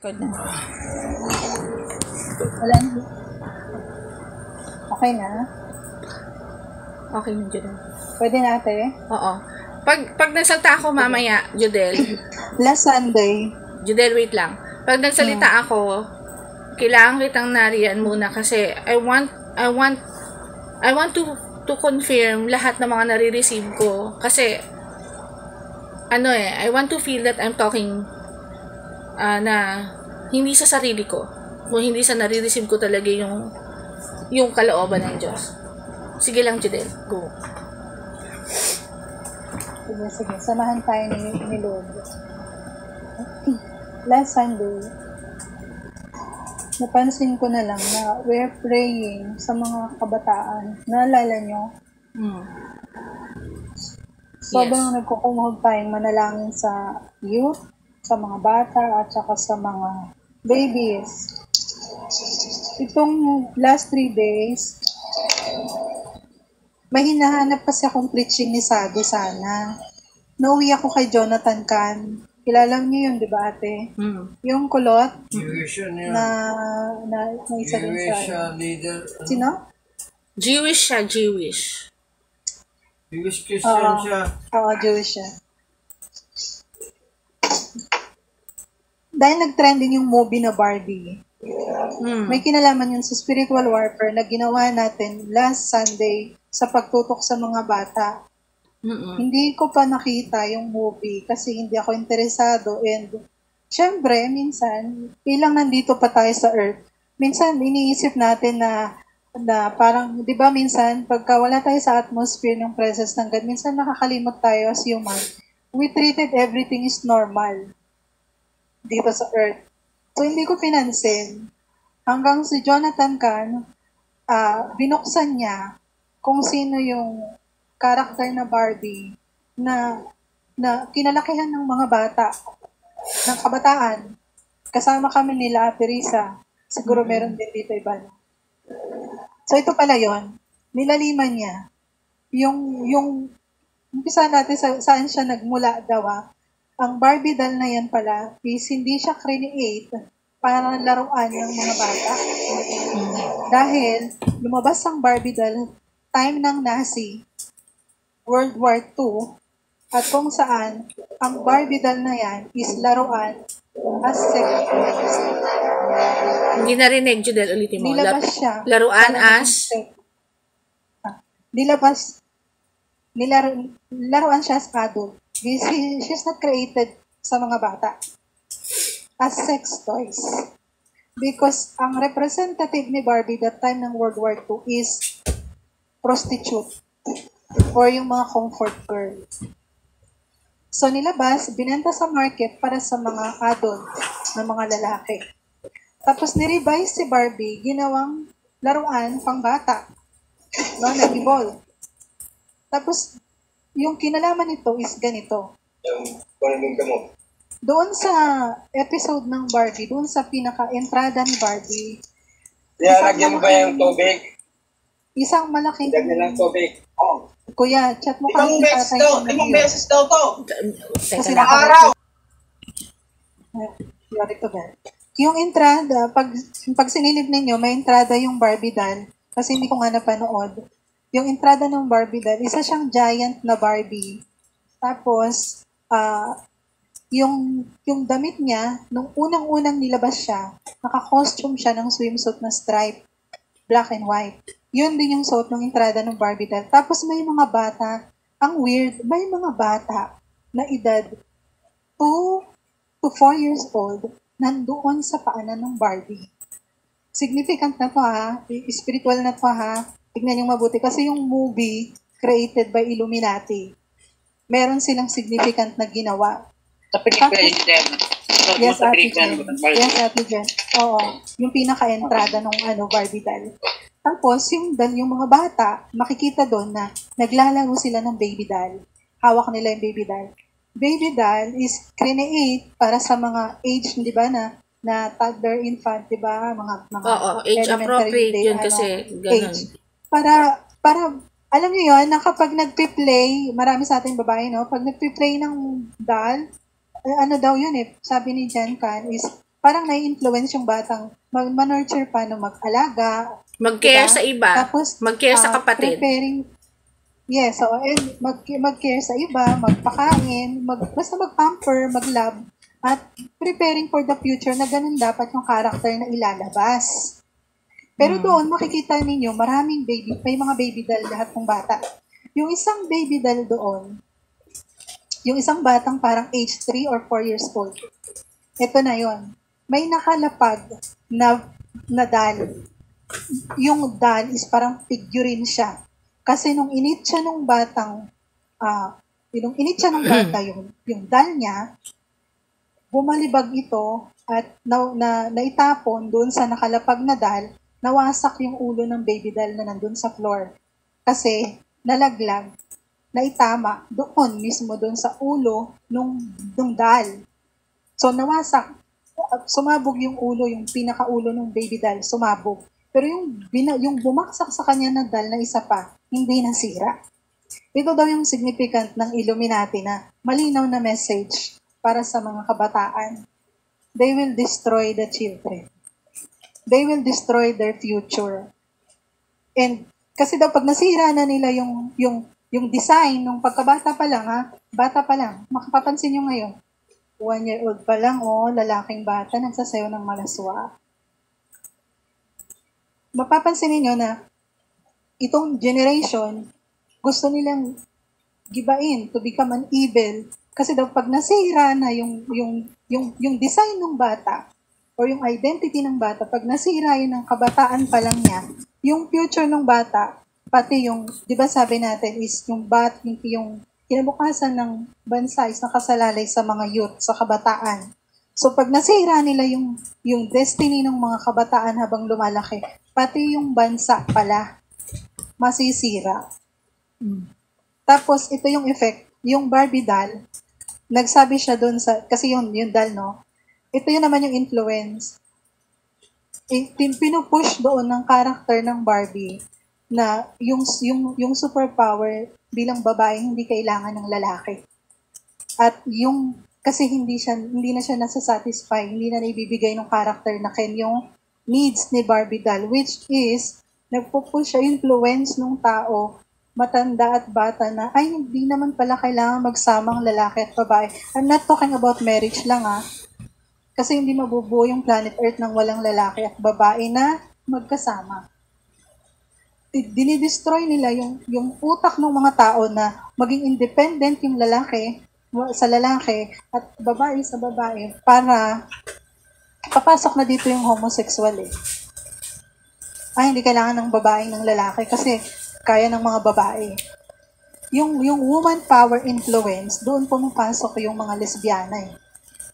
Good na. Wala na. Okay na? Okay na, Judel. Pwede na, ate? Oo. Pag nagsalta ako mamaya, Judel. Last Sunday. Judel, wait lang. Pag nagsalita ako, kailangan kitang nariyan muna kasi I want to confirm lahat ng mga nare-receive ko kasi I want to feel that I'm talking na hindi sa sarili ko, kung hindi sa nare-receive ko talaga yung kalooban ng Diyos. Sige lang, Judel. Go. Sige. Samahan tayo ni Lord. Last Sunday, napansin ko na lang na we're praying sa mga kabataan. Naalala nyo? Sobrang nagkukumuhog tayong manalangin sa youth, sa mga bata, at saka sa mga babies. Itong last 3 days, may hinahanap kasi akong preaching ni Sabi sana. Nauwi ako kay Jonathan Can. Kilala niyo yun, di ba, ate? Yung kulot na isa din sa... leader. Sino? Jewish siya, Jewish. Jewish Christian siya. Oo, Jewish siya. Dahil nag-trending yung movie na Barbie, may kinalaman yun sa spiritual warfare na ginawa natin last Sunday sa pagtutok sa mga bata. Hindi ko pa nakita yung movie kasi hindi ako interesado, and syempre, minsan, bilang nandito pa tayo sa earth, minsan iniisip natin na parang, di ba minsan, pagka wala tayo sa atmosphere ng presence ng God, minsan nakakalimot tayo as human. We treated everything is normal dito sa earth. So, hindi ko pinansin. Hanggang si Jonathan Can, binuksan niya kung sino yung karakter na Barbie na kinalakihan ng mga bata, ng kabataan. Kasama kami nila, Ate Risa. Siguro meron din dito iba. So, ito pala yon. Nilaliman niya. Yung umpisa natin saan siya nagmula daw. Ang Barbie doll na yan pala is hindi siya create para laruan ng mga bata. Dahil lumabas ang Barbie doll time ng Nazi, World War II, at kung saan ang Barbie doll na yan is laruan as sex toys. Hindi narinig, Judel, ulitin mo. Nilabas siya. Laruan as? Laruan siya as adult. She's not created sa mga bata as sex toys. Because ang representative ni Barbie that time ng World War II is prostitute or yung mga comfort girl. So nilabas, binenta sa market para sa mga adult na mga lalaki. Tapos nirevise si Barbie, ginawang laruan pang bata. No, nag-evolve. Tapos yung kinalaman nito is ganito. Doon sa episode ng Barbie, doon sa pinaka-entrada ni Barbie, Lagyan mo ba yung tubig? Isang malaking... Lagyan ng tubig. Oh. Kuya, chat mo kami. Limang beses daw to. Kasi Teka lang. Araw. Yung entrada, pag sinilip ninyo, may entrada yung Barbie doll. Kasi hindi ko nga napanood. Yung entrada ng Barbie doll, isa siyang giant na Barbie. Tapos, yung damit niya, nung unang-unang nilabas siya, naka-costume siya ng swimsuit na stripe, black and white. Yun din yung suot ng entrada ng Barbie doll. Tapos may mga bata, ang weird, may mga bata na edad 2 to 4 years old nandoon sa paanan ng Barbie. Significant na to ha, spiritual na to ha. Tignan yung mabuti kasi yung movie created by Illuminati. Meron silang significant na ginawa. Sa pelikula din. Yes, Ate Jen. Yes, Ate Jen. Oo. Yung pinaka-entrada ng Barbie doll. Tapos, yung mga bata, makikita doon na naglalaro sila ng baby doll. Hawak nila yung baby doll. Baby doll is create para sa mga age, di ba, na toddler infant, di ba? Mga age appropriate yun kasi ganun. Age. Para, alam niyo yun, na kapag nagpe-play, marami sa ating babae, no? Pag nagpe-play ng doll, ano daw yun eh, sabi ni Jan Can is, parang nai-influence yung batang ma-nurture pa na mag-alaga, mag-care diba? sa iba, Tapos, mag-care sa kapatid. Preparing, yes, so, and mag-care sa iba, magpakain, basta mag-pamper, mag-love, at preparing for the future na ganun dapat yung character na ilalabas. Pero doon, makikita ninyo, may mga baby doll lahat ng bata. Yung isang baby doll doon, yung isang batang parang age 3 or 4 years old, ito na yon. May nakalapag na doll. Yung doll is parang figurine siya. Kasi nung init siya nung batang, yung doll niya, bumalibag ito at naitapon doon sa nakalapag na doll, nawasak yung ulo ng baby doll na nandun sa floor. Kasi nalaglag, naitama doon mismo doon sa ulo nung doll. So nawasak, sumabog yung ulo, yung pinakaulo ng baby doll, sumabog. Pero yung bumaksak sa kanya na doll na isa pa, hindi nasira. Ito daw yung significant ng Illuminati na malinaw na message para sa mga kabataan. They will destroy the children. They will destroy their future. And kasi daw pag nasira na nila yung design ng pagkabata pa lang, bata pa lang, makapapansin nyo ngayon, 1-year-old pa lang, lalaking bata, nagsasayaw ng malaswa. Mapapansin niyo na itong generation, gusto nilang gibain to become an evil. Kasi daw pag nasira na yung design ng bata, or yung identity ng bata, pag nasira yun ng kabataan pa lang niya, yung future ng bata, pati yung, di ba sabi natin, is yung kinabukasan ng bansa is nakasalalay sa mga youth, sa kabataan. So pag nasira nila yung destiny ng mga kabataan habang lumalaki, pati yung bansa pala, masisira. Tapos ito yung effect, yung Barbie doll, nagsabi siya doon kasi yung doll, no? Ito yun naman yung influence. Pinupush doon ng character ng Barbie na yung superpower bilang babae hindi kailangan ng lalaki. At kasi hindi na siya nasa-satisfy, hindi na naibibigay ng character na Ken yung needs ni Barbie doll, which is nagpupush siya influence ng tao, matanda at bata na hindi naman pala kailangan magsamang lalaki at babae. I'm not talking about marriage lang kasi hindi mabubuo yung planet Earth ng walang lalaki at babae na magkasama. Dinidestroy nila yung utak ng mga tao na maging independent yung lalaki sa lalaki at babae sa babae para papasok na dito yung homosexual hindi kailangan ng babae ng lalaki kasi kaya ng mga babae. Yung woman power influence, doon pumapasok yung mga lesbiana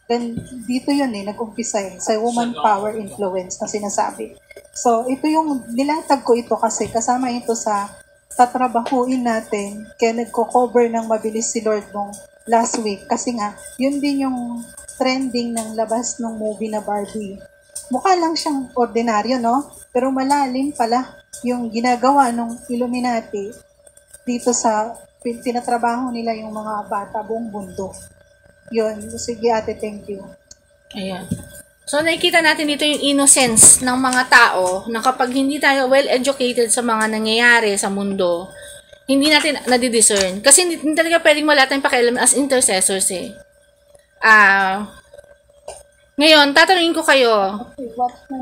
Then, dito yun nag-umpisa sa woman power influence na sinasabi. So, ito yung, nilatag ko ito kasi kasama ito sa tatrabahuin natin kaya nagko-cover ng mabilis si Lord nung last week. Kasi nga, yun din yung trending ng labas ng movie na Barbie. Mukha lang siyang ordinaryo, no? Pero malalim pala yung ginagawa ng Illuminati dito sa tinatrabaho nila yung mga bata buong mundo. Yun. Sige ate, thank you. Ayan. So, nakikita natin dito yung innocence ng mga tao na kapag hindi tayo well-educated sa mga nangyayari sa mundo, hindi natin nadidiscern. Kasi hindi talaga pwedeng wala tayong pakialam as intercessors Ngayon, tatanungin ko kayo,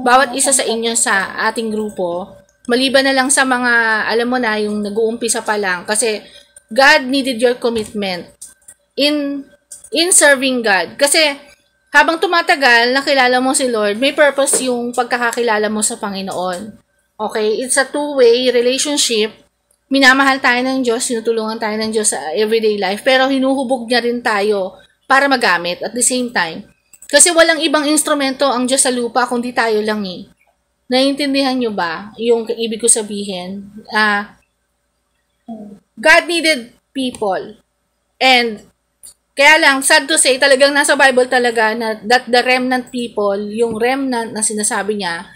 bawat isa sa inyo sa ating grupo, maliban na lang sa mga, alam mo na, yung nag-uumpisa pa lang, kasi God needed your commitment in serving God. Kasi, habang tumatagal, nakilala mo si Lord, may purpose yung pagkakakilala mo sa Panginoon. Okay? It's a two-way relationship. Minamahal tayo ng Diyos, sinutulungan tayo ng Diyos sa everyday life, pero hinuhubog niya rin tayo para magamit at the same time. Kasi walang ibang instrumento ang Diyos sa lupa, kundi tayo lang Naiintindihan nyo ba yung ibig ko sabihin? God needed people. And kaya lang, sad to say, talagang nasa Bible talaga na that the remnant people, yung remnant na sinasabi niya,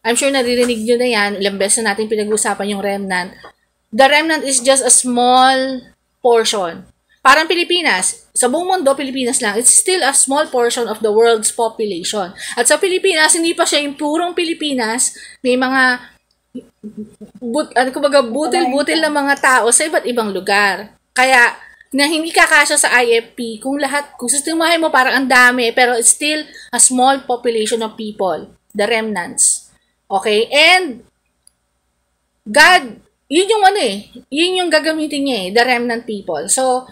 I'm sure naririnig nyo na yan, ilang beses na natin pinag-usapan yung remnant. The remnant is just a small portion. Parang Pilipinas, sa buong mundo, Pilipinas lang, it's still a small portion of the world's population. At sa Pilipinas, hindi pa siya yung purong Pilipinas, may mga butil-butil na mga tao sa iba't ibang lugar. Kaya, na hindi kakasya sa IFP, kung sistimahin mo parang ang dami, pero it's still a small population of people, the remnants. Okay? And, God, yun yung gagamitin niya the remnant people. So,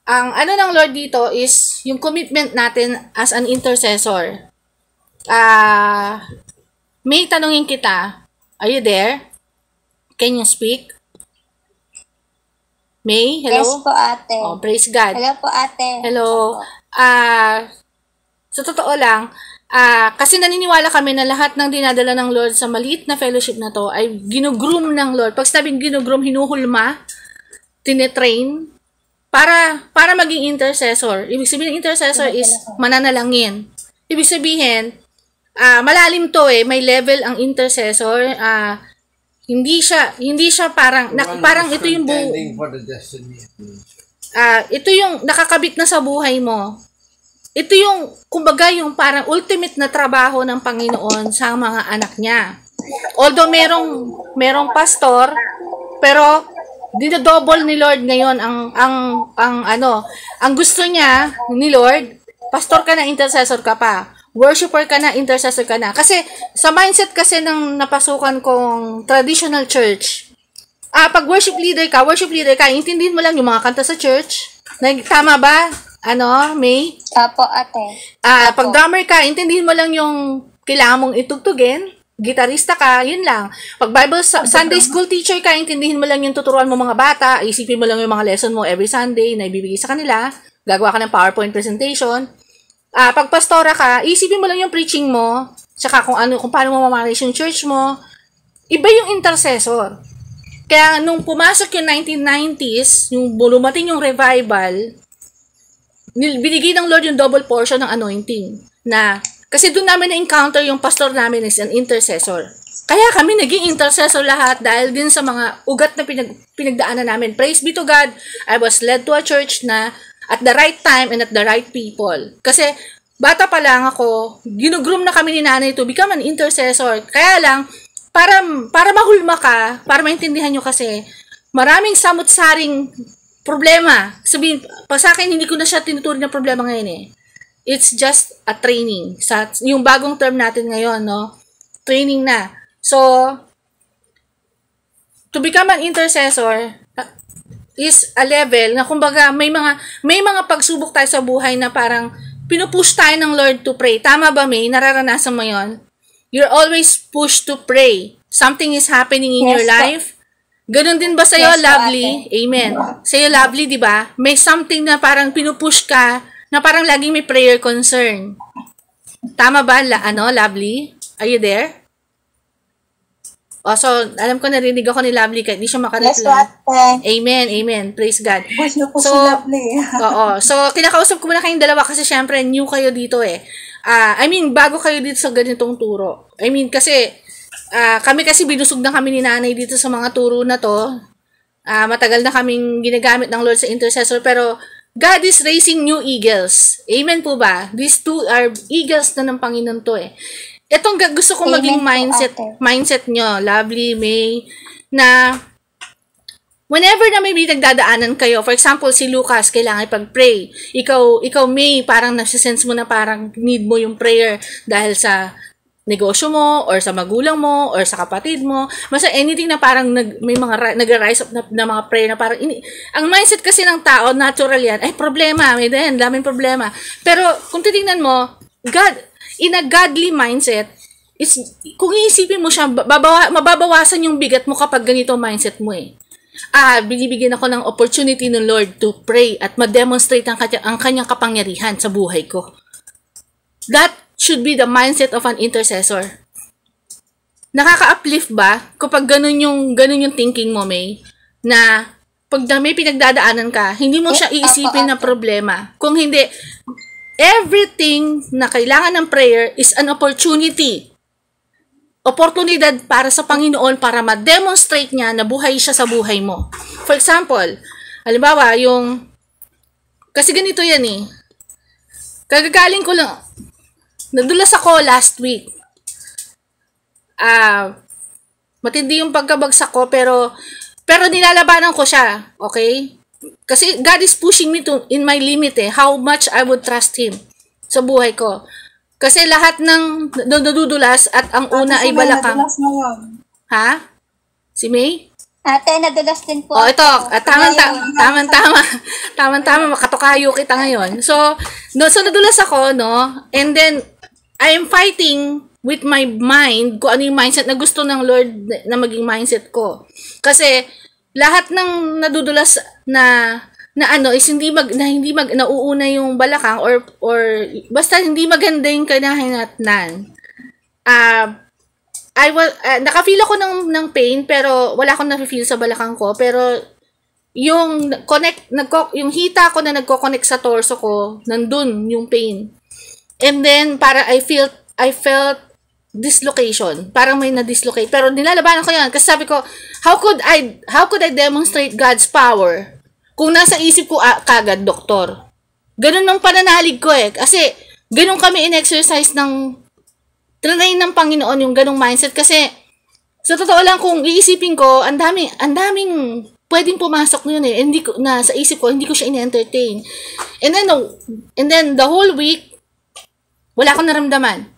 ang ng Lord dito is yung commitment natin as an intercessor. May tanungin kita. Are you there? Can you speak? May? Hello? Yes po, ate. Oh, praise God. Hello po, ate. Hello. Sa totoo lang, kasi naniniwala kami na lahat ng dinadala ng Lord sa maliit na fellowship na to ay ginugroom ng Lord. Pag sabing ginugroom, hinuhulma, tinetrain, para maging intercessor. Ibig sabihin ng intercessor is mananalangin. Ibig sabihin, malalim to may level ang intercessor. Hindi siya parang ito yung ito yung nakakabit na sa buhay mo. Ito yung kumbaga yung parang ultimate na trabaho ng Panginoon sa mga anak niya. Although merong pastor, pero dinodouble ni Lord ngayon ang gusto niya ni Lord, pastor ka na, intercessor ka pa. Worshipper ka na, intercessor ka na. Kasi, sa mindset kasi ng napasukan kong traditional church, pag worship leader ka, intindihin mo lang yung mga kanta sa church. Tama ba? May? Apo, ate. Pag drummer ka, intindihin mo lang yung kailangan mong itugtugin. Gitarista ka, yun lang. Pag Sunday school teacher ka, intindihin mo lang yung tuturuan mo mga bata, isipin mo lang yung mga lesson mo every Sunday na ibibigay sa kanila, gagawa ka ng PowerPoint presentation. Pag pastora ka, isipin mo lang yung preaching mo, tsaka kung paano mo mamanage yung church mo. Iba yung intercessor. Kaya nung pumasok yung 1990s, yung lumating yung revival, binigay ng Lord yung double portion ng anointing. Kasi doon namin na-encounter yung pastor namin is an intercessor. Kaya kami naging intercessor lahat dahil din sa mga ugat na pinagdaanan namin. Praise be to God, I was led to a church na at the right time and at the right people. Kasi bata pa lang ako, ginugroom na kami ni nanay to become an intercessor. Kaya lang, para mahulma ka, para maintindihan nyo kasi, maraming samut-saring problema. Sabihin, sa akin, hindi ko na siya tinuturing na problema ngayon It's just a training. Yung bagong term natin ngayon, no? Training na. So, to become an intercessor is a level na kumbaga may mga pagsubok tayo sa buhay na parang pinupush tayo ng Lord to pray. Tama ba, May? Nararanasan mo yon? You're always pushed to pray. Something is happening in your life. Ganon din ba sa'yo, Lovely? Amen. Sa'yo, Lovely, di ba? May something na parang pinupush ka na parang laging may prayer concern. Tama ba, Lovely? Are you there? So, alam ko narinig ako ni Lovely kahit di siya makareply. Yes, Amen, amen. Praise God. Voice na po si Lovely. Oo. So, kinakausap ko muna kayong dalawa kasi syempre new kayo dito bago kayo dito sa ganitong turo. Kasi kami kasi binusog na kami ni nanay dito sa mga turo na to. Matagal na kaming ginagamit ng Lord sa intercessor pero God is raising new eagles. Amen po ba? These two are eagles na ng Panginoon to Itong gusto kong maging mindset nyo, Lovely, May, na whenever na may nagdadaanan kayo, for example, si Lucas, kailangan ipag-pray. Ikaw, May, parang nasisense mo na parang need mo yung prayer dahil sa negosyo mo, or sa magulang mo, or sa kapatid mo. Basta anything na parang may mga nag-rise up na mga prayer na parang, ang mindset kasi ng tao, natural yan, problema, may daming problema. Pero, kung titingnan mo, in a godly mindset, kung iisipin mo siya, mababawasan yung bigat mo kapag ganito mindset mo binibigyan ako ng opportunity ng Lord to pray at ma-demonstrate ang kanyang kapangyarihan sa buhay ko. That should be the mindset of an intercessor. Nakaka-uplift ba kapag ganun yung thinking mo, May? Na pag may pinagdadaanan ka, hindi mo siya iisipin na problema. Kung hindi, everything na kailangan ng prayer is an opportunity. Oportunidad para sa Panginoon para ma-demonstrate niya na buhay siya sa buhay mo. For example, Halimbawa, kasi ganito yan eh. Kagagaling ko lang, nadulas ako last week. Matindi yung pagkabagsak ko, pero nilalabanan ko siya, okay? Kasi God is pushing me to in my limit how much I would trust Him sa buhay ko. Kasi lahat ng nadudulas at ang una ay balakang. Ha? Si May? Ate, nadulas din po. Ito. Tama, makatokayo kita ngayon. So nadulas ako, no? And then, I am fighting with my mind, kung ano yung mindset na gusto ng Lord na maging mindset ko. Kasi, lahat ng nadudulas na is hindi nauuna yung balakang or basta hindi maganda yung kinahinatnan. Nakafeel ako ng pain pero wala akong na-feel sa balakang ko, pero yung hita ko na nagko-connect sa torso ko, nandun yung pain. And then I felt dislocation. Parang may na-dislocate. Pero nilalabanan ko yan. Kasi sabi ko, how could I demonstrate God's power kung nasa isip ko kagad, doktor? Ganun ang pananalig ko eh. Kasi, ganun kami in-exercise trinain ng Panginoon yung ganung mindset. Kasi, sa totoo lang, kung iisipin ko, ang daming pwedeng pumasok na yun eh. Sa isip ko, hindi ko siya in-entertain. And then, the whole week, wala akong naramdaman.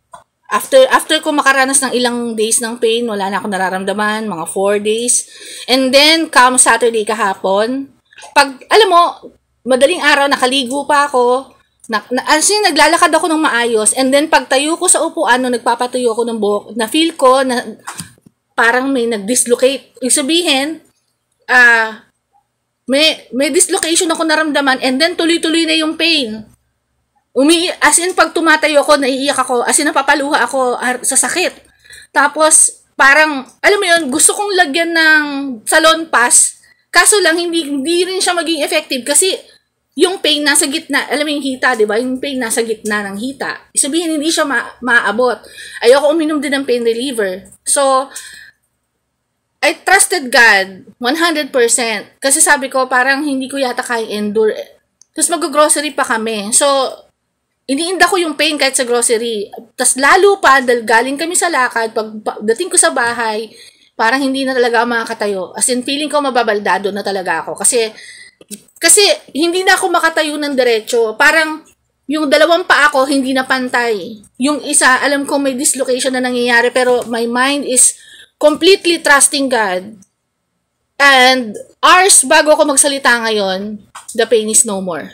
After ko makaranas ng ilang days ng pain, wala na akong nararamdaman, mga 4 days. And then, come Saturday kahapon, alam mo, madaling araw, nakaligo pa ako, naglalakad ako ng maayos, and then, pagtayo ko sa upuan, nagpapatayo ako ng buhok, na-feel ko na parang may nag-dislocate. Ibig sabihin, may dislocation ako naramdaman, and then, tuloy-tuloy na yung pain. As in, pag tumatayo ako, naiiyak ako, as in, napapaluha ako sa sakit. Tapos, parang, alam mo yun, gusto kong lagyan ng salon pass, kaso lang, hindi rin siya maging effective kasi yung pain nasa gitna, alam mo yung hita, di ba? Yung pain nasa gitna ng hita. Sabihin, hindi siya maaabot. Ayoko uminom din ng pain reliever. So, I trusted God 100%. Kasi sabi ko, parang hindi ko yata kaya endure. Tapos mag-grocery pa kami. So, iniinda ko yung pain kahit sa grocery. Tapos lalo pa, dahil galing kami sa lakad, pag dating ko sa bahay, parang hindi na talaga makakatayo. As in, feeling ko mababaldado na talaga ako. Kasi hindi na ako makatayo ng diretso. Parang, yung dalawang paa ko, hindi na pantay. Yung isa, alam ko may dislocation na nangyayari, pero my mind is completely trusting God. And, hours bago ako magsalita ngayon, the pain is no more.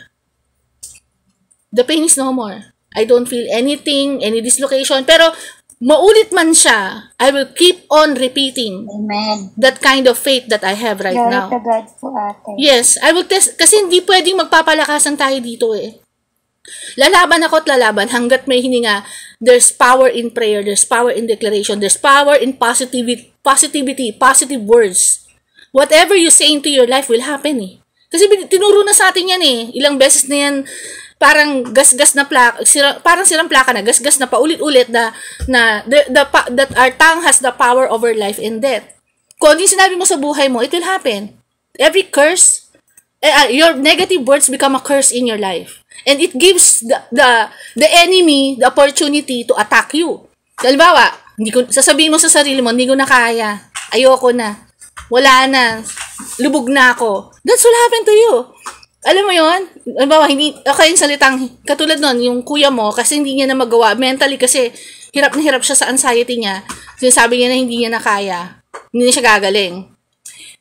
The pain is no more. I don't feel anything, any dislocation. Pero, maulit man siya, I will keep on repeating. Amen. That kind of faith that I have right now. Glory to God po, ate. Yes, I will test. Kasi hindi pwedeng magpapalakasan tayo dito eh. Lalaban ako at lalaban hanggat may hininga. There's power in prayer. There's power in declaration. There's power in positivity, positive words. Whatever you say into your life will happen eh. Kasi tinuro na sa atin yan eh. Ilang beses na yan, parang gasgas na plaka, parang sirang plaka na, gasgas na paulit-ulit that our tongue has the power over life and death. Kung hindi sinabi mo sa buhay mo, it will happen. Every curse, your negative words become a curse in your life. And it gives the enemy the opportunity to attack you. Halimbawa, sasabihin mo sa sarili mo, hindi ko na kaya, ayoko na, wala na, lubog na ako. That's what happened to you. Alam mo yun? Halimbawa, okay yung salitang, katulad nun, yung kuya mo, kasi hindi niya na magawa, mentally kasi hirap na hirap siya sa anxiety niya, sinasabi niya na hindi niya na kaya, hindi na siya gagaling.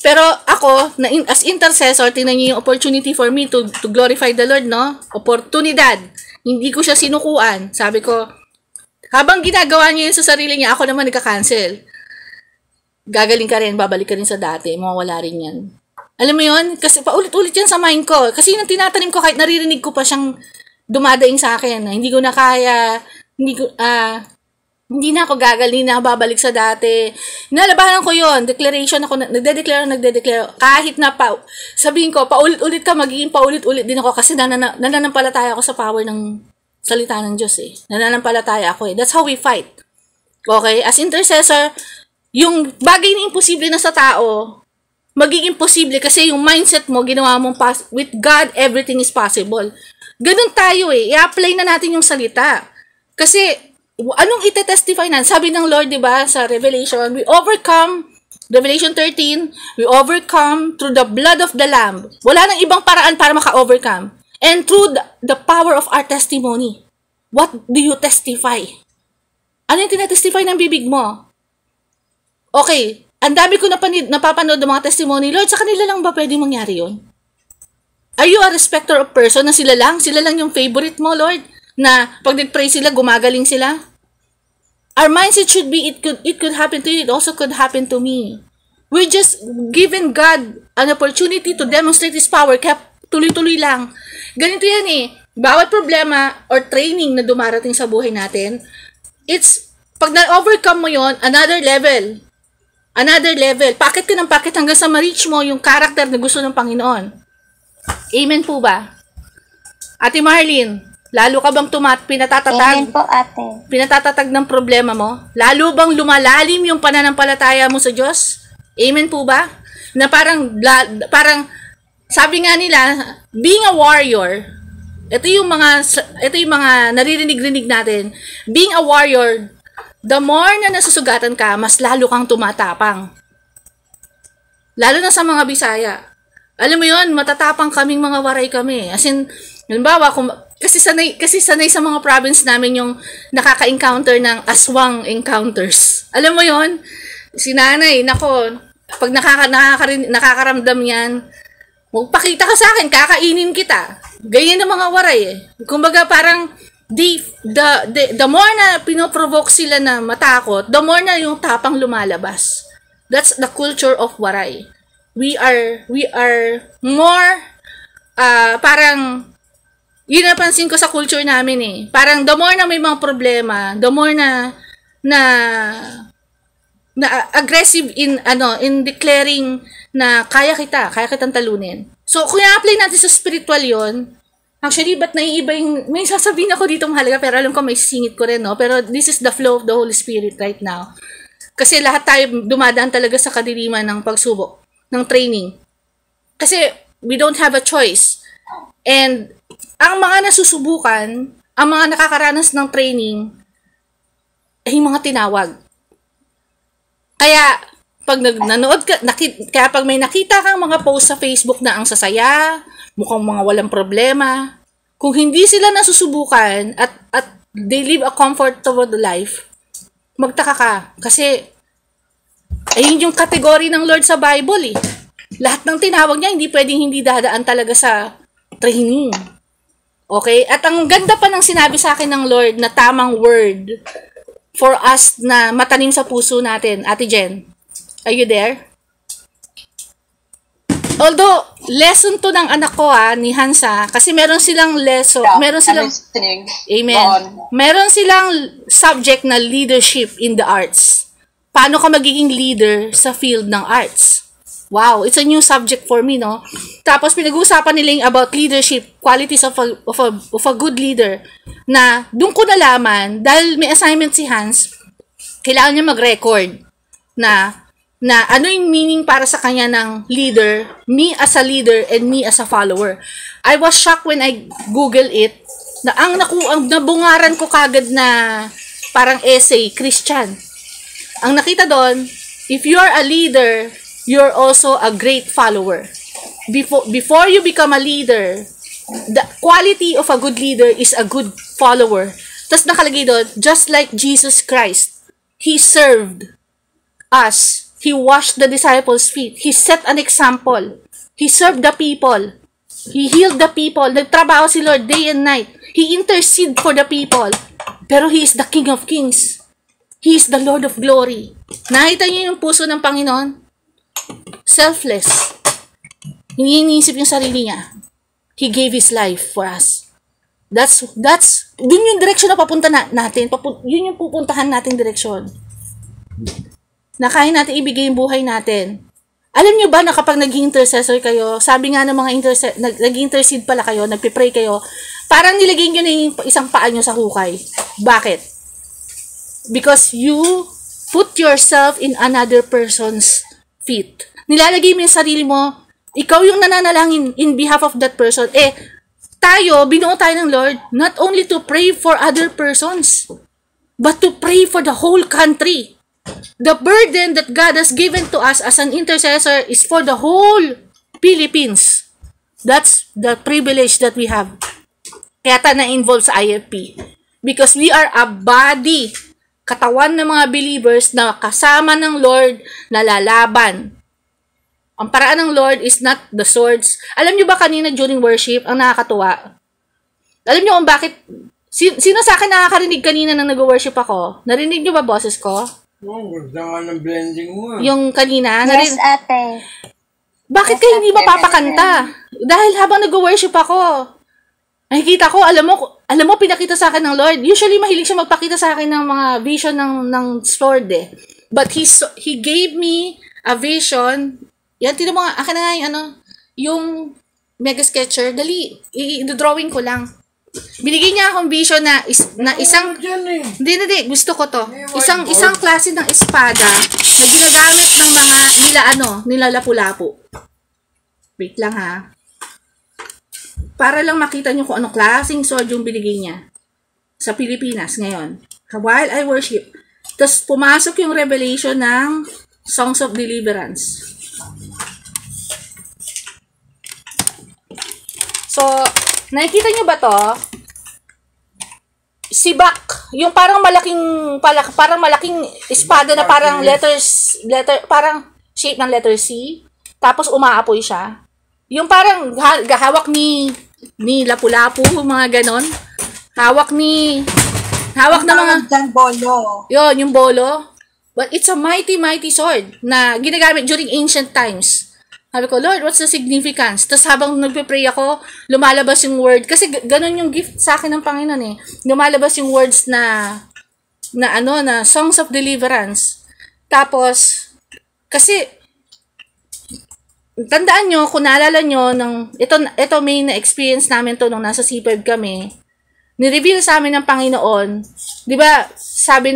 Pero ako, as intercessor, tingnan niyo yung opportunity for me to glorify the Lord, no? Oportunidad. Hindi ko siya sinukuan. Sabi ko, habang ginagawa niya yun sa sarili niya, ako naman nagka-cancel. Gagaling ka rin, babalik ka rin sa dati, mawawala rin yan. Alam mo yun? Kasi paulit-ulit yan sa mind ko. Kasi yung tinatanim ko, kahit naririnig ko pa siyang dumadaing sa akin. Hindi ko na kaya, hindi na ako gagaling na babalik sa dati. Nalabanan ko yon, declaration ako, nagde-declare. Kahit na sabihin ko, paulit-ulit ka, magiging paulit-ulit din ako kasi nananampalataya ako sa power ng salita ng Diyos eh. Nananampalataya ako eh. That's how we fight. Okay? As intercessor, yung bagay na imposible na sa tao, magiging posible kasi yung mindset mo, ginawa mong with God, everything is possible. Ganun tayo I-apply na natin yung salita. Kasi, anong ite-testify na? Sabi ng Lord, di ba, sa Revelation, we overcome, Revelation 13, we overcome through the blood of the Lamb. Wala nang ibang paraan para maka-overcome. And through the power of our testimony. What do you testify? Ano yung tinetestify ng bibig mo? Okay, ang dami ko napapanood ng mga testimony. Lord, sa kanila lang ba pwedeng mangyari yun? Are you a respecter of person na sila lang yung favorite mo, Lord? Na pag nag-pray sila, gumagaling sila? Our mindset should be, it could happen to you, it also could happen to me. We're just giving God an opportunity to demonstrate His power, kaya tuloy-tuloy lang. Ganito yan bawat problema or training na dumarating sa buhay natin, it's, pag na-overcome mo yon, another level. Another level. Pakit ka ng pakit hanggang sa ma-reach mo yung character na gusto ng Panginoon. Amen po ba? Ate Marlene, lalo ka bang pinatatatag? Amen po, ate. Pinatatatag ng problema mo? Lalo bang lumalalim yung pananampalataya mo sa Diyos? Amen po ba? Na parang sabi nga nila, being a warrior, ito yung mga naririnig-rinig natin. Being a warrior, the more na nasusugatan ka, mas lalo kang tumatapang. Lalo na sa mga Bisaya. Alam mo yon, matatapang kaming mga waray kami. As in, halimbawa, kasi sanay sa mga province namin yung nakaka-encounter ng aswang encounters. Alam mo yon, si nanay, nako, pag nakakaramdam yan, magpakita ka sa akin, kakainin kita. Ganyan ng mga waray Kumbaga parang, the more na pinoprovoke sila na matakot, the more na yung tapang lumalabas. That's the culture of waray. We are more, parang, yun napansin ko sa culture namin Parang the more na may mga problema, the more na aggressive in declaring na kaya kitang talunin. So, kung i-apply natin sa spiritual yon, actually, ba't naiiba yung, may sasabihin ako dito mahalaga, pero alam ko may singit ko rin, Pero this is the flow of the Holy Spirit right now. Kasi lahat tayo dumadaan talaga sa kadiliman ng pagsubok, ng training. Kasi, we don't have a choice. And, ang mga nasusubukan, ang mga nakakaranas ng training, ay mga tinawag. Kaya, pag nanood ka, kaya pag may nakita kang mga post sa Facebook na ang sasaya, mukhang mga walang problema, kung hindi sila nasusubukan at they live a comfortable life, magtaka ka. Kasi, ayun yung kategory ng Lord sa Bible Lahat ng tinawag niya, hindi pwedeng hindi dadaan talaga sa training. Okay? At ang ganda pa ng sinabi sa akin ng Lord na tamang word for us na matanim sa puso natin. Ate Jen, are you there? Although, lesson to ng anak ko ni Hansa, kasi meron silang lesson, meron silang, amen, meron silang subject na leadership in the arts. Paano ka magiging leader sa field ng arts? Wow, it's a new subject for me, Tapos, pinag-uusapan nila about leadership, qualities of a good leader, na doon ko nalaman, dahil may assignment si Hans, kailangan niya mag-record na ano yung meaning para sa kanya ng leader, me as a leader and me as a follower. I was shocked when I Google it, na ang nabungaran ko kagad na parang essay, Christian. Ang nakita doon, if you are a leader, you're also a great follower. Before you become a leader, the quality of a good leader is a good follower. Tapos nakalagay doon, just like Jesus Christ, He served us. He washed the disciples' feet. He set an example. He served the people. He healed the people. Nagtrabaho si Lord day and night. He intercede for the people. Pero He is the King of Kings. He is the Lord of Glory. Nakita niyo yung puso ng Panginoon? Selfless. Hindi iniisip yung sarili niya. He gave His life for us. Dun yung direksyon na papunta natin. Yun yung pupuntahan nating direksyon. Na kaya natin ibigay yung buhay natin. Alam nyo ba na kapag nag-intercessor kayo, sabi nga ng mga nag-intercede pala kayo, nagpipray kayo, parang nilagay nyo na yung isang paa nyo sa hukay. Bakit? Because you put yourself in another person's feet. nilalagay mo yung sarili mo, ikaw yung nananalangin in behalf of that person. Tayo, binuo tayo ng Lord, not only to pray for other persons, but to pray for the whole country. The burden that God has given to us as an intercessor is for the whole Philippines. That's the privilege that we have. Kaya tayo na-involve sa IFP. Because we are a body, katawan ng mga believers na kasama ng Lord na lalaban. Ang paraan ng Lord is not the swords. Alam niyo ba kanina during worship, ang nakakatuwa? Alam niyo kung bakit, sino sa akin nakakarinig kanina nang nag-worship ako? Narinig niyo ba boses ko? Gusto nga ng blending mo. Yung kanina? Yes, ate. Bakit kayo hindi mapapakanta? Dahil habang nag-worship ako, nakikita ko, alam mo, pinakita sa akin ng Lord. Usually, mahilig siya magpakita sa akin ng mga vision ng sword But he gave me a vision. Yan, tinan mo nga, akin na nga yung mega sketcher. Dali, i-drawing ko lang. Binigay niya akong vision na isang, hindi, gusto ko to. Isang klase ng espada na ginagamit ng mga nila lapu-lapu. Wait lang ha. Para lang makita nyo kung anong klaseng sword yung binigay niya sa Pilipinas ngayon. While I worship. Tapos pumasok yung revelation ng Songs of Deliverance. So, nakikita nyo ba to? Sibak. Yung parang malaking espada na parang parang shape ng letter C. Tapos umaapoy siya. Yung parang hawak ni lapu-lapu, mga ganon. Hawak na mga bolo. Yun, yung bolo. But it's a mighty sword na ginagamit during ancient times. Sabi ko, Lord, what's the significance? Tapos habang nagpe-pray ako, lumalabas yung word. Kasi ganon yung gift sa akin ng Panginoon Lumalabas yung words na Songs of Deliverance. Tapos, kasi, tandaan nyo, kung naalala nyo, ito may na-experience namin to nung nasa C5 kami, ni-reveal sa amin ng Panginoon, di ba, sabi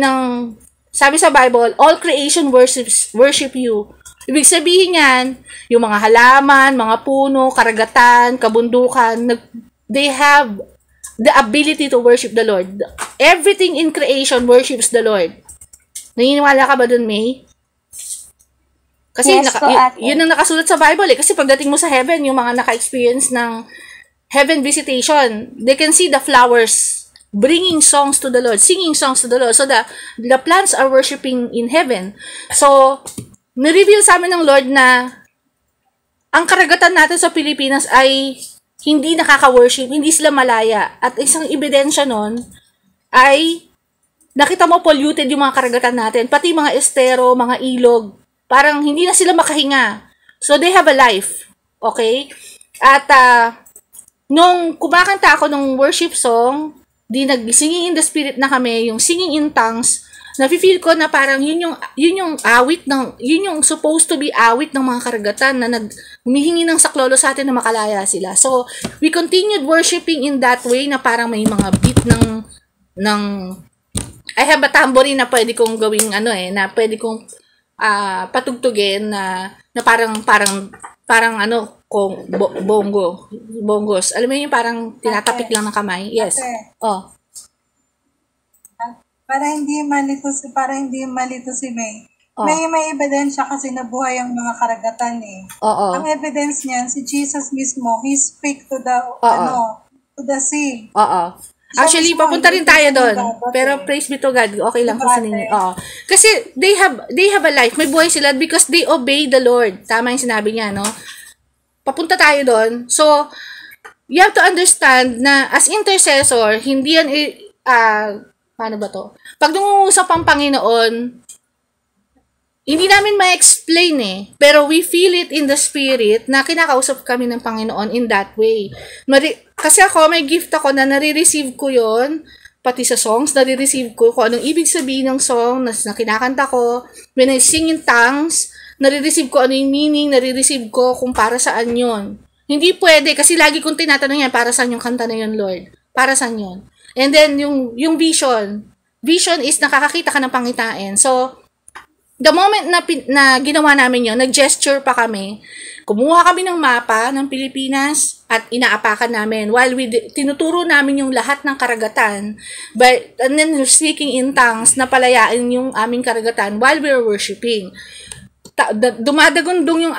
sa Bible, all creation worship you. Ibig sabihin yan, yung mga halaman, mga puno, karagatan, kabundukan, they have the ability to worship the Lord. Everything in creation worships the Lord. Naniniwala ka ba dun, May? Kasi yes, yun ang nakasulat sa Bible Kasi pagdating mo sa heaven, yung mga naka-experience ng heaven visitation, they can see the flowers bringing songs to the Lord, singing songs to the Lord. So the plants are worshiping in heaven. So, na-reveal sa amin ng Lord na ang karagatan natin sa Pilipinas ay hindi nakaka-worship, hindi sila malaya. At isang ebidensya nun ay nakita mo polluted yung mga karagatan natin, pati mga estero, mga ilog, parang hindi na sila makahinga. So, they have a life. Okay? At nung kumakanta ako ng worship song, nag-singing in the spirit na kami, yung singing in tongues, nafe-feel ko na parang yun yung awit yun yung supposed to be awit ng mga karagatan na humihingi ng saklolo sa atin na makalaya sila. So, we continued worshiping in that way na parang may mga beat ng I have a tambourine na pwede kong gawing na pwede kong patugtugin na parang bongos. Alam mo yung parang tinatapik lang ng kamay? Yes. Oh. Para hindi malito si May. May ebidensya kasi nabuhay ang mga karagatan Ang evidence niyan, si Jesus mismo, he speak to the sea. Actually, papunta rin tayo doon. Pero praise be to God, okay lang po sa ninyo. Kasi they have a life. May buhay sila because they obey the Lord. Tama yung sinabi niya, no? Papunta tayo doon. So, you have to understand na as intercessor, hindi yan paano ba to? Pag nangungusap ang Panginoon, hindi namin ma-explain pero we feel it in the spirit na kinakausap kami ng Panginoon in that way. Kasi ako, may gift ako na nare-receive ko yon pati sa songs, nare-receive ko kung anong ibig sabihin ng song na kinakanta ko. When I sing in tongues, nare-receive ko ano yung meaning, nare-receive ko kung para saan yon. Hindi pwede, kasi lagi kong tinatanong yan, para saan yung kanta na yun, Lord? Para saan yun? And then, yung vision is nakakakita ka ng pangitain. So, the moment na ginawa namin yon, nag-gesture pa kami. Kumuha kami ng mapa ng Pilipinas at inaapakan namin while tinuturo namin yung lahat ng karagatan, and then speaking in tongues na palayain yung aming karagatan while we were worshiping. Dumadagundong yung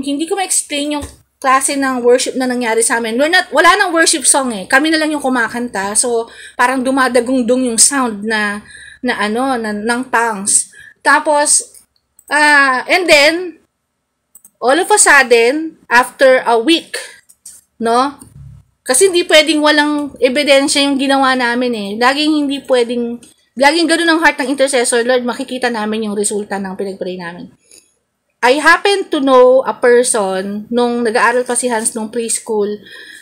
hindi ko ma-explain yung klase ng worship na nangyari sa amin. Wala nang worship song eh. Kami na lang yung kumakanta. So, parang dumadagundong yung sound ng tongues. Tapos, and then, all of a sudden, after a week, no? Kasi hindi pwedeng walang ebidensya yung ginawa namin eh. Laging ganun ang heart ng intercessor, Lord, makikita namin yung resulta ng pinag-pray namin. I happen to know a person, nung nag-aaral pa si Hans nung preschool,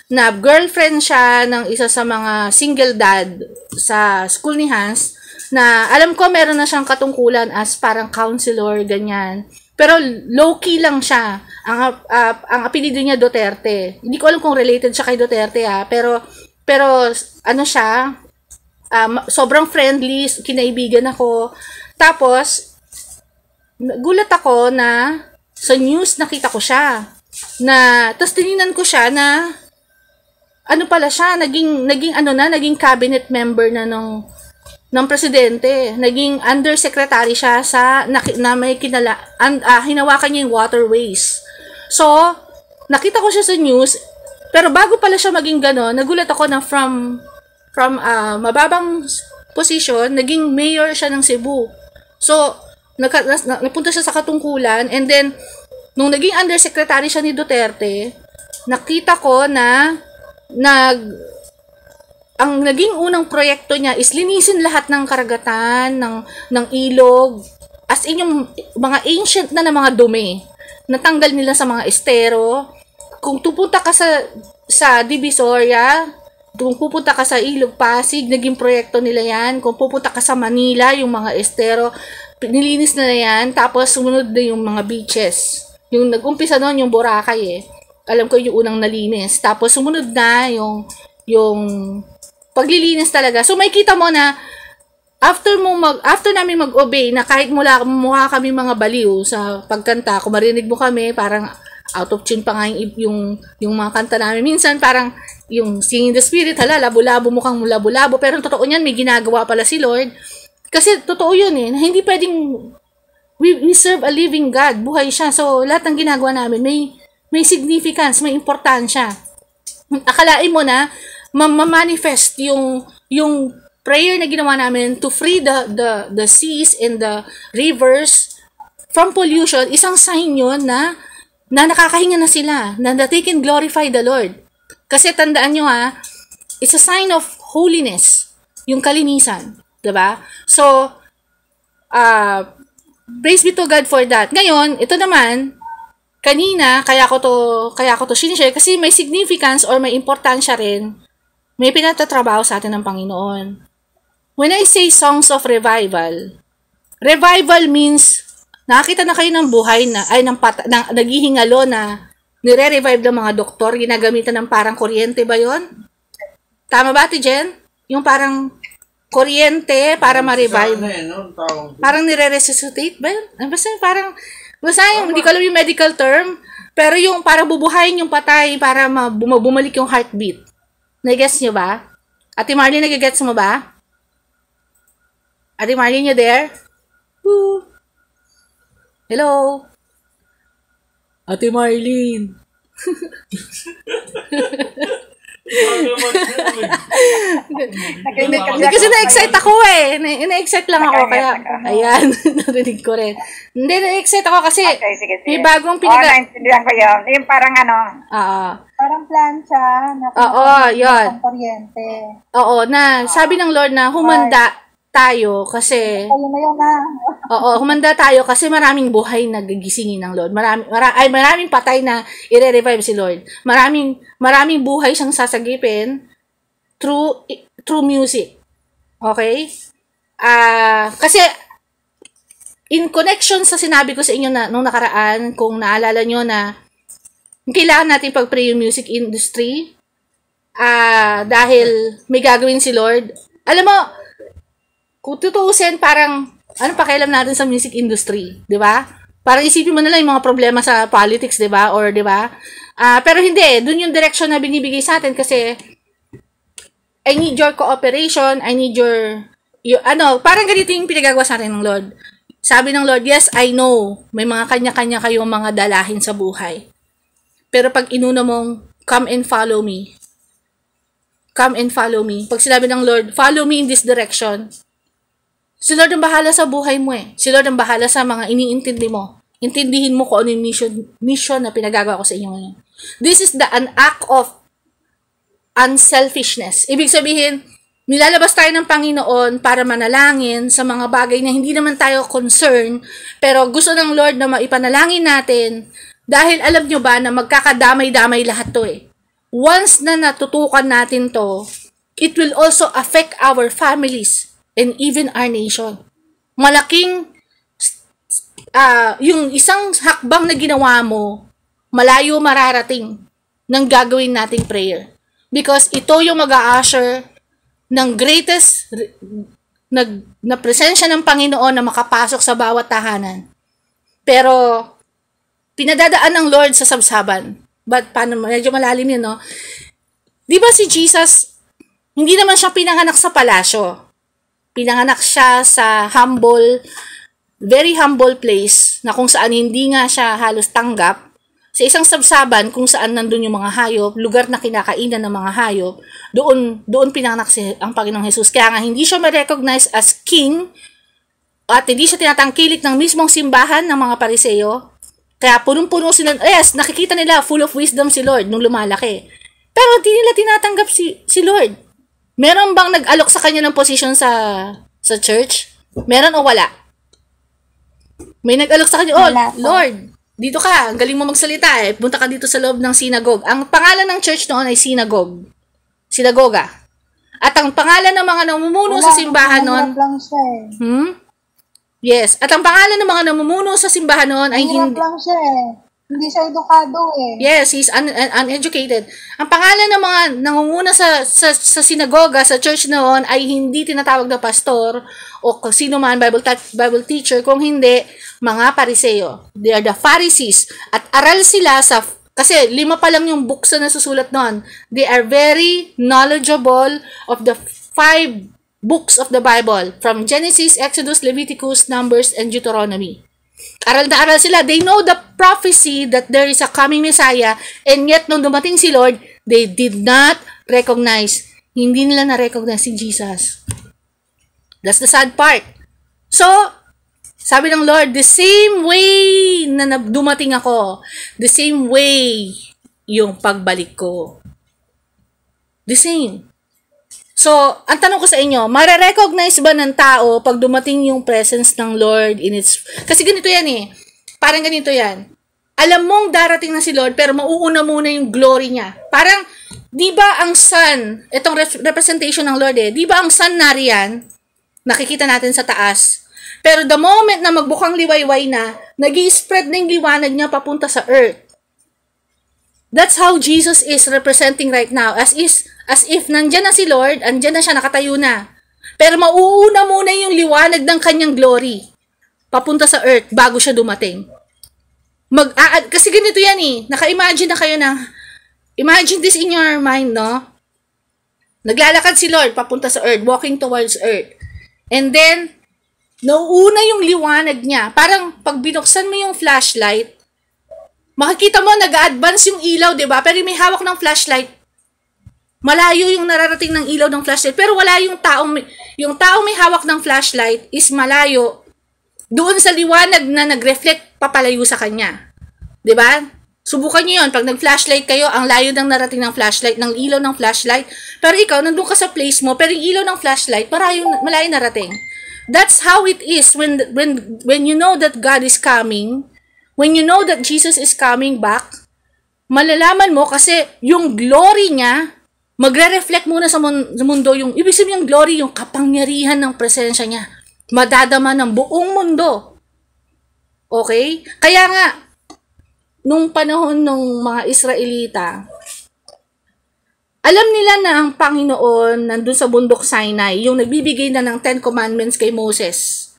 na girlfriend siya ng isa sa mga single dad sa school ni Hans, na alam ko meron na siyang katungkulan as parang counselor, ganyan. Pero low-key lang siya. Ang apelido niya Duterte. Hindi ko alam kung related siya kay Duterte pero ano siya, sobrang friendly, kinaibigan ako. Tapos, gulat ako na sa news nakita ko siya. Tapos tinignan ko siya na ano pala siya, naging cabinet member na ng presidente. Naging undersecretary siya na may hinawakan niya yung waterways. So, nakita ko siya sa news, pero bago pala siya maging gano'n, nagulat ako na from mababang position, naging mayor siya ng Cebu. So, napunta siya sa katungkulan, and then, nung naging undersecretary siya ni Duterte, nakita ko na ang naging unang proyekto niya is linisin lahat ng karagatan, ng ilog, as in yung mga ancient na mga dumi. Natanggal nila sa mga estero. Kung pupunta ka sa Divisoria, kung pupunta ka sa Ilog Pasig, naging proyekto nila yan. Kung pupunta ka sa Manila, yung mga estero, nilinis nila yan. Tapos sumunod na yung mga beaches. Yung nag-umpisa noon yung Boracay eh. Alam ko yung unang nalinis. Tapos sumunod na yung paglilinis talaga. So may kita mo na after namin mag-obey na kahit mukha kami mga baliw sa pagkanta, kung marinig mo kami, parang out of tune pa nga yung mga kanta namin. Minsan parang yung singing the spirit, labo-labo, mukhang labo-labo, pero totoo niyan, may ginagawa pala si Lord. Kasi totoo yun eh, na hindi pwedeng, we serve a living God, buhay siya. So lahat ng ginagawa namin, may significance, may importansya. Akalain mo na, ma-manifest yung prayer na ginawa namin to free the seas and the rivers from pollution, isang sign yun na nakakahinga na sila, na they can glorify the Lord. Kasi tandaan nyo it's a sign of holiness, yung kalinisan. Diba? So, praise be to God for that. Ngayon, ito naman, kanina, kaya ko to sinishare kasi may significance or may importansya rin, may pinatatrabaho sa atin ng Panginoon. When I say songs of revival means nakakita na kayo ng buhay naghihingalo na nire-revive ng mga doktor, ginagamitan ng parang kuryente ba yon? Tama ba, Ate Jen? Yung parang kuryente para ma-revive. Parang nire-resuscitate ba yun? Basta yung, hindi ko alam yung medical term, pero yung parang bubuhayin yung patay para bumalik yung heartbeat. Nag-gets nyo ba? Ate Marlene, nag-gets mo ba? Ate Marlene, you there? Woo! Hello? Ate Marlene. Kasi na-excite ako eh. Na-excite lang ako. Kaya, ayan, narinig ko rin. Hindi, na-excite ako kasi may bagong naintindihan ko yun. Yung parang parang plancha na yun. kuryente. Oo, sabi ng Lord na humanda tayo kasi humanda tayo kasi maraming buhay na gigisingin ng Lord. Maraming patay na i-revive si Lord. Maraming buhay siyang sasagipin through music. Okay? Kasi in connection sa sinabi ko sa inyo nung nakaraan, kung naalala nyo na kailangan natin pag-pray yung music industry dahil may gagawin si Lord. Alam mo, kung tutuusin, parang Ano pakialam natin sa music industry, 'di ba? Parang isipin mo na lang yung mga problema sa politics, 'di ba? Or 'di ba? Pero hindi, doon yung direction na binibigay sa atin kasi I need your cooperation, I need your parang ganito yung pinagagawa sa atin ng Lord. Sabi ng Lord, yes, I know, may mga kanya-kanya kayong mga dalahin sa buhay. Pero pag inuna mong, come and follow me. Come and follow me. Pag sinabi ng Lord, follow me in this direction. Si Lord ang bahala sa buhay mo eh. Si Lord ang bahala sa mga iniintindi mo. Intindihin mo kung ano yung mission na pinagagawa ko sa inyo ngayon. This is an act of unselfishness. Ibig sabihin, nilalabas tayo ng Panginoon para manalangin sa mga bagay na hindi naman tayo concern, pero gusto ng Lord na maipanalangin natin dahil alam nyo ba na magkakadamay-damay lahat to eh. Once na natutukan natin to, it will also affect our families and even our nation. Malaking, yung isang hakbang na ginawa mo, malayo mararating ng gagawin nating prayer. Because ito yung mag-a-usher ng greatest na presensya ng Panginoon na makapasok sa bawat tahanan. Pero, pinadadaan ng Lord sa sabsaban. But, paano, medyo malalim yun, no? Di ba si Jesus, hindi naman siya pinanganak sa palasyo. Pinanganak siya sa very humble place, na kung saan hindi nga siya halos tanggap, sa isang sabsaban kung saan nandun yung mga hayop, lugar na kinakainan ng mga hayop, doon pinanganak ang Panginoong Jesus. Kaya nga hindi siya ma-recognize as king at hindi siya tinatangkilik ng mismong simbahan ng mga Pariseo. Kaya punong-puno sila, yes, nakikita nila full of wisdom si Lord nung lumalaki. Pero di nila tinatanggap si Lord. Meron bang nag-alok sa kanya ng position sa church? Meron o wala? May nag-alok sa kanya, Lord, dito ka, galing mo magsalita eh. Punta ka dito sa loob ng synagogue. Ang pangalan ng church noon ay synagogue. Sinagoga. At ang pangalan ng mga namumuno sa simbahan noon... Yes. At ang pangalan ng mga namumuno sa simbahan noon ay hindi... lang siya eh. Hindi siya edukado eh. Yes, he's uneducated. Ang pangalan ng mga nangunguna sa sinagoga, sa church noon, ay hindi tinatawag na pastor o sino man, Bible teacher, kung hindi, mga Pariseo. They are the Pharisees. At aral sila kasi 5 pa lang yung books na nasusulat noon. They are very knowledgeable of the 5 books of the Bible, from Genesis, Exodus, Leviticus, Numbers, and Deuteronomy. Aral na aral sila. They know the prophecy that there is a coming Messiah, and yet nung dumating si Lord, they did not recognize. Hindi nila na-recognize si Jesus. That's the sad part. So, sabi ng Lord, the same way na dumating ako, the same way yung pagbalik ko. The same. So, ang tanong ko sa inyo, mare-recognize ba ng tao pag dumating yung presence ng Lord in its... Kasi ganito yan eh. Parang ganito yan. Alam mong darating na si Lord, pero mauuna muna yung glory niya. Parang, di ba ang sun, itong representation ng Lord eh, di ba ang sun nariyan, nakikita natin sa taas. Pero the moment na magbukang liwayway na, nag-i-spread na yung liwanag niya papunta sa earth. That's how Jesus is representing right now. As if nandyan na si Lord, andyan na siya, nakatayo na. Pero mauuna muna yung liwanag ng kanyang glory papunta sa earth bago siya dumating. Kasi ganito yan eh. Naka-imagine na kayo na, imagine this in your mind, no? Naglalakad si Lord papunta sa earth, walking towards earth. And then, nauuna yung liwanag niya. Parang pag binuksan mo yung flashlight, makikita mo, nag-advance yung ilaw, di ba? Pero may hawak ng flashlight. Malayo yung nararating ng ilaw ng flashlight. Pero wala yung taong may hawak ng flashlight is malayo doon sa liwanag na nag-reflect papalayo sa kanya. Di ba? Subukan nyo yun. Pag nag-flashlight kayo, ang layo ng narating ng flashlight, ng ilaw ng flashlight. Pero ikaw, nandun ka sa place mo, pero yung ilaw ng flashlight, malayo narating. That's how it is when you know that God is coming. When you know that Jesus is coming back, malalaman mo kasi yung glory niya, magre-reflect muna sa mundo yung, ibig sabihin yung glory, yung kapangyarihan ng presensya niya. Madadama ng buong mundo. Okay? Kaya nga, nung panahon ng mga Israelita, alam nila na ang Panginoon nandun sa bundok Sinai, yung nagbibigay na ng 10 Commandments kay Moses.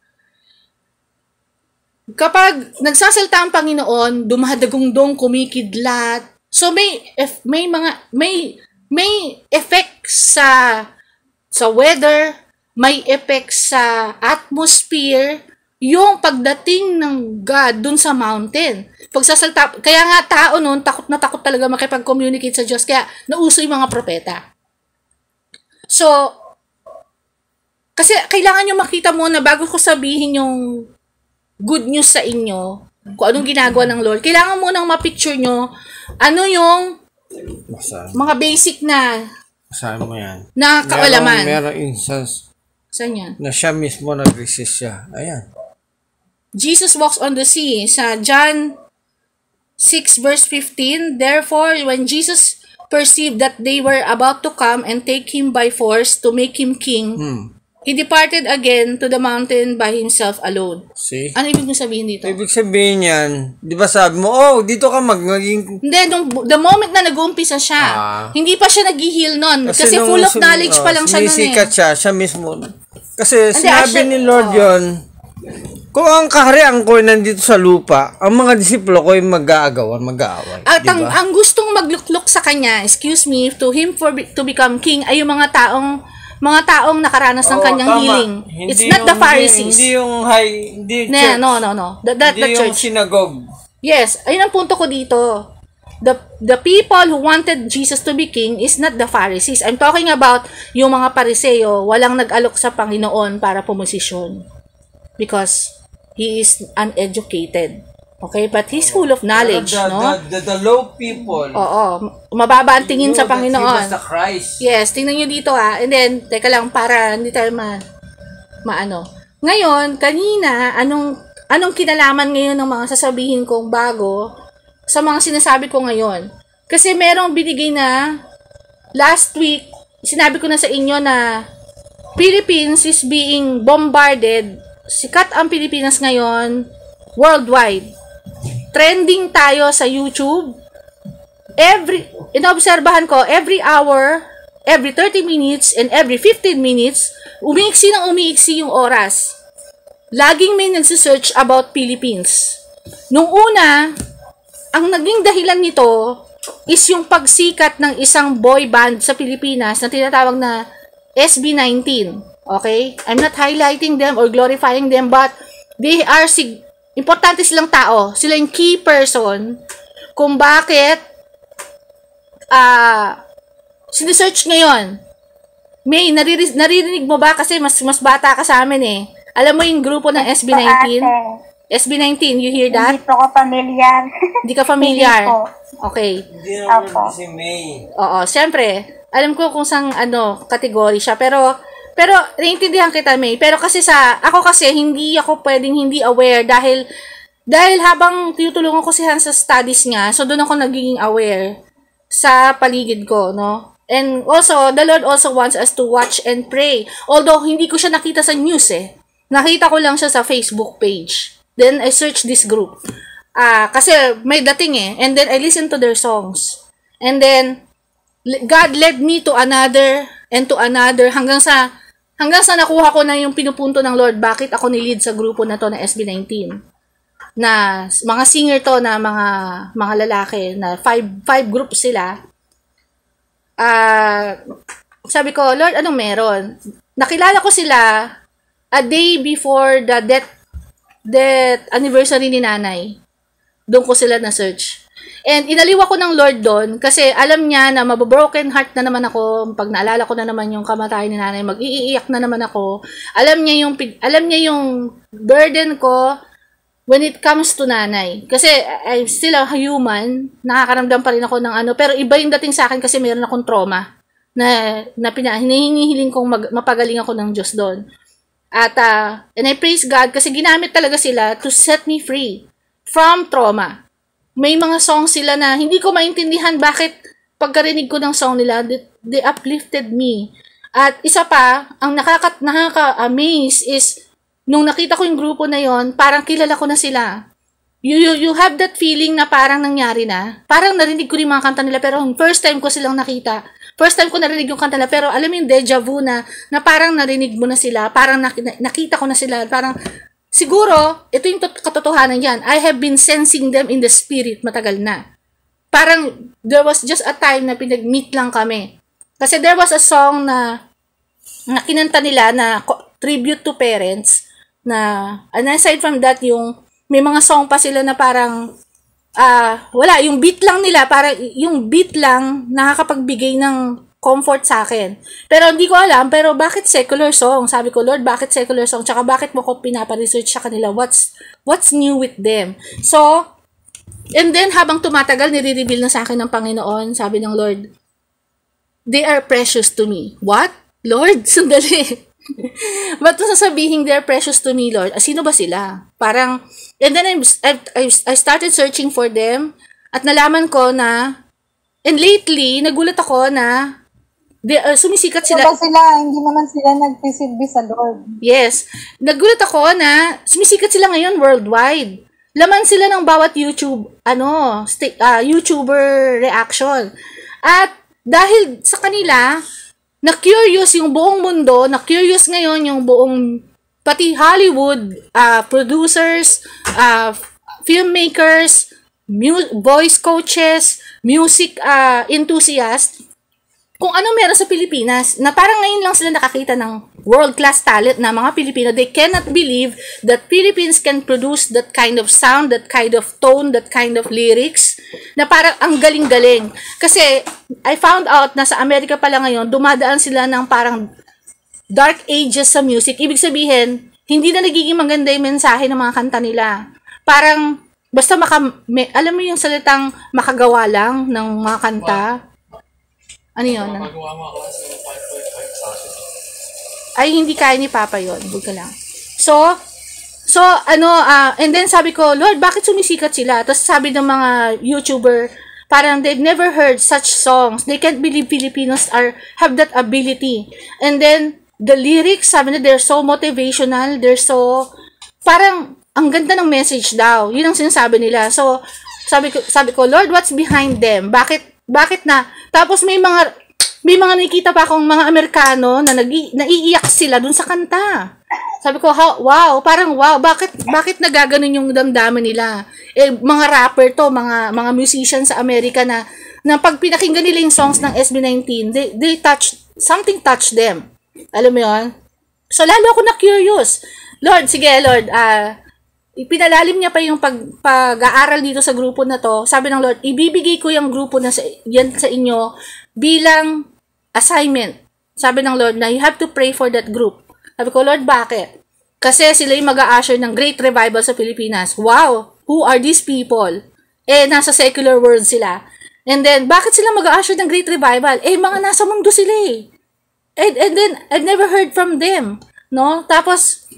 kapag nagsasalita ang Panginoon, dumadagungdong, kumikidlat. So may effect sa weather, may effect sa atmosphere, yung pagdating ng God dun sa mountain. Pagsasalta, kaya nga tao noon, takot na takot talaga makipag-communicate sa Diyos, kaya nauso yung mga propeta. So, kasi kailangan nyo makita muna, bago ko sabihin yung good news sa inyo, kung anong ginagawa ng Lord, kailangan munang ma-picture nyo, ano yung mga basic na Saan mo yan? na kaalaman. Merong instance Saan yan? na siya mismo nag-resist siya. Ayan. Jesus walks on the sea. Sa John 6 verse 15, therefore, when Jesus perceived that they were about to come and take him by force to make him king, he departed again to the mountain by himself alone. See? Ano ibig sabihin dito? Ibig sabihin yan, di ba sabi mo, dito ka maging... Hindi, the moment na nag-uumpisa siya, hindi pa siya nag-heal nun. Kasi full of knowledge pa lang siya nun sumisikat siya mismo. Kasi Hindi, sinabi ni Lord yon, kung ang kaharian ko nandito sa lupa, ang mga disipulo ko ay mag-aaway. At diba? ang gustong magluklok sa kanya, excuse me, to him to become king, ay yung mga taong nakaranas ng kanyang tama. healing. Hindi It's not the Pharisees. Hindi yung high, hindi church. No. That Hindi yung church. synagogue. Yes, ayun ang punto ko dito. The people who wanted Jesus to be king is not the Pharisees. I'm talking about yung mga Pariseo, walang nag-alok sa Panginoon para pumosisyon. Because he is uneducated. Okay? But he's full of knowledge, no? The low people. Oo. Mababa ang tingin sa Panginoon. He was the Christ. Yes, tingnan nyo dito And then, teka lang, para hindi tayo maano. Ngayon, kanina, anong kinalaman ngayon ng mga sasabihin kong bago sa mga sinasabi ko ngayon? Kasi merong binigay na last week, sinabi ko na sa inyo na Philippines is being bombarded. Sikat ang Pilipinas ngayon worldwide. Trending tayo sa YouTube. Inobserbahan ko, every hour, every 30 minutes, and every 15 minutes, umiiksi yung oras. Laging may nagsisearch about Philippines. Nung una, ang naging dahilan nito is yung pagsikat ng isang boy band sa Pilipinas na tinatawag na SB19. Okay? I'm not highlighting them or glorifying them, but they are importante silang tao. Sila yung key person kung bakit sinesearch ngayon. May, naririnig mo ba? Kasi mas bata ka sa amin eh. Alam mo yung grupo ng SB19? SB19, you hear that? Hindi po ako familiar. Hindi ka familiar? Hindi po. Okay. Hindi naman si May. Oo, siyempre. Alam ko kung saan kategory siya. Pero naiintindihan kita, May. Pero kasi ako kasi, hindi ako pwedeng hindi aware dahil habang tinutulungan ko si Hans sa studies niya, so doon ako nagiging aware sa paligid ko, no? And also, the Lord also wants us to watch and pray. Although, hindi ko siya nakita sa news eh. Nakita ko lang siya sa Facebook page. Then, I searched this group. Kasi may dating eh. And then, I listened to their songs. And then, God led me to another and to another hanggang sa nakuha ko na yung pinupunto ng Lord. Bakit ako nilid sa grupo na to na SB19? Na mga singer to na mga lalaki na five groups sila. Sabi ko, Lord, anong meron? Nakilala ko sila a day before the death anniversary ni nanay. Doon ko sila na-search. And inaliw ako ng Lord doon kasi alam niya na mababroken heart na naman ako pag naalala ko na naman yung kamatayan ni nanay, mag-iiyak na naman ako. Alam niya yung burden ko when it comes to nanay. Kasi I'm still a human, nakakaramdam pa rin ako ng pero iba yung dating sa akin kasi mayroon akong trauma na hinihingihiling kong mapagaling ako ng Diyos doon. At and I praise God kasi ginamit talaga sila to set me free from trauma. May mga songs sila na hindi ko maintindihan bakit pagkarinig ko ng song nila, they uplifted me. At isa pa, ang nakaka-amaze is nung nakita ko yung grupo na yon, parang kilala ko na sila. You have that feeling na parang nangyari na. Parang narinig ko rin mga kanta nila pero first time ko silang nakita. First time ko narinig yung kanta nila pero alam mo yung deja vu na parang narinig mo na sila, parang nakita ko na sila, parang siguro, ito yung katotohanan yan. I have been sensing them in the spirit matagal na. Parang, there was just a time na pinag-meet lang kami. Kasi there was a song na kinanta nila na tribute to parents na, and aside from that, may mga song pa sila na parang, wala, yung beat lang nila, parang yung beat lang nakakapagbigay ng comfort sa akin. Pero hindi ko alam, pero bakit secular song? Sabi ko, Lord, bakit secular song? Tsaka bakit mo ko pinapa-research sa kanila? What's new with them? So, and then habang tumatagal, nire-reveal na sa akin ng Panginoon, sabi ng Lord, they are precious to me. What? Lord, sandali. Ba't sasabihin they're precious to me, Lord? Sino ba sila? Parang, and then I started searching for them at nalaman ko na, and lately, nagulat ako na sumisikat sila. Hindi naman sila nagsisilbi sa Lord. Yes. Nagulat ako na sumisikat sila ngayon worldwide. Laman sila ng bawat YouTuber reaction. At dahil sa kanila, na-curious yung buong mundo, na-curious ngayon yung buong, pati Hollywood, producers, filmmakers, voice coaches, music enthusiasts, kung ano meron sa Pilipinas, na parang ngayon lang sila nakakita ng world-class talent na mga Pilipino. They cannot believe that Philippines can produce that kind of sound, that kind of tone, that kind of lyrics, na parang ang galing-galing. Kasi, I found out na sa Amerika pala ngayon, dumadaan sila ng parang dark ages sa music. Ibig sabihin, hindi na nagiging maganda yung mensahe ng mga kanta nila. Parang, basta alam mo yung salitang makagawa lang ng mga kanta? Ano yun? Ay, hindi kaya ni Papa yun. Huwag ka lang. So, and then sabi ko, Lord, bakit sumisikat sila? Tapos sabi ng mga YouTuber, parang they've never heard such songs. They can't believe Filipinos have that ability. And then, the lyrics, sabi na, they're so motivational. They're so, parang, ang ganda ng message daw. Yun ang sinasabi nila. So, sabi ko, Lord, what's behind them? Bakit na? Tapos may mga nakikita pa akong mga Amerikano na naiiyak sila dun sa kanta. Sabi ko, wow, parang wow, bakit nagaganon yung damdamin nila? Mga rapper to, mga musicians sa Amerika na pag pinakinggan nila yung songs ng SB19, they something touch them. Alam mo yun? So, lalo ako na-curious. Lord, sige, Lord, pinalalim niya pa yung pag-aaral dito sa grupo na to. Sabi ng Lord, ibibigay ko yung grupo na yan sa inyo bilang assignment. Sabi ng Lord na you have to pray for that group. Sabi ko, Lord, bakit? Kasi sila yung mag-a-usher ng great revival sa Pilipinas. Wow! Who are these people? Nasa secular world sila. And then, bakit sila mag-a-usher ng great revival? Mga nasa mundo sila eh. And then, I've never heard from them. No? Tapos,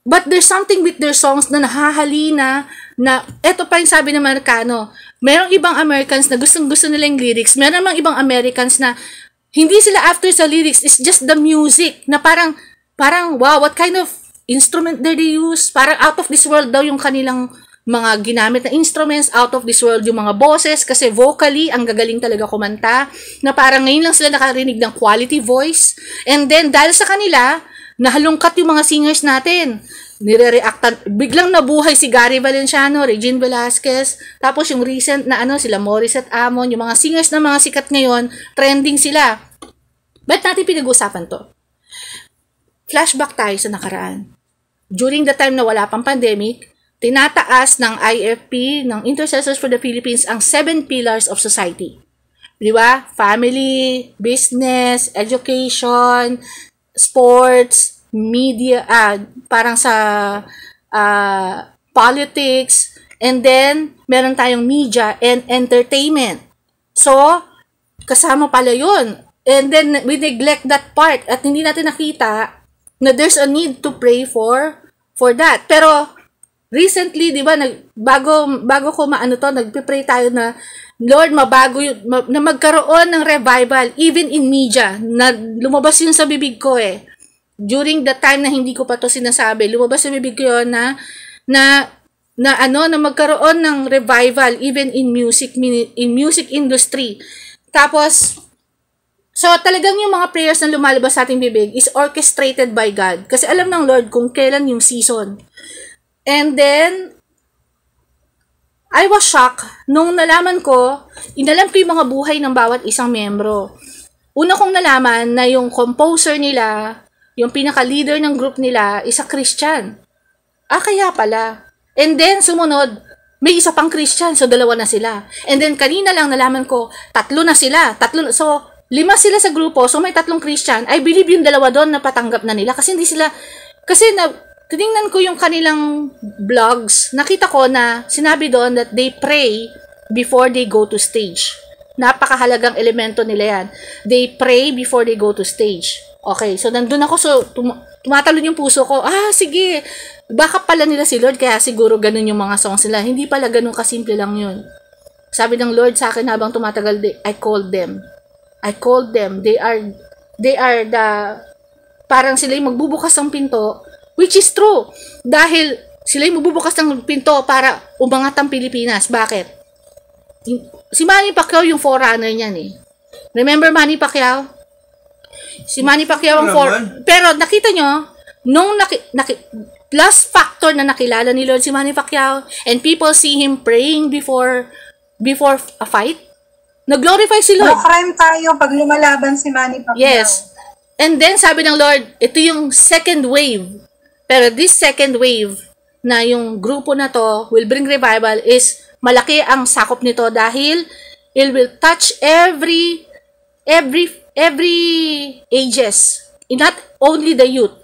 but there's something with their songs na nahahalina na eto pa yung sabi ng Amerikano. Merong ibang Americans na gustong-gusto nila yung lyrics. Meron namang ibang Americans na hindi sila after sa lyrics. It's just the music na parang wow, what kind of instrument they use? Parang out of this world daw yung kanilang mga ginamit na instruments, out of this world yung mga boses kasi vocally, ang gagaling talaga kumanta na parang ngayon lang sila nakarinig ng quality voice. And then, dahil sa kanila, nahalungkat yung mga singers natin. Nire-reactan. Biglang nabuhay si Gary Valenciano, Regine Velasquez, tapos yung recent na sila Morissette Amon, yung mga singers na mga sikat ngayon, trending sila. Ba't natin pinag-usapan to? Flashback tayo sa nakaraan. During the time na wala pang pandemic, tinataas ng IFP, ng Intercessors for the Philippines, ang 7 pillars of society. Di ba? Family, business, education, sports, media, parang sa politics, and then meron tayong media and entertainment. So, kasama pala yun. And then, we neglect that part at hindi natin nakita na there's a need to pray for that. Pero, recently, di ba, bago ko nagpe-pray tayo na, Lord, mabago yun, na magkaroon ng revival, even in media, na lumabas yun sa bibig ko During the time na hindi ko pa to sinasabi, lumabas sa bibig ko yun na magkaroon ng revival, even in music industry. Tapos, So, talagang yung mga prayers na lumalabas sa ating bibig is orchestrated by God. Kasi alam ng Lord kung kailan yung season. And then, I was shocked nung nalaman ko, inalam ko yung mga buhay ng bawat isang membro. Una kong nalaman na yung composer nila, yung pinaka-leader ng group nila, is a Christian. Kaya pala. And then, sumunod, may isa pang Christian, so 2 na sila. And then, kanina lang nalaman ko, 3 na sila. So, 5 sila sa grupo, so may 3 Christian. I believe yung 2 doon na patanggap na nila. Kasi hindi sila, tinignan ko yung kanilang blogs, nakita ko na sinabi doon that they pray before they go to stage. Napakahalagang elemento nila yan. They pray before they go to stage. Okay, so nandun ako, so tumatalon yung puso ko, sige, baka pala nila si Lord, kaya siguro ganun yung mga songs nila. Hindi pala ganun kasimple lang yun. Sabi ng Lord sa akin habang tumatagal, I called them. They are the, parang sila yung magbubukas ng pinto, which is true. Dahil sila yung magbubukas ng pinto para umangat ang Pilipinas. Bakit? Si Manny Pacquiao yung forerunner niyan eh. Remember Manny Pacquiao? Si Manny Pacquiao ang pero nakita nyo, nung plus factor na nakilala ni Lord si Manny Pacquiao and people see him praying before a fight, nag-glorify si Lord. Crime tayo pag lumalaban si Manny Pacquiao. Yes. And then sabi ng Lord, ito yung second wave. Pero this second wave na yung grupo na to will bring revival is malaki ang sakop nito dahil it will touch every ages. Not only the youth.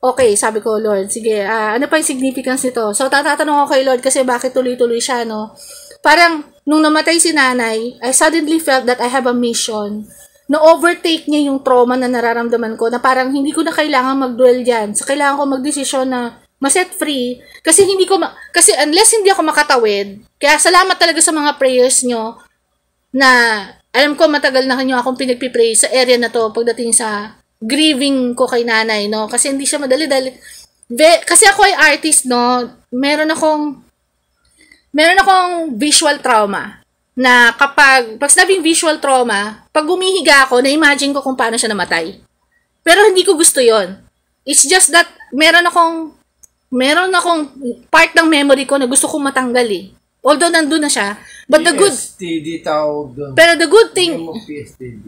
Okay, sabi ko, Lord, sige, ano pa yung significance nito? So, tatanong ako kay Lord kasi bakit tuloy-tuloy siya, no? Parang, nung namatay si nanay, I suddenly felt that I have a mission. Na-overtake niya yung trauma na nararamdaman ko, na parang hindi ko na kailangan mag-dwell dyan. So, kailangan ko mag-desisyon na ma-set free. Kasi kasi unless hindi ako makatawid, kaya salamat talaga sa mga prayers nyo, na alam ko matagal na kanyo akong pinagpipray sa area na to pagdating sa grieving ko kay nanay, no? Kasi hindi siya madali. Kasi ako ay artist, no? Meron akong visual trauma na pag sinabing visual trauma, pag gumihiga ako, na-imagine ko kung paano siya namatay. Pero hindi ko gusto yon. It's just that meron akong part ng memory ko na gusto kong matanggal eh. Although nandun na siya, but PSTD tawag doon. Pero the good thing,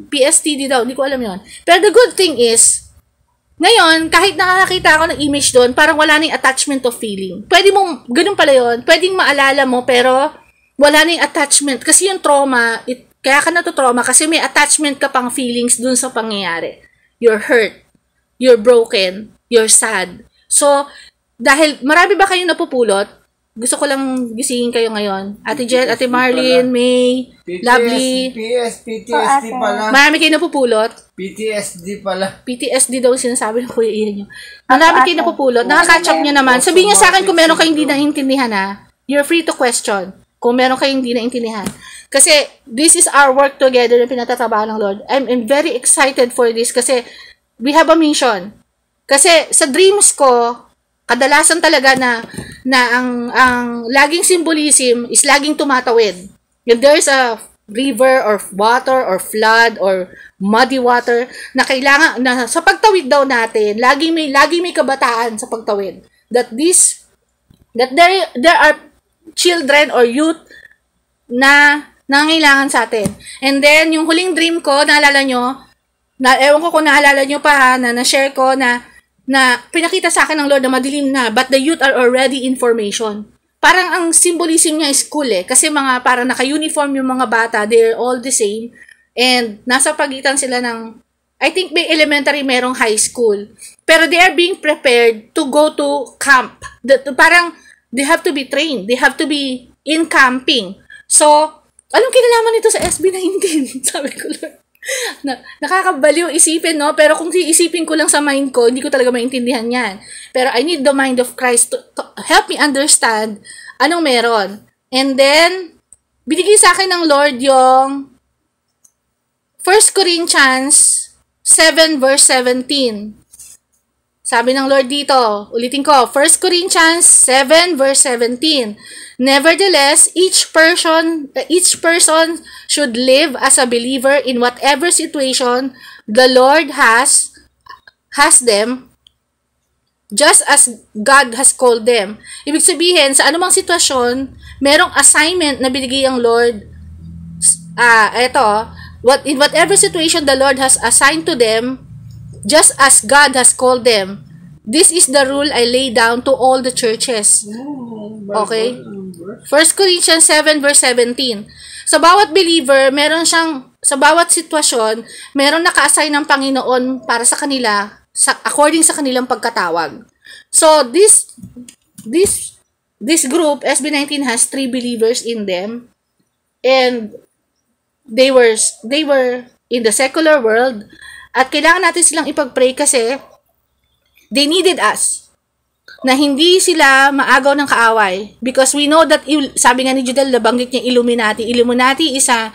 PSTD daw, hindi ko alam yon. Pero the good thing is, ngayon, kahit nakakita ako ng image doon, parang wala nang attachment of feeling. Pwede mo, ganun pala yun, pwedeng maalala mo, pero wala nang attachment. Kasi yung trauma, kaya ka trauma kasi may attachment ka pang feelings dun sa pangyayari. You're hurt, you're broken, you're sad. So, dahil marami ba kayong napupulot, gusto ko lang gisingin kayo ngayon. Ate Jen, Ate Marlene, May, Lovely. PTSD pala. Marami kayo napupulot. PTSD pala. PTSD daw sinasabi ng Kuya Ian nyo. Marami kayo napupulot. Nakaka-catch up nyo naman. Sabihin nyo sa akin kung meron kayong hindi naintindihan ha. You're free to question. Kung meron kayong hindi naintindihan. Kasi this is our work together na pinatatrabaho ng Lord. I'm very excited for this kasi we have a mission. Kasi sa dreams ko, kadalasan talaga na ang laging symbolism is laging tumatawid. If there's a river or water or flood or muddy water na kailangan na sa pagtawid daw natin, laging may kabataan sa pagtawid. That there are children or youth na nangailangan sa atin. And then yung huling dream ko, naalala nyo, ewan ko kung naalala nyo pa ha, na-share ko na pinakita sa akin ng Lord na madilim na, but the youth are already in formation. Parang ang symbolism niya is cool eh, kasi mga parang naka-uniform yung mga bata, they're all the same, and nasa pagitan sila ng, I think may elementary, merong high school, pero they are being prepared to go to camp. Parang, they have to be trained, they have to be in camping. So, anong kinalaman nito sa SB19? Sabi ko, Lord. Nakakabaliw isipin, no? Pero kung iisipin ko lang sa mind ko, hindi ko talaga maintindihan yan. Pero I need the mind of Christ to help me understand anong meron. And then, binigay sa akin ng Lord yung 1 Corinthians 7 verse 17. Sabi ng Lord dito, ulitin ko, 1 Corinthians 7 verse 17. Nevertheless, each person should live as a believer in whatever situation the Lord has them, just as God has called them. Ibig sabihin, sa anumang sitwasyon, merong assignment na binigay ang Lord. In whatever situation the Lord has assigned to them, just as God has called them. This is the rule I lay down to all the churches. Okay? 1 Corinthians 7 verse 17. Sa bawat believer, sa bawat sitwasyon, meron naka-assign ng Panginoon para sa kanila, according sa kanilang pagkatawag. So, this group, SB19, has 3 believers in them. And they were in the secular world. At kailangan natin silang ipag-pray kasi they needed us na hindi sila maagaw ng kaaway. Because we know that, sabi nga ni Judel, nabanggit niya Illuminati. Illuminati is a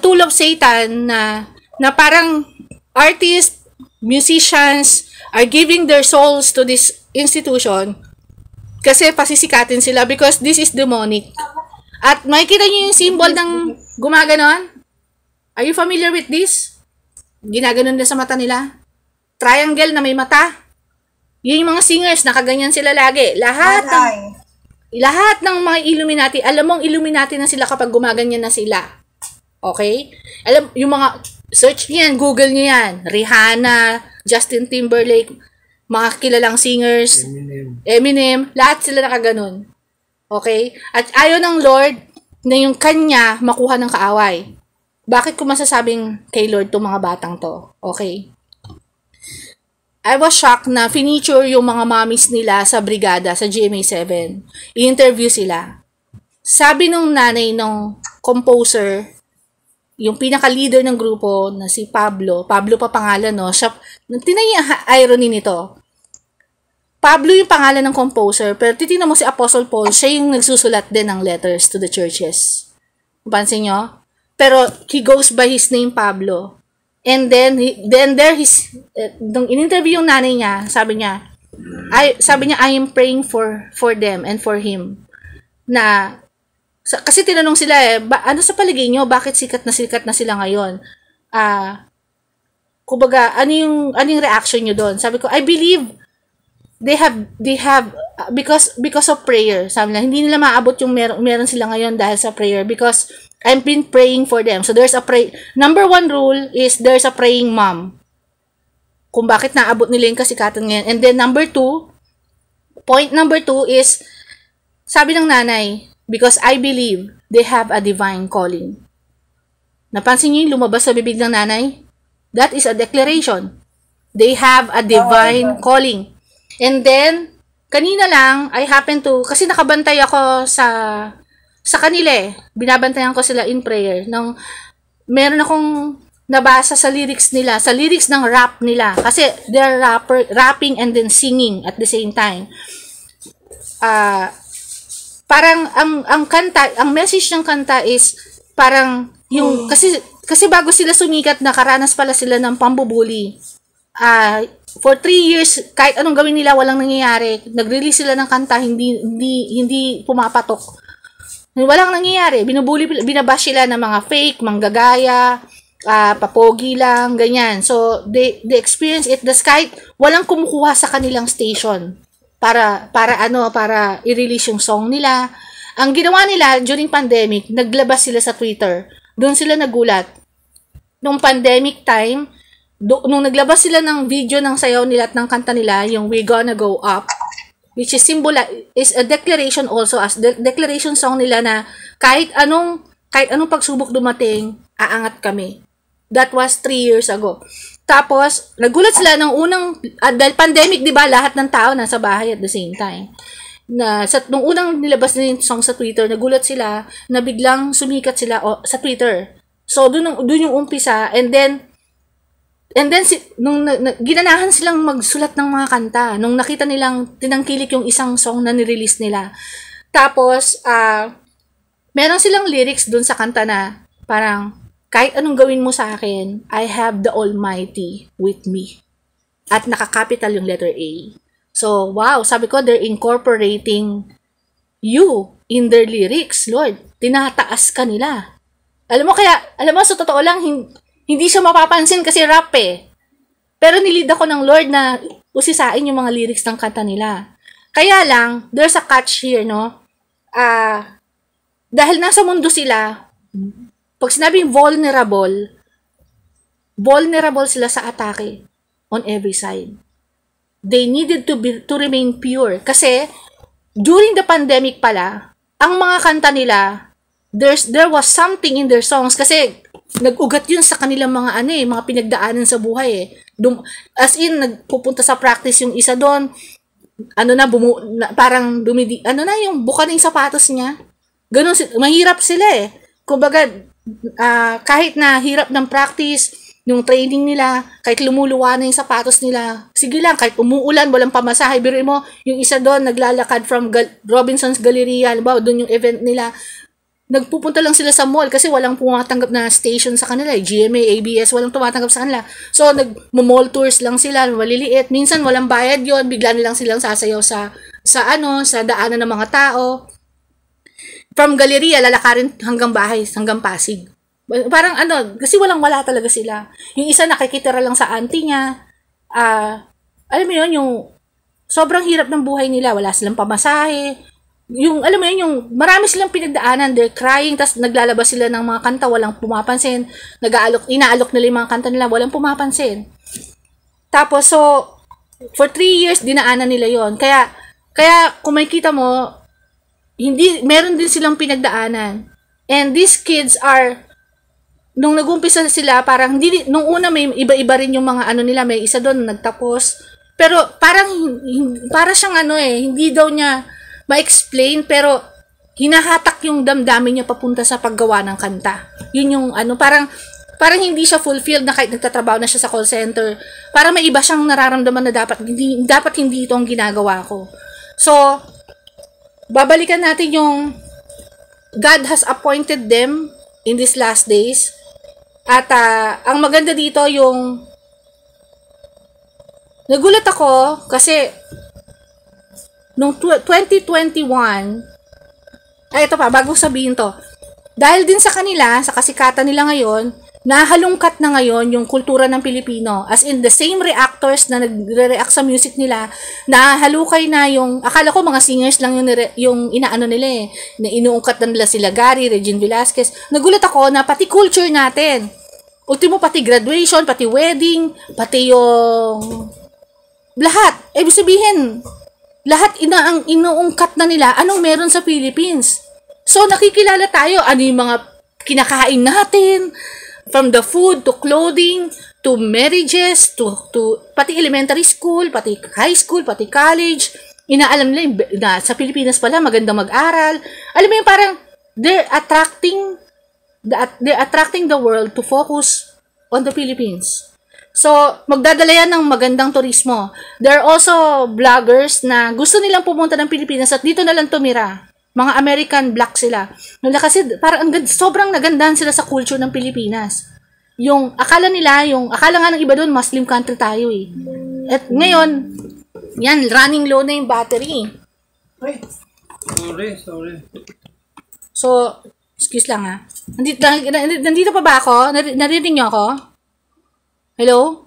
tool of Satan na parang artists, musicians are giving their souls to this institution kasi pasisikatin sila because this is demonic. At makikita niyo yung symbol ng gumaganon? Are you familiar with this? Ginaganon na sa mata nila. Triangle na may mata. Yun yung mga singers, nakaganyan sila lagi. Lahat ng mga Illuminati, alam mong Illuminati na sila kapag gumaganyan na sila. Okay? Alam, yung mga, search niyan, Google niyo yan. Rihanna, Justin Timberlake, mga kilalang singers, Eminem, lahat sila nakaganon. Okay? At ayaw ng Lord na yung kanya makuha ng kaaway. Bakit ko masasabing kay Lord itong mga batang to? Okay? I was shocked na finiture yung mga mommies nila sa brigada, sa GMA7. I-interview sila. Sabi nung nanay nung composer, yung pinaka-leader ng grupo na si Pablo pa pangalan, no? Siya, tinay irony nito. Pablo yung pangalan ng composer, pero titignan mo si Apostle Paul, siya yung nagsusulat din ng letters to the churches. Pansin nyo? Pero he goes by his name Pablo. And then nung in-interview yung nanay niya, sabi niya, I am praying for them and for him. Kasi tinanong sila ano sa palagay niyo, bakit sikat na sila ngayon? Kumbaga, ano yung reaction niyo doon? Sabi ko, I believe they have because of prayer. Sabi nila, hindi nila maabot yung meron sila ngayon dahil sa prayer because I've been praying for them. So there's number 1 rule is there's a praying mom. Kung bakit naabot nila yung kasikatan ngayon. And then point number 2 is, sabi ng nanay, because I believe they have a divine calling. Napansin niyo yung lumabas sa bibig ng nanay? That is a declaration. They have a divine calling. And then, kanina lang, I happen to, kasi nakabantay ako sa kanila binabantayan ko sila in prayer. Meron akong nabasa sa lyrics nila, sa lyrics ng rap nila. Kasi they're rapping and then singing at the same time. Parang ang kanta, ang message ng kanta is parang yung kasi bago sila sumikat, nakaranas pala sila ng pambubuli. For 3 years, kahit anong gawin nila, walang nangyayari. Nag-release sila ng kanta, hindi pumapatok. Walang nangyayari. Binabash sila ng mga fake, manggagaya, papogi lang, ganyan. So, they experience it. Kahit walang kumukuha sa kanilang station para i-release yung song nila. Ang ginawa nila during pandemic, naglabas sila sa Twitter. Doon sila nagulat. Nung pandemic time, nung naglabas sila ng video ng sayaw nila at ng kanta nila, yung We Gonna Go Up, which is is a declaration also, as declaration song nila na kahit anong pagsubok dumating, aangat kami. That was 3 years ago. Tapos, nagulat sila ng dahil pandemic, di ba, lahat ng tao nasa bahay at the same time. Nung unang nilabas na yung song sa Twitter, nagulat sila na biglang sumikat sila sa Twitter. So, doon yung umpisa, and then ginanahan silang magsulat ng mga kanta. Nung nakita nilang tinangkilik yung isang song na nirelease nila. Tapos, meron silang lyrics dun sa kanta na parang, kahit anong gawin mo sa akin, I have the Almighty with me. at naka-capital yung letter A. So, wow, sabi ko, they're incorporating you in their lyrics, Lord. Tinataas ka nila. Alam mo, sa totoo lang, hindi siya mapapansin kasi rap eh. Pero nilid ako ng Lord na usisain yung mga lyrics ng kanta nila. Kaya lang, there's a catch here, no? Dahil nasa mundo sila, pag sinabing vulnerable sila sa atake on every side. They needed to remain pure. Kasi, during the pandemic pala, ang mga kanta nila, there was something in their songs. Kasi, nag-ugat yun sa kanilang mga mga pinagdaanan sa buhay eh. As in, nagpupunta sa practice yung isa doon, parang yung buka na yung sapatos niya. Ganun, mahirap sila eh. Kumbaga, kahit na hirap ng practice, yung training nila, kahit lumuluwa na yung sapatos nila, sige lang, kahit umuulan, walang pamasahe, biruin mo, yung isa doon, naglalakad from Robinson's Galleria, halimbawa, doon yung event nila, nagpupunta lang sila sa mall kasi walang pumatanggap na station sa kanila, GMA, ABS, walang tumatanggap sa kanila. So, nag-mall tours lang sila, maliliit, minsan walang bayad yon, bigla nilang silang sasayaw sa daanan ng mga tao. From Galleria, lalakarin hanggang bahay, hanggang Pasig. Parang kasi wala talaga sila. Yung isa nakikitira lang sa auntie niya. Alam mo yun, yung sobrang hirap ng buhay nila. Wala silang pamasahe. Yung, alam mo yun, yung marami silang pinagdaanan. They're crying, tas naglalabas sila ng mga kanta, walang pumapansin. Inaalok nila yung mga kanta nila, walang pumapansin. Tapos, so, for 3 years, dinaanan nila yon. Kaya kung makikita mo, meron din silang pinagdaanan. And these kids are, nung nag-umpisa sila, parang, nung una may iba-iba rin yung mga nila, may isa doon nagtapos. Pero parang siyang hindi daw niya ma-explain, pero hinahatak yung damdamin niya papunta sa paggawa ng kanta. Yun yung parang hindi siya fulfilled na kahit nagtatrabaho na siya sa call center. Parang may iba siyang nararamdaman na dapat hindi ito ang ginagawa ko. So, babalikan natin yung God has appointed them in these last days. At ang maganda dito yung nagulat ako kasi noong 2021 ito pa, bago sabihin to, dahil din sa kanila, sa kasikatan nila ngayon, nahalungkat na ngayon yung kultura ng Pilipino. As in, the same reactors na nagre-react sa music nila, nahalukay na yung, akala ko mga singers lang yung inaano nila na inuungkat na nila sila Gary, Regine Velasquez. Nagulat ako na pati culture natin, ultimo pati graduation, pati wedding, pati yung lahat. Ibig sabihin, lahat ang inuungkat na nila anong meron sa Philippines. So, nakikilala tayo ano yung mga kinakain natin, from the food, to clothing, to marriages, to pati elementary school, pati high school, pati college. Inaalam nila na sa Pilipinas pala magandang mag-aral. Alam mo yung parang they're attracting the world to focus on the Philippines. So, magdadala yan ng magandang turismo. There are also vloggers na gusto nilang pumunta ng Pilipinas at dito na lang tumira. Mga American black sila. Kasi parang sobrang nagandahan sila sa culture ng Pilipinas. Yung akala nga ng iba doon, Muslim country tayo eh. At ngayon, yan, running low na yung battery. Sorry. So, excuse lang ha. Nandito pa ba ako? Narinig niyo ako? Hello?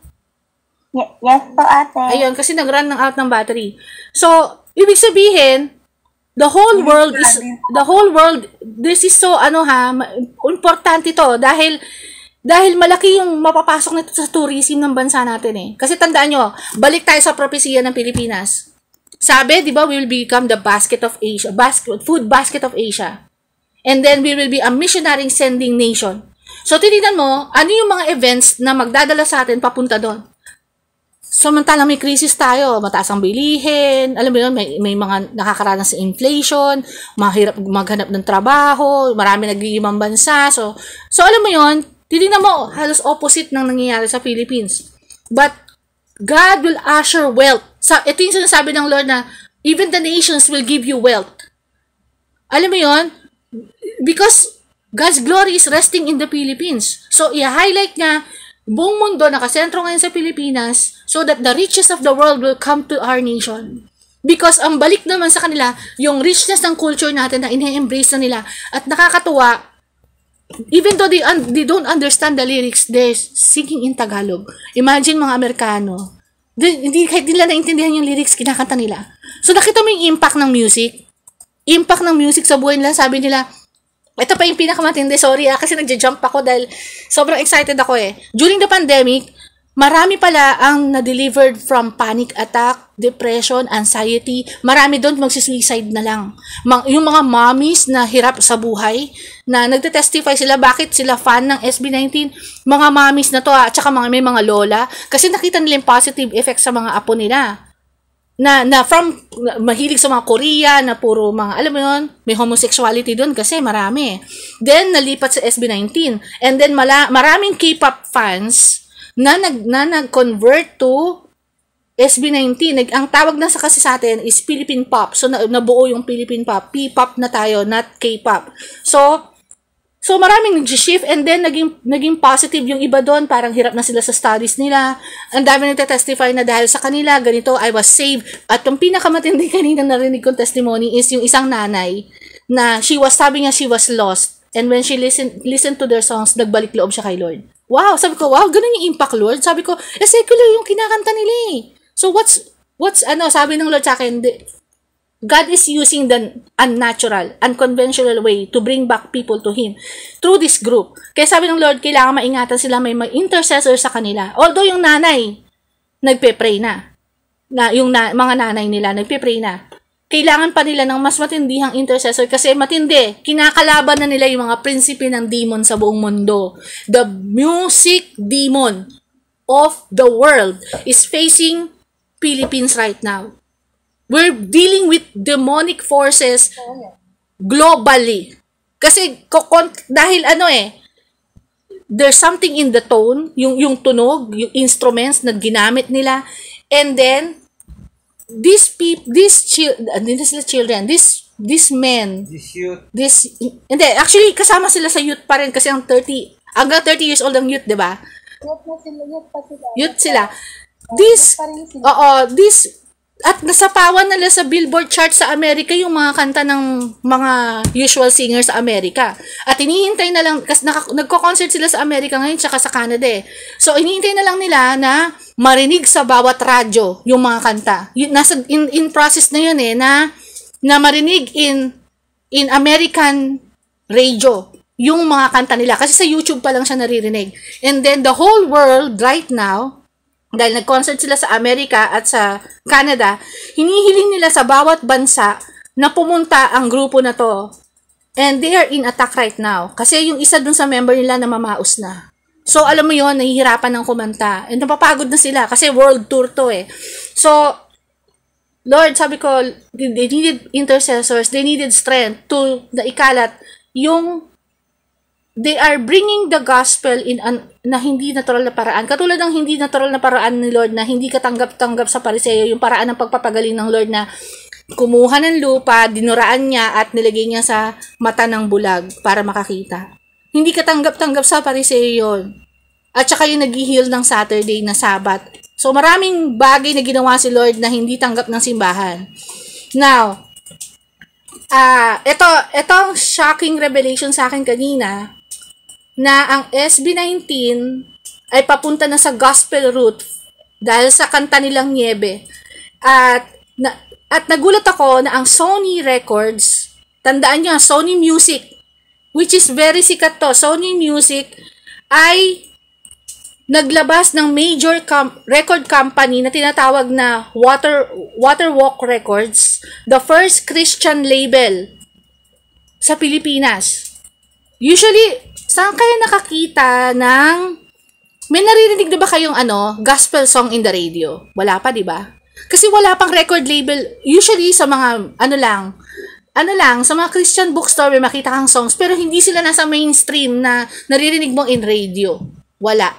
Yes po, ate. Ayun, kasi nag-run ng out ng battery. So, ibig sabihin, the whole world, this is so, importante to, dahil malaki yung mapapasok nito sa tourism ng bansa natin eh. Kasi tandaan nyo, balik tayo sa propesya ng Pilipinas. Sabi, di ba, we will become the basket of Asia, food basket of Asia. And then, we will be a missionary sending nation. So, tinitan mo, ano yung mga events na magdadala sa atin papunta doon? Samantalang may krisis tayo, mataas ang bilihin, alam mo yun, may mga nakakaranas sa inflation, mahirap maghanap ng trabaho, marami nag-iimang bansa. So alam mo yun, tinitan mo, halos opposite ng nangyayari sa Philippines. But, God will usher wealth. Ito yung sinasabi ng Lord na, even the nations will give you wealth. Alam mo yun? Because God's glory is resting in the Philippines. So, i-highlight niya buong mundo nakasentro ngayon sa Pilipinas so that the riches of the world will come to our nation. Because ang balik naman sa kanila, yung richness ng culture natin na ine-embrace na nila. At nakakatuwa, even though they don't understand the lyrics, they're singing in Tagalog. Imagine mga Amerikano, kahit nila naintindihan yung lyrics, kinakanta nila. So nakita mo yung impact ng music? Impact ng music sa buhay nila, sabi nila, ito pa yung pinakamatindi, sorry kasi nagja-jump ako dahil sobrang excited ako eh. During the pandemic, marami pala ang na-delivered from panic attack, depression, anxiety. Marami doon magsisuicide na lang. Yung mga mommies na hirap sa buhay, na nagte-testify sila bakit sila fan ng SB19, mga mommies na to at saka may mga lola, kasi nakita nila yung positive effect sa mga apo nila. Na from mahilig sa mga Korea na puro mga, alam mo yun, may homosexuality doon kasi marami. Then, nalipat sa SB19. And then, maraming K-pop fans na nag-convert to SB19. Ang tawag na kasi sa atin is Philippine Pop. So, nabuo yung Philippine Pop. P-pop na tayo, not K-pop. So maraming nag-shift and then naging positive yung iba doon. Parang hirap na sila sa studies nila. Ang dami nagte-testify na dahil sa kanila, ganito, I was saved. At yung pinakamatindi kanina narinig kong testimony is yung isang nanay na sabi niya she was lost. And when she listened to their songs, nagbalik loob siya kay Lord. Wow, sabi ko, wow, ganun yung impact, Lord. Sabi ko, secular yung kinakanta nila eh. So sabi ng Lord sa akin, God is using the unnatural, unconventional way to bring back people to Him through this group. Kaya sabi ng Lord, kailangan maingatan sila, may intercessor sa kanila. Although yung nanay, nagpe-pray na. Mga nanay nila, nagpe-pray na. Kailangan pa nila ng mas matindihang intercessor kasi matindi. Kinakalaban na nila yung mga prinsipe ng demon sa buong mundo. The music demon of the world is facing Philippines right now. We're dealing with demonic forces globally. Kasi dahil there's something in the tone, yung tunog, yung instruments na ginamit nila, and then these men, actually kasama sila sa youth pa rin kasi hanggang 30 years old ang youth, 'di ba? Youth sila. At nasapawan nila sa Billboard chart sa Amerika yung mga kanta ng mga usual singers sa Amerika. At hinihintay na lang, kasi nagko-concert sila sa Amerika ngayon tsaka sa Canada eh. So, hinihintay na lang nila na marinig sa bawat radyo yung mga kanta. Nasa in process na yun eh, na marinig in American radio yung mga kanta nila. Kasi sa YouTube pa lang siya naririnig. And then, the whole world right now, dahil nag-concert sila sa Amerika at sa Canada, hinihiling nila sa bawat bansa na pumunta ang grupo na to. And they are in attack right now. Kasi yung isa dun sa member nila na mamaos na. So, alam mo yon, nahihirapan ng kumanta. And napapagod na sila kasi world tour to eh. So, Lord, sabi ko, they needed intercessors, they needed strength to ikalat yung they are bringing the gospel in na hindi natural na paraan. Katulad ng hindi natural na paraan ni Lord na hindi katanggap-tanggap sa Pariseo, yung paraan ng pagpapagaling ng Lord na kumuha ng lupa, dinuraan niya at nilagay niya sa mata ng bulag para makakita. Hindi katanggap-tanggap sa Pariseo yun. At saka yung nag-heal ng Saturday na Sabat. So maraming bagay na ginawa si Lord na hindi tanggap ng simbahan. Now, ito ang shocking revelation sa akin kanina, na ang SB19 ay papunta na sa gospel route dahil sa kanta nilang Niebe. At nagulat ako na ang Sony Records, tandaan nyo, Sony Music, which is very sikat to, Sony Music ay naglabas ng major record company na tinatawag na Waterwalk Records, the first Christian label sa Pilipinas. Usually, saan kayo nakakita ng may naririnig na ba kayong gospel song in the radio? Wala pa, di ba? Kasi wala pang record label. Usually sa mga sa mga Christian bookstore may makita kang songs pero hindi sila nasa mainstream na naririnig mo in radio. Wala.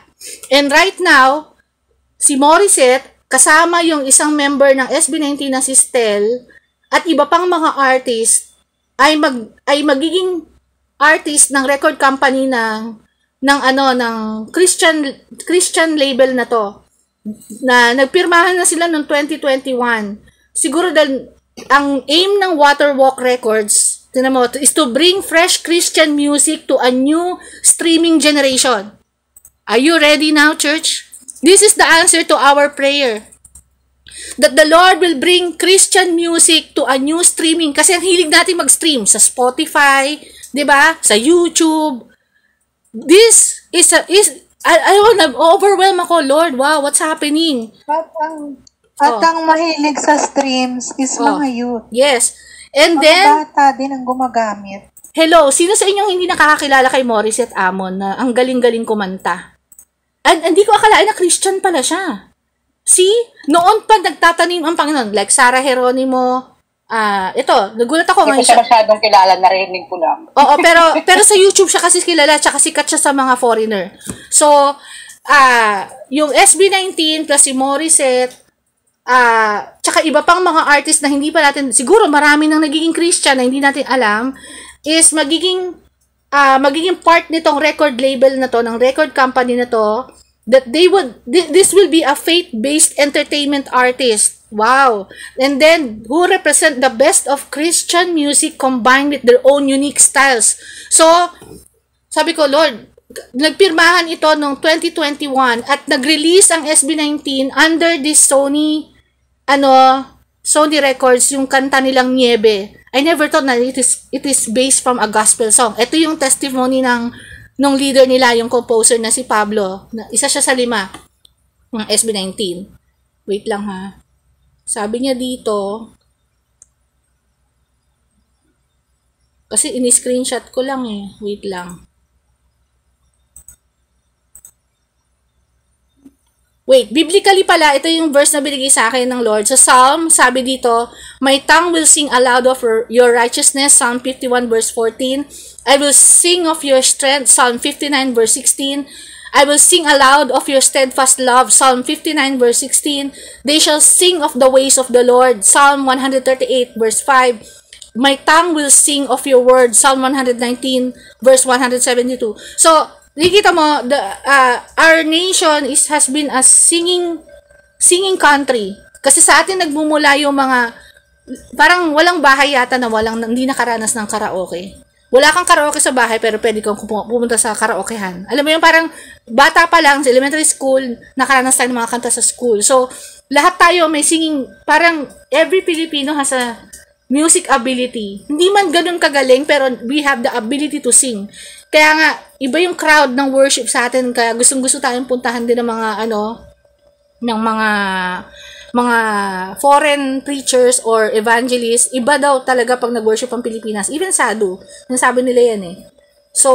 And right now, si Morissette kasama yung isang member ng SB19 na si Stel at iba pang mga artist ay magiging artist ng record company ng ng Christian label na to, na nagpirmahan na sila noong 2021. Siguro dahil ang aim ng Waterwalk Records, tinan mo, is to bring fresh Christian music to a new streaming generation. Are you ready now, church? This is the answer to our prayer. That the Lord will bring Christian music to a new streaming. Kasi ang hilig natin mag-stream sa Spotify, di ba? Sa YouTube. This is overwhelm ako, Lord. Wow, what's happening? At ang mahilig sa streams is mga youth. Yes. And mga then, bata din ang gumagamit. hello, sino sa inyong hindi nakakakilala kay Morissette Amon na ang galing-galing kumanta? Hindi ko akalain na Christian pala siya. See? Noon pa nagtatanim ang Panginoon. Like Sarah Geronimo. Ito, nagulat ako. Hindi ko siya masyadong kilala, narinig ko lang. Oo, pero sa YouTube siya kasi kilala, tsaka sikat siya sa mga foreigner. So, yung SB19 plus si Morissette, tsaka iba pang mga artist na hindi pa natin, siguro marami nang nagiging Christian na hindi natin alam, is magiging part nitong record label na to, ng record company na to, that this will be a faith-based entertainment artist. Wow. And then, who represent the best of Christian music combined with their own unique styles. So, sabi ko, Lord, nagpirmahan ito noong 2021 at nag-release ang SB19 under this Sony Records, yung kanta nilang Niebe. I never thought na it is based from a gospel song. Ito yung testimony nung leader nila, yung composer na si Pablo. Isa siya sa 5 ng SB19. Wait lang ha. Sabi niya dito, kasi ini-screenshot ko lang eh. Wait lang. Wait, biblically pala, ito yung verse na binigay sa akin ng Lord. Sa Psalm, sabi dito, my tongue will sing aloud of your righteousness, Psalm 51 verse 14. I will sing of your strength, Psalm 59 verse 16. I will sing aloud of your steadfast love, Psalm 59 verse 16. They shall sing of the ways of the Lord, Psalm 138 verse 5. My tongue will sing of your word, Psalm 119 verse 172. So, nakikita mo, our nation has been a singing country. Kasi sa atin nagmumula yung mga, parang walang bahay yata na hindi nakaranas ng karaoke. Wala kang karaoke sa bahay pero pwede kang pumunta sa karaokehan. Alam mo yung parang bata pa lang sa elementary school, nakaranas tayo ng mga kanta sa school. So, lahat tayo may singing, parang every Filipino has a music ability. Hindi man ganun kagaling pero we have the ability to sing. Kaya nga, iba yung crowd ng worship sa atin, kaya gustong-gusto tayong puntahan din ng mga foreign preachers or evangelists. Iba daw talaga pag nag-worship ang Pilipinas. Even Sadu, nasabi nila yan eh. So,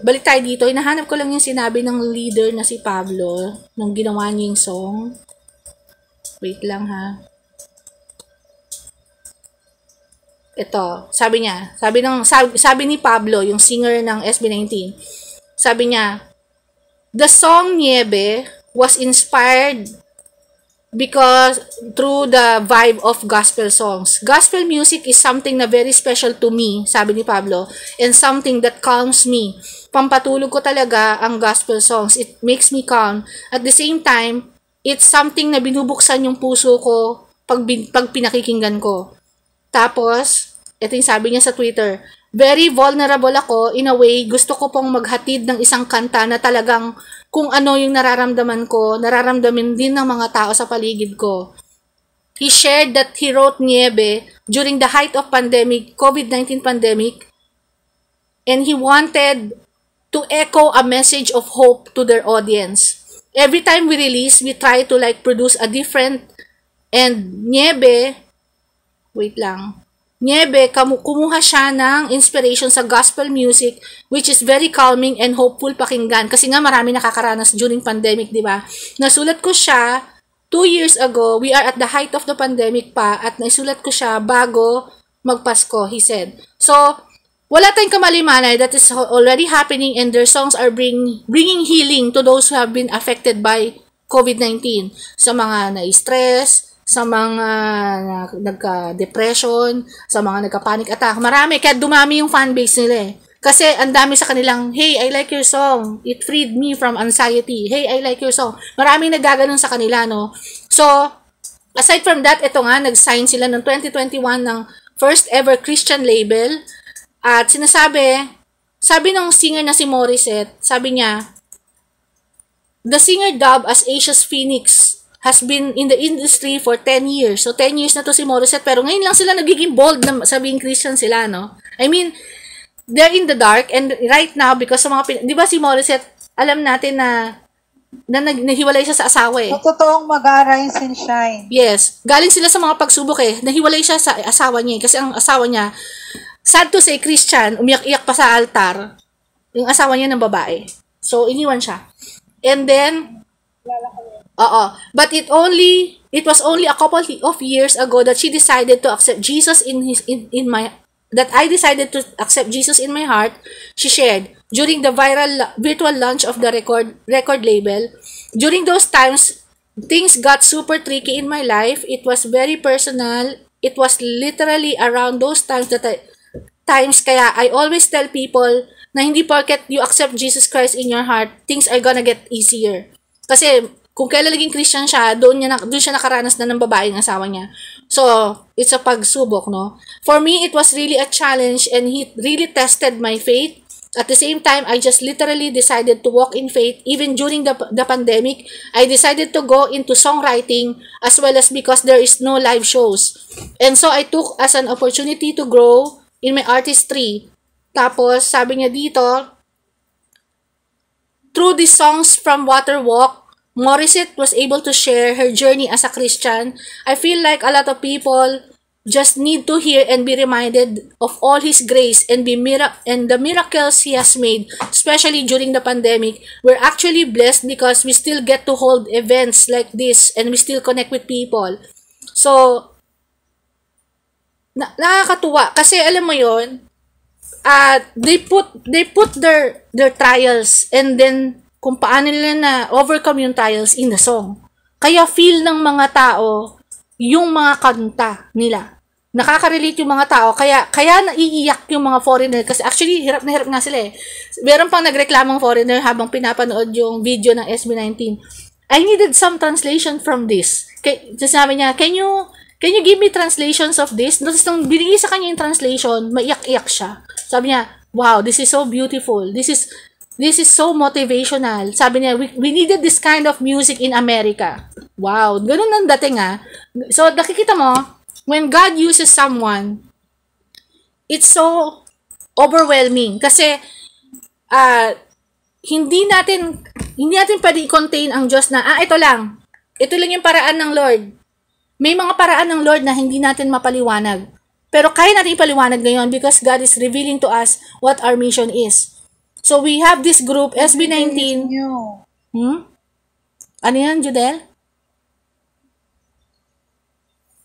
balik tayo dito. Hinahanap ko lang yung sinabi ng leader na si Pablo nung ginawa niya yung song. Wait lang ha. Ito, sabi niya, sabi ni Pablo, yung singer ng SB19, sabi niya, the song Niebe was inspired because through the vibe of gospel songs. Gospel music is something na very special to me, sabi ni Pablo, and something that calms me. Pampatulog ko talaga ang gospel songs. It makes me calm. At the same time, it's something na binubuksan yung puso ko pag pinakikinggan ko. Tapos, ito yung sabi niya sa Twitter, very vulnerable ako, in a way, gusto ko pong maghatid ng isang kanta na talagang kung ano yung nararamdaman ko, nararamdamin din ng mga tao sa paligid ko. He shared that he wrote Niebe during the height of pandemic, COVID-19 pandemic, and he wanted to echo a message of hope to their audience. Every time we release, we try to produce a different, and Niebe, wait lang, Niebe, kumuha siya ng inspiration sa gospel music, which is very calming and hopeful pakinggan. Kasi nga marami nakakaranas during pandemic, di ba? Nasulat ko siya 2 years ago. We are at the height of the pandemic pa, at nasulat ko siya bago magpasko, he said. So, wala tayong kamalimanay that is already happening, and their songs are bringing healing to those who have been affected by COVID-19. Sa mga na-stress, sa mga nagka-depression, sa mga nagka-panic attack. Marami, kaya dumami yung fanbase nila eh. Kasi ang dami sa kanilang, hey, I like your song. It freed me from anxiety. Hey, I like your song. Maraming nagaganon sa kanila, no? So, aside from that, ito nga, nag-sign sila noong 2021 ng first ever Christian label. At sabi ng singer na si Morissette, sabi niya, the singer dubbed as Asia's Phoenix has been in the industry for 10 years. So, 10 years na to si Morissette, pero ngayon lang sila nagiging bold na sabing Christian sila, no? I mean, they're in the dark, and right now, because sa mga, di ba si Morissette, alam natin na nahiwalay siya sa asawa eh. So, totoong mag-arise and shine. Yes. Galing sila sa mga pagsubok eh. Nahiwalay siya sa asawa niya eh. Kasi ang asawa niya, sad to say, Christian, umiyak-iyak pa sa altar, yung asawa niya ng babae. So, iniwan siya. And then, but it was only a couple of years ago that she decided to accept Jesus that I decided to accept Jesus in my heart. She shared during the virtual launch of the record label. During those times, things got super tricky in my life. It was very personal. It was literally around those times kaya I always tell people na hindi porket you accept Jesus Christ in your heart, things are gonna get easier. Kasi kung kailan naging Christian siya, doon siya nakaranas na ng babaeng asawa niya. So, it's a pagsubok, no? For me, it was really a challenge, and he really tested my faith. At the same time, I just literally decided to walk in faith. Even during the pandemic, I decided to go into songwriting as well as because there is no live shows. And so, I took as an opportunity to grow in my artistry. Tapos, sabi niya dito, through these songs from Waterwalk, Morissette was able to share her journey as a Christian. I feel like a lot of people just need to hear and be reminded of all His grace and the miracles He has made, especially during the pandemic. We're actually blessed because we still get to hold events like this and we still connect with people. So, nakakatuwa kasi alam mo yon, they put their trials and then kung paano nila na overcome yung trials in the song. Kaya feel ng mga tao yung mga kanta nila. Nakaka-relate yung mga tao, kaya naiiyak yung mga foreigner kasi actually hirap na hirap nga sila eh. Meron pang nagreklamong foreigner habang pinapanood yung video ng SB19. I needed some translation from this. Sabi niya, can you give me translations of this? Tapos nung binigay sa kanya yung translation, maiyak-iyak siya. Sabi niya, wow, this is so beautiful. This is so motivational. Sabi niya, we needed this kind of music in America. Wow, ganun ang dating ah. So, nakikita mo, when God uses someone, it's so overwhelming. Kasi, hindi natin pwede i-contain ang Diyos na, ito lang yung paraan ng Lord. May mga paraan ng Lord na hindi natin mapaliwanag. Pero kaya natin ipaliwanag ngayon because God is revealing to us what our mission is. So, we have this group, SB19. Ano yan, Judel?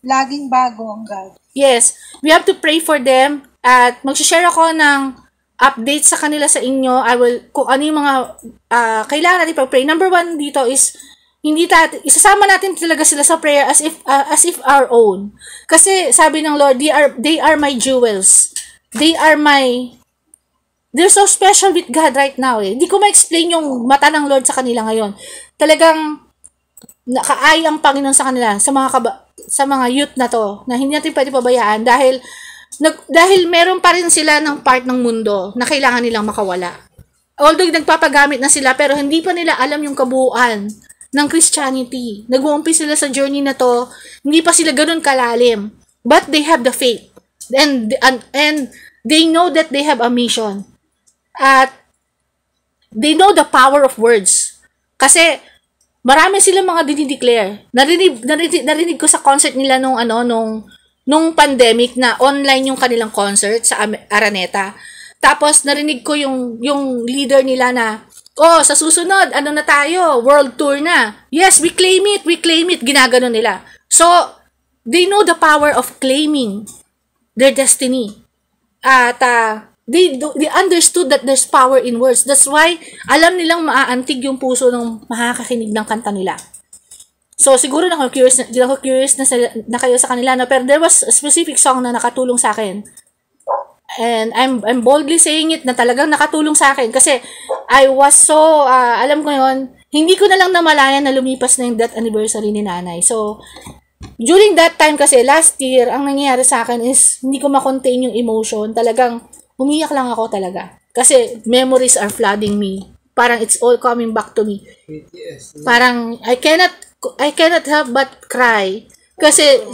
Laging bago ang God. Yes. We have to pray for them. At mag-share ako ng updates sa kanila sa inyo. Kung ano yung mga kailangan natin pag-pray. Number 1 dito is, isasama natin talaga sila sa prayer as if our own. Kasi sabi ng Lord, they are my jewels. They're so special with God right now eh. Hindi ko ma-explain yung mata ng Lord sa kanila ngayon. Talagang nakaay ang Panginoon sa kanila, sa mga youth na to, na hindi natin pwede pabayaan dahil meron pa rin sila ng part ng mundo na kailangan nilang makawala. Although nagpapagamit na sila, pero hindi pa nila alam yung kabuuan ng Christianity. Nag-uumpis sila sa journey na to, hindi pa sila ganun kalalim. But they have the faith. And they know that they have a mission. At they know the power of words. Kasi marami silang mga dinideclare. Narinig ko sa concert nila nung pandemic na online yung kanilang concert sa Araneta. Tapos narinig ko yung leader nila na, sa susunod, na tayo? World tour na. Yes, we claim it. Ginagano nila. So, they know the power of claiming their destiny. At they understood that there's power in words. That's why, alam nilang maaantig yung puso ng makakakinig ng kanta nila. So, siguro curious na kayo sa kanila, no? Pero there was a specific song na nakatulong sa akin. And I'm boldly saying it na talagang nakatulong sa akin kasi I was so, alam ko yon, hindi ko na lang namalayan na lumipas na yung death anniversary ni nanay. So, during that time kasi, last year, ang nangyayari sa akin is hindi ko makontain yung emotion. Talagang, umiyak lang ako talaga. Kasi, memories are flooding me. Parang it's all coming back to me. Parang, I cannot help but cry. Kasi,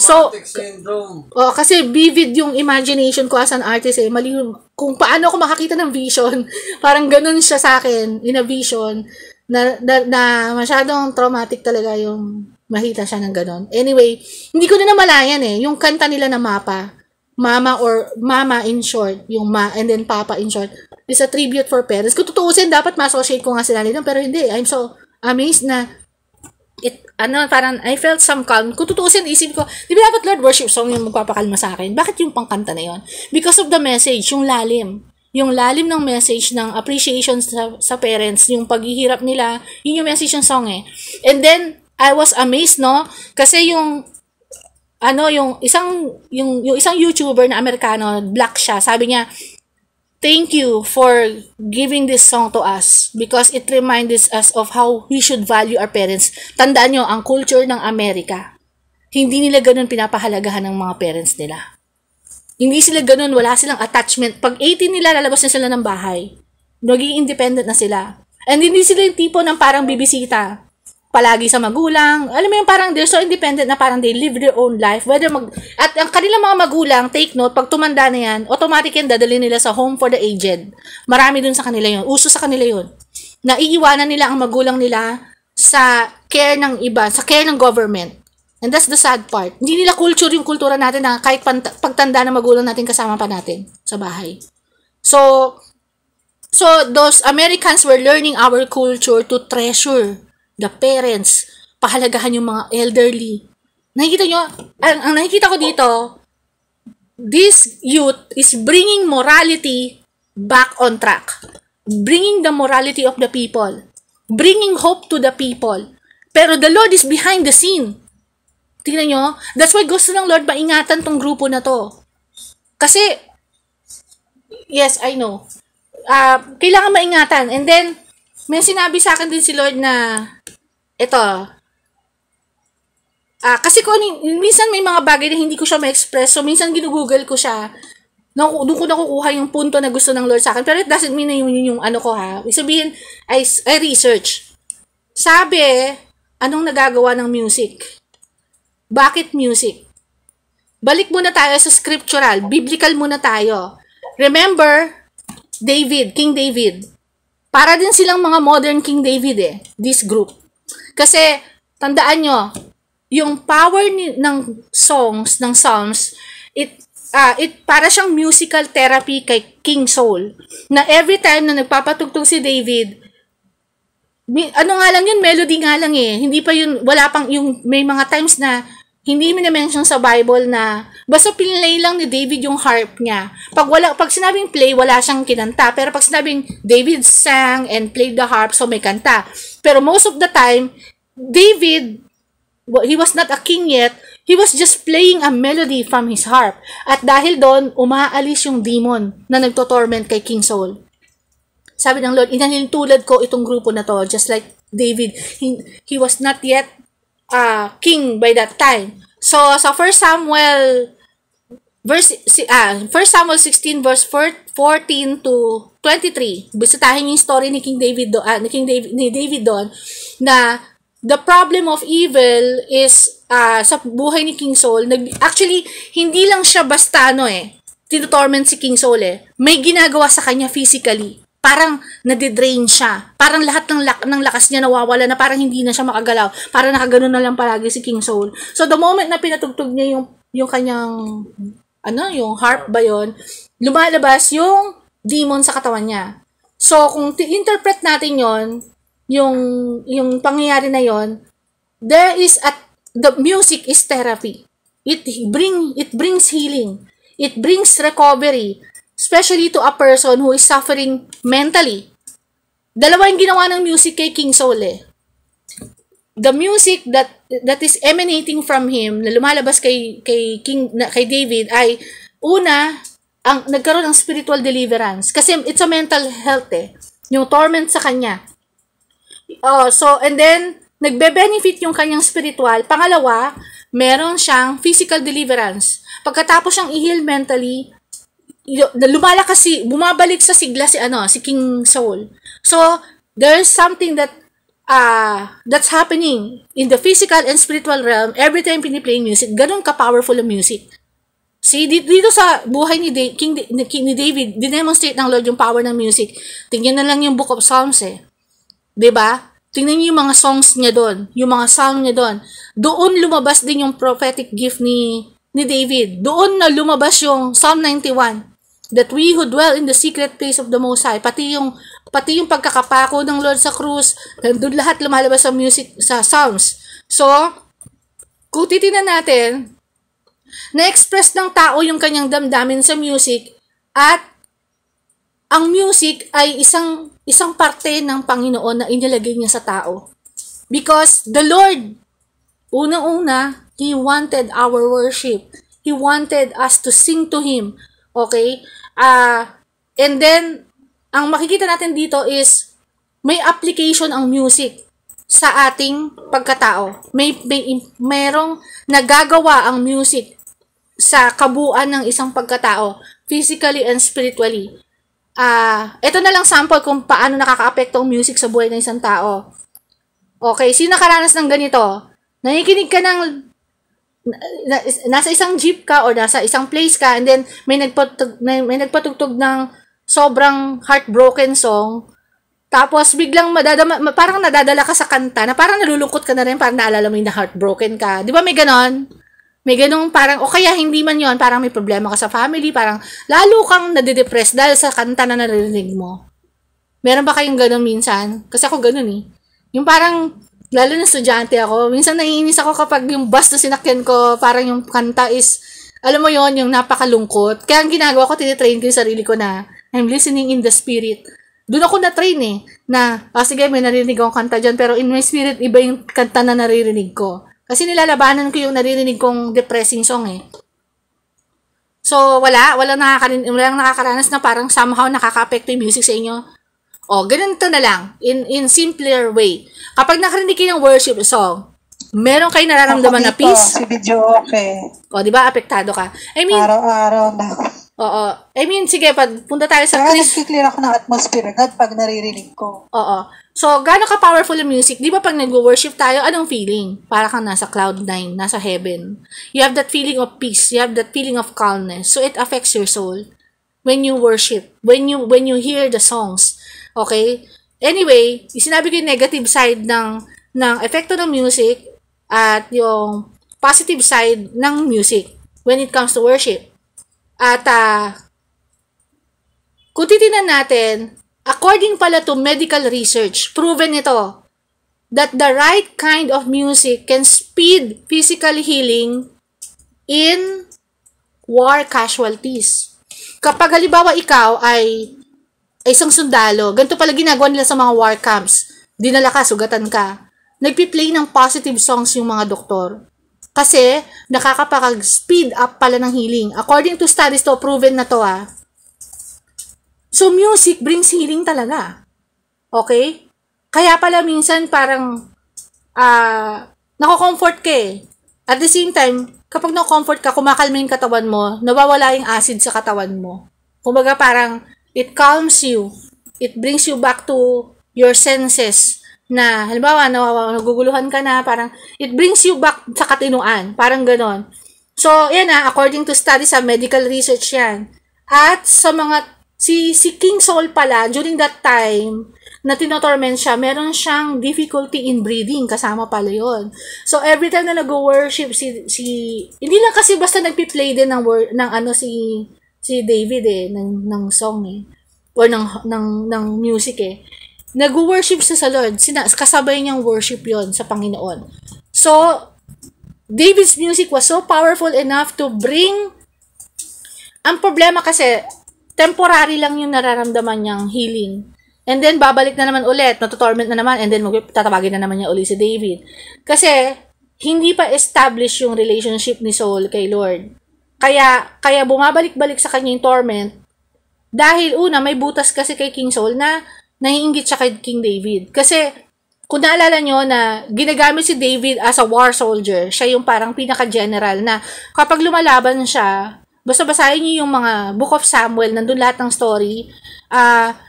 kasi vivid yung imagination ko as an artist eh. Mali kung paano ako makakita ng vision. Parang ganun siya sa akin, in a vision, na masyadong traumatic talaga yung makita siya ng ganun. Anyway, hindi ko na namalayan eh. Yung kanta nila na Mama or Mama in short, yung and then Papa in short, is a tribute for parents. Kung tutuusin, dapat ma-associate ko nga sila nila, pero hindi. I'm so amazed na parang I felt some calm. Kung tutuusin, isip ko, di ba dapat Lord worship song yung magpapakalma sa akin? Bakit yung pangkanta na yon? Because of the message, yung lalim. Yung lalim ng message ng appreciation sa parents, yung paghihirap nila, yun yung message ng song eh. And then, I was amazed, no? Kasi yung isang YouTuber na Amerikano, black siya, sabi niya, thank you for giving this song to us because it reminds us of how we should value our parents. Tandaan nyo, ang culture ng Amerika, hindi nila ganun pinapahalagahan ng mga parents nila. Hindi sila ganun, wala silang attachment. Pag 18 nila, lalabas na sila ng bahay. Naging independent na sila. And hindi sila yung tipo ng parang bibisita. Palagi sa magulang. Alam mo yung parang they're so independent na parang they live their own life. At ang kanilang mga magulang, take note, pag tumanda na yan, automatic yan dadalhin nila sa home for the aged. Marami dun sa kanila yun. Uso sa kanila yun. Naiiwanan nila ang magulang nila sa care ng iba, sa care ng government. And that's the sad part. Hindi nila culture yung kultura natin na kahit pagtanda ng magulang natin kasama pa natin sa bahay. So those Americans were learning our culture to treasure the parents, pahalagahan yung mga elderly. Nakikita nyo, ang nakikita ko dito, this youth is bringing morality back on track. Bringing the morality of the people. Bringing hope to the people. Pero the Lord is behind the scene. Tingnan nyo, that's why gusto ng Lord maingatan tong grupo na to. Kasi, yes, I know, kailangan maingatan. And then, may sinabi sa akin din si Lord na, ito, kasi minsan may mga bagay na hindi ko siya ma-express, so minsan ginugoogle ko siya, doon ko nakukuha yung punto na gusto ng Lord sa akin, pero it doesn't mean na yung ano ko ha. Ibig sabihin, I research. Sabi, anong nagagawa ng music? Bakit music? Balik muna tayo sa scriptural, biblical muna tayo. Remember, King David. Para din silang mga modern King David this group. Kasi, tandaan nyo, yung power ng songs, ng psalms, it para siyang musical therapy kay King Saul. Na every time na nagpapatugtog si David, ano nga lang yun, melody nga lang Hindi pa yun, wala pang, yung may mga times na hindi mo na-mention sa Bible na basta pinlay lang ni David yung harp niya. Pag sinabing play, wala siyang kinanta. Pero pag sinabing David sang and played the harp, so may kanta. Pero most of the time, David, he was not a king yet, he was just playing a melody from his harp. At dahil doon, umaalis yung demon na nagtotorment kay King Saul. Sabi ng Lord, inanintulad ko itong grupo na to, just like David. He was not yet king by that time. So, sa 1 Samuel 16 verse 14 to 23, bisitahin yung story ni David doon, na the problem of evil is sa buhay ni King Saul. Actually, hindi lang siya basta tinutorment si King Saul May ginagawa sa kanya physically. Parang nadidrain siya. Parang lahat ng lakas niya nawawala na parang hindi na siya makagalaw. Parang nakaganon na lang palagi si King Saul. So, the moment na pinatugtog niya yung kanyang, yung harp ba yun, lumalabas yung demon sa katawan niya. So, kung interpret natin yung pangyayari na yon, the music is therapy. It brings healing. It brings recovery. Especially to a person who is suffering mentally. Dalawa yung ginawa ng music kay King Saul The music that is emanating from him, na lumalabas kay David ay, una, nagkaroon ng spiritual deliverance. Kasi it's a mental health yung torment sa kanya. And then, nagbe-benefit yung kanyang spiritual. Pangalawa, meron siyang physical deliverance. Pagkatapos siyang i-heal mentally, lumalakas bumabalik sa sigla si King Saul. So, there's something that's happening in the physical and spiritual realm every time piniplay music. Ganun ka-powerful ang music. See, dito sa buhay ni David, dinemonstrate ng Lord yung power ng music. Tingnan na lang yung Book of Psalms 'Di ba? Tingnan niyo yung mga songs niya doon, yung mga psalm niya doon. Doon lumabas din yung prophetic gift ni David. Doon na lumabas yung Psalm 91. That we who dwell in the secret place of the Most High, pati yung pagkakapako ng Lord sa krus, doon lahat lumalabas sa music, sa Psalms. So, kung titingnan natin, na-express ng tao yung kanyang damdamin sa music, at ang music ay isang parte ng Panginoon na inilagay niya sa tao. Because the Lord, unang-una, He wanted our worship. He wanted us to sing to Him. Okay? And then, ang makikita natin dito is, may application ang music sa ating pagkatao. Mayroong nagagawa ang music sa kabuuan ng isang pagkatao, physically and spiritually. Ito na lang sample kung paano nakaka-apekto ang music sa buhay ng isang tao. Okay, sino nakaranas ng ganito? Nakikinig ka ng nasa isang jeep ka or nasa isang place ka, and then may nagpatugtog ng sobrang heartbroken song, tapos biglang parang nadadala ka sa kanta na parang nalulungkot ka na rin, parang naalala mo yung na heartbroken ka. Di ba may ganon? May ganong parang, o kaya hindi man yon, parang may problema ka sa family, parang lalo kang nadidepress dahil sa kanta na naririnig mo. Meron ba kayong ganon minsan? Kasi ako ganon Yung parang, lalo na estudyante ako, minsan naiinis ako kapag yung bus na sinakyan ko, parang yung kanta is, alam mo yon, yung napakalungkot. Kaya ang ginagawa ko, tinitrain ko yung sarili ko na, I'm listening in the spirit. Doon ako na-train na, sige, may naririnig akong kanta dyan, pero in my spirit, iba yung kanta na naririnig ko. Kasi nilalabanan ko yung naririnig kong depressing song So, walang nakakaranas na parang somehow nakaka-apekto yung music sa inyo. Ganito na lang. In simpler way. Kapag nakarinig kayo ng worship song, meron kayo nararamdaman na peace. Si video okay. Di ba? Apektado ka. Araw-araw na. Sige, punta tayo sa nag-clear ako ng atmosphere agad pag naririnig ko. So, gaano ka-powerful yung music? Di ba pag nag-worship tayo, anong feeling? Para kang nasa cloud 9, nasa heaven. You have that feeling of peace. You have that feeling of calmness. So, it affects your soul when you worship, when you hear the songs. Okay? Anyway, sinabi ko yung negative side ng epekto ng music at yung positive side ng music when it comes to worship. At kung titignan natin, according pala to medical research, proven ito that the right kind of music can speed physical healing in war casualties. Kapag halimbawa ikaw ay isang sundalo, ganito pala ginagawa nila sa mga war camps, dinala ka, sugatan ka, nagpi-play ng positive songs yung mga doktor. Kasi, nakakapag-speed up pala ng healing. According to studies to, proven na to So, music brings healing talaga. Okay? Kaya pala minsan parang, nako-comfort ka At the same time, kapag nako-comfort ka, kumakalma yung katawan mo, nawawala yung acid sa katawan mo. Kumbaga parang, it calms you. It brings you back to your senses. Na, halimbawa, naguguluhan ka na, parang, it brings you back sa katinuan. Parang ganon. So, yan according to studies sa medical research yan. At sa mga, si King Saul pala, during that time, na tinotorment siya, meron siyang difficulty in breathing, kasama pala yun. So, every time na nag-worship hindi lang kasi basta nagpi-play din si David ng song or ng music nag-worship siya sa Lord. Kasabay niyang worship yon sa Panginoon. So, David's music was so powerful enough to bring, ang problema kasi, temporary lang yung nararamdaman niyang healing. And then, babalik na naman ulit, natutorment na naman, and then tatawagin na naman niya ulit si David. Kasi, hindi pa established yung relationship ni Saul kay Lord. Kaya bumabalik-balik sa kanya yung torment dahil una, may butas kasi kay King Saul na naiinggit siya kay King David. Kasi kung naalala nyo na ginagamit si David as a war soldier, siya yung parang pinaka-general na kapag lumalaban siya, basta basahin niyo yung mga Book of Samuel, nandun lahat ng story,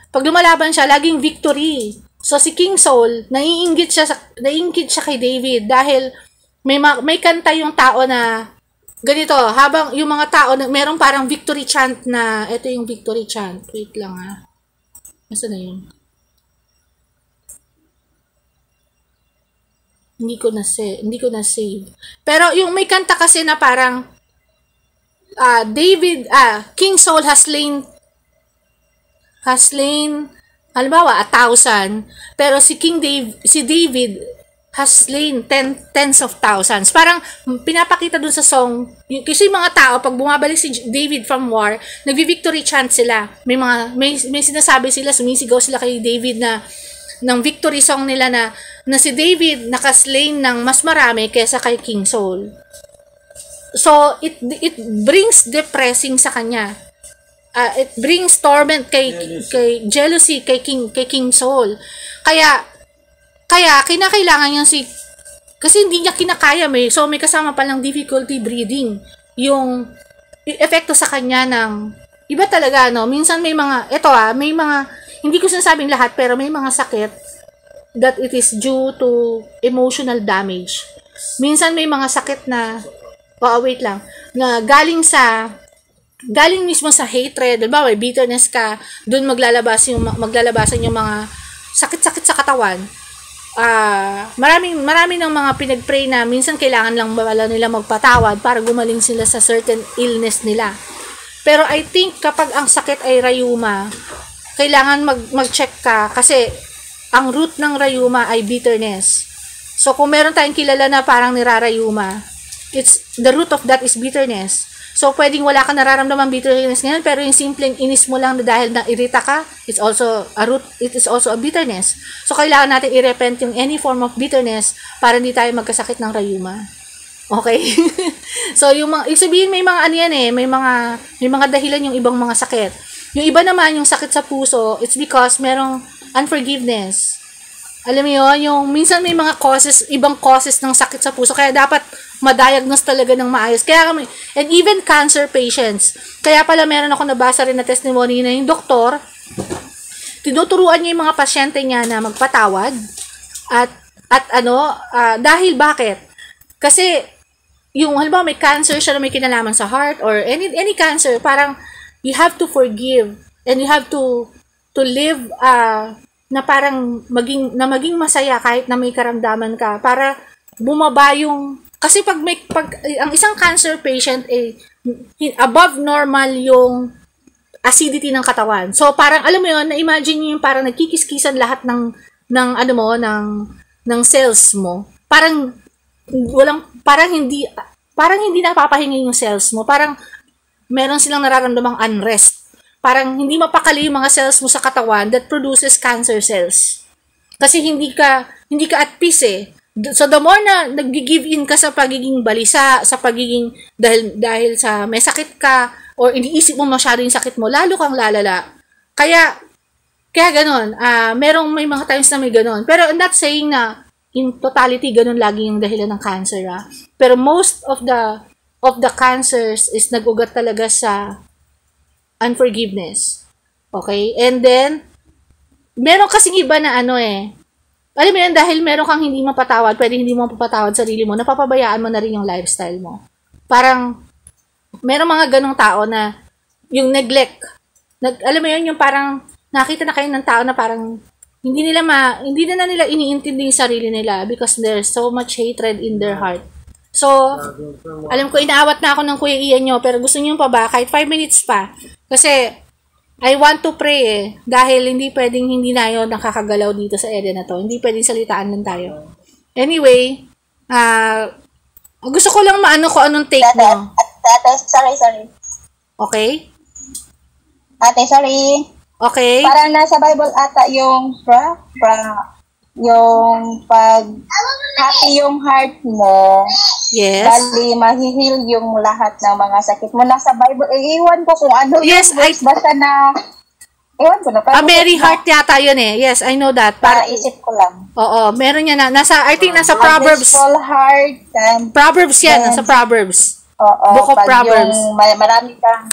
pag lumalaban siya, laging victory. So si King Saul, naiinggit siya kay David dahil may kanta yung tao na ganito, habang yung mga tao, merong parang victory chant na, ito yung victory chant. Wait lang Nasaan na yun? Hindi ko na save. Pero yung may kanta kasi na parang King Saul has slain halimbawa 1,000, pero si David has slain tens of thousands. Parang pinapakita dun sa song, kasi yung mga tao, pag bumabalik si David from war, nagvi-victory chant sila. May sinasabi sila, sumisigaw sila kay David na ng victory song nila na si David nakaslain ng mas marami kaysa kay King Saul. So, it brings depressing sa kanya. It brings torment kay jealousy kay King Saul. Kaya kinakailangan niya kasi hindi niya kinakaya so may kasama palang difficulty breathing. Yung epekto sa kanya ng iba talaga, no? Minsan may mga hindi ko sinasabing lahat, pero may mga sakit that it is due to emotional damage. Minsan may mga sakit na wait lang, na galing mismo sa hatred, diba? May bitterness ka, doon maglalabasan yung mga sakit-sakit sa katawan. Marami ng mga pinag-pray na minsan kailangan lang nila magpatawad para gumaling sila sa certain illness nila. Pero I think kapag ang sakit ay rayuma, kailangan mag-check ka kasi ang root ng rayuma ay bitterness. So kung meron tayong kilala na parang nirarayuma, the root of that is bitterness. So pwedeng wala ka nararamdaman bitterness ngayon, pero yung simpleng inis mo lang na dahil na-irita ka, it is also a bitterness. So kailangan natin i-repent yung any form of bitterness para hindi tayo magkasakit ng rayuma. Okay? So yung sabihin may mga may mga dahilan yung ibang mga sakit. Yung iba naman yung sakit sa puso, it's because merong unforgiveness. Alam mo yun, yung minsan may mga ibang causes ng sakit sa puso, kaya dapat ma-diagnose talaga ng maayos. And even cancer patients. Kaya pala meron ako nabasa rin na testimony na yung doktor, tinuturuan niya yung mga pasyente niya na magpatawad. Dahil bakit? Kasi, yung halimbawa may cancer siya na may kinalaman sa heart or any cancer, parang you have to forgive and you have to live na parang maging masaya kahit na may karamdaman ka para bumaba yung kasi pag ang isang cancer patient above normal yung acidity ng katawan. So parang alam mo yun, na-imagine niyo yung parang nagkikiskisan lahat ng cells mo. Parang hindi napapahinga yung cells mo. Parang meron silang nararamdamang unrest. Parang hindi mapakali yung mga cells mo sa katawan that produces cancer cells. Kasi hindi ka at peace . So the more na nag-give in ka sa pagiging balisa, sa pagiging dahil sa may sakit ka or iniisip mo masyado yung sakit mo, lalo kang lalala. Kaya ganun, may mga times na may ganun. Pero I'm not saying na in totality ganun lagi yung dahilan ng cancer . Pero most of the cancers is nag-ugat talaga sa unforgiveness. Okay? And then meron kasing iba na alam mo yun, dahil meron kang hindi mapatawad, pwede hindi mo mapatawad sarili mo, napapabayaan mo na rin yung lifestyle mo. Parang, meron mga ganong tao na, yung neglect. Alam mo yun, yung parang, nakita na kayo ng tao na parang, hindi na nila iniintindi yung sarili nila because there's so much hatred in their heart. So, alam ko, inaawat na ako ng Kuya Ian nyo, pero gusto nyo pa ba? Kahit 5 minutes pa. Kasi, I want to pray dahil hindi pwedeng hindi na yun nakakagalaw dito sa area na to. Hindi pwedeng salitaan lang tayo. Anyway, gusto ko lang maano ko anong take mo. Ate, sorry. Okay? Ate, sorry. Okay. Parang nasa Bible ata yung yung pag happy yung heart mo, Yes. bali mahihil yung lahat ng mga sakit mo. Nasa Bible, iwan ko kung ano Yes, yung verse, basta na, iwan ko na. A Merry Heart yata yun eh. Yes, I know that. Para isip ko lang. Oo, meron yan na. I think nasa A Proverbs. blissful heart. Proverbs yan, nasa Proverbs. Oo, Book of pag Proverbs. yung marami kang,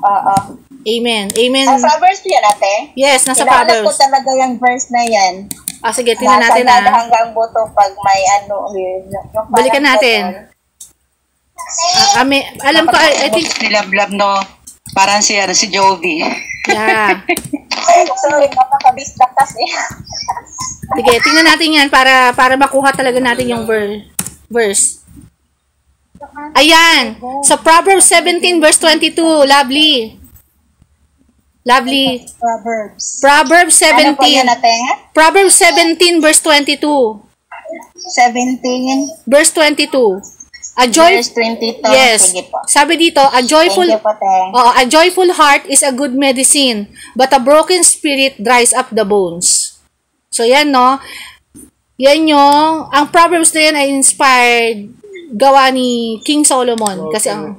oo. Amen. Amen. Proverbs yan, ate? Yes, nasa Kailangan ko Proverbs. talaga yung verse na yan. Sige, tingnan Nasa natin nada hanggang buto pag may ano. Yung Balikan natin. Alam ko, I think, Nilablab, no? Parang si Jovi. yeah. Sorry, napakabisdak kasi. Sige, tingnan natin yan para makuha talaga natin yung verse. Ayan. So, Proverbs 17 verse 22. Lovely. Lovely. Proverbs Ano po 17. yan, ate? Proverbs 17 verse 22. 17. Verse 22. A joy, Verse 22. yes. Sige po. Sabi dito, a joyful, Thank you po, te. a joyful heart is a good medicine, but a broken spirit dries up the bones. So, yan, no? Yan yung, ang Proverbs na yan ay inspired gawa ni King Solomon. Kasi ang,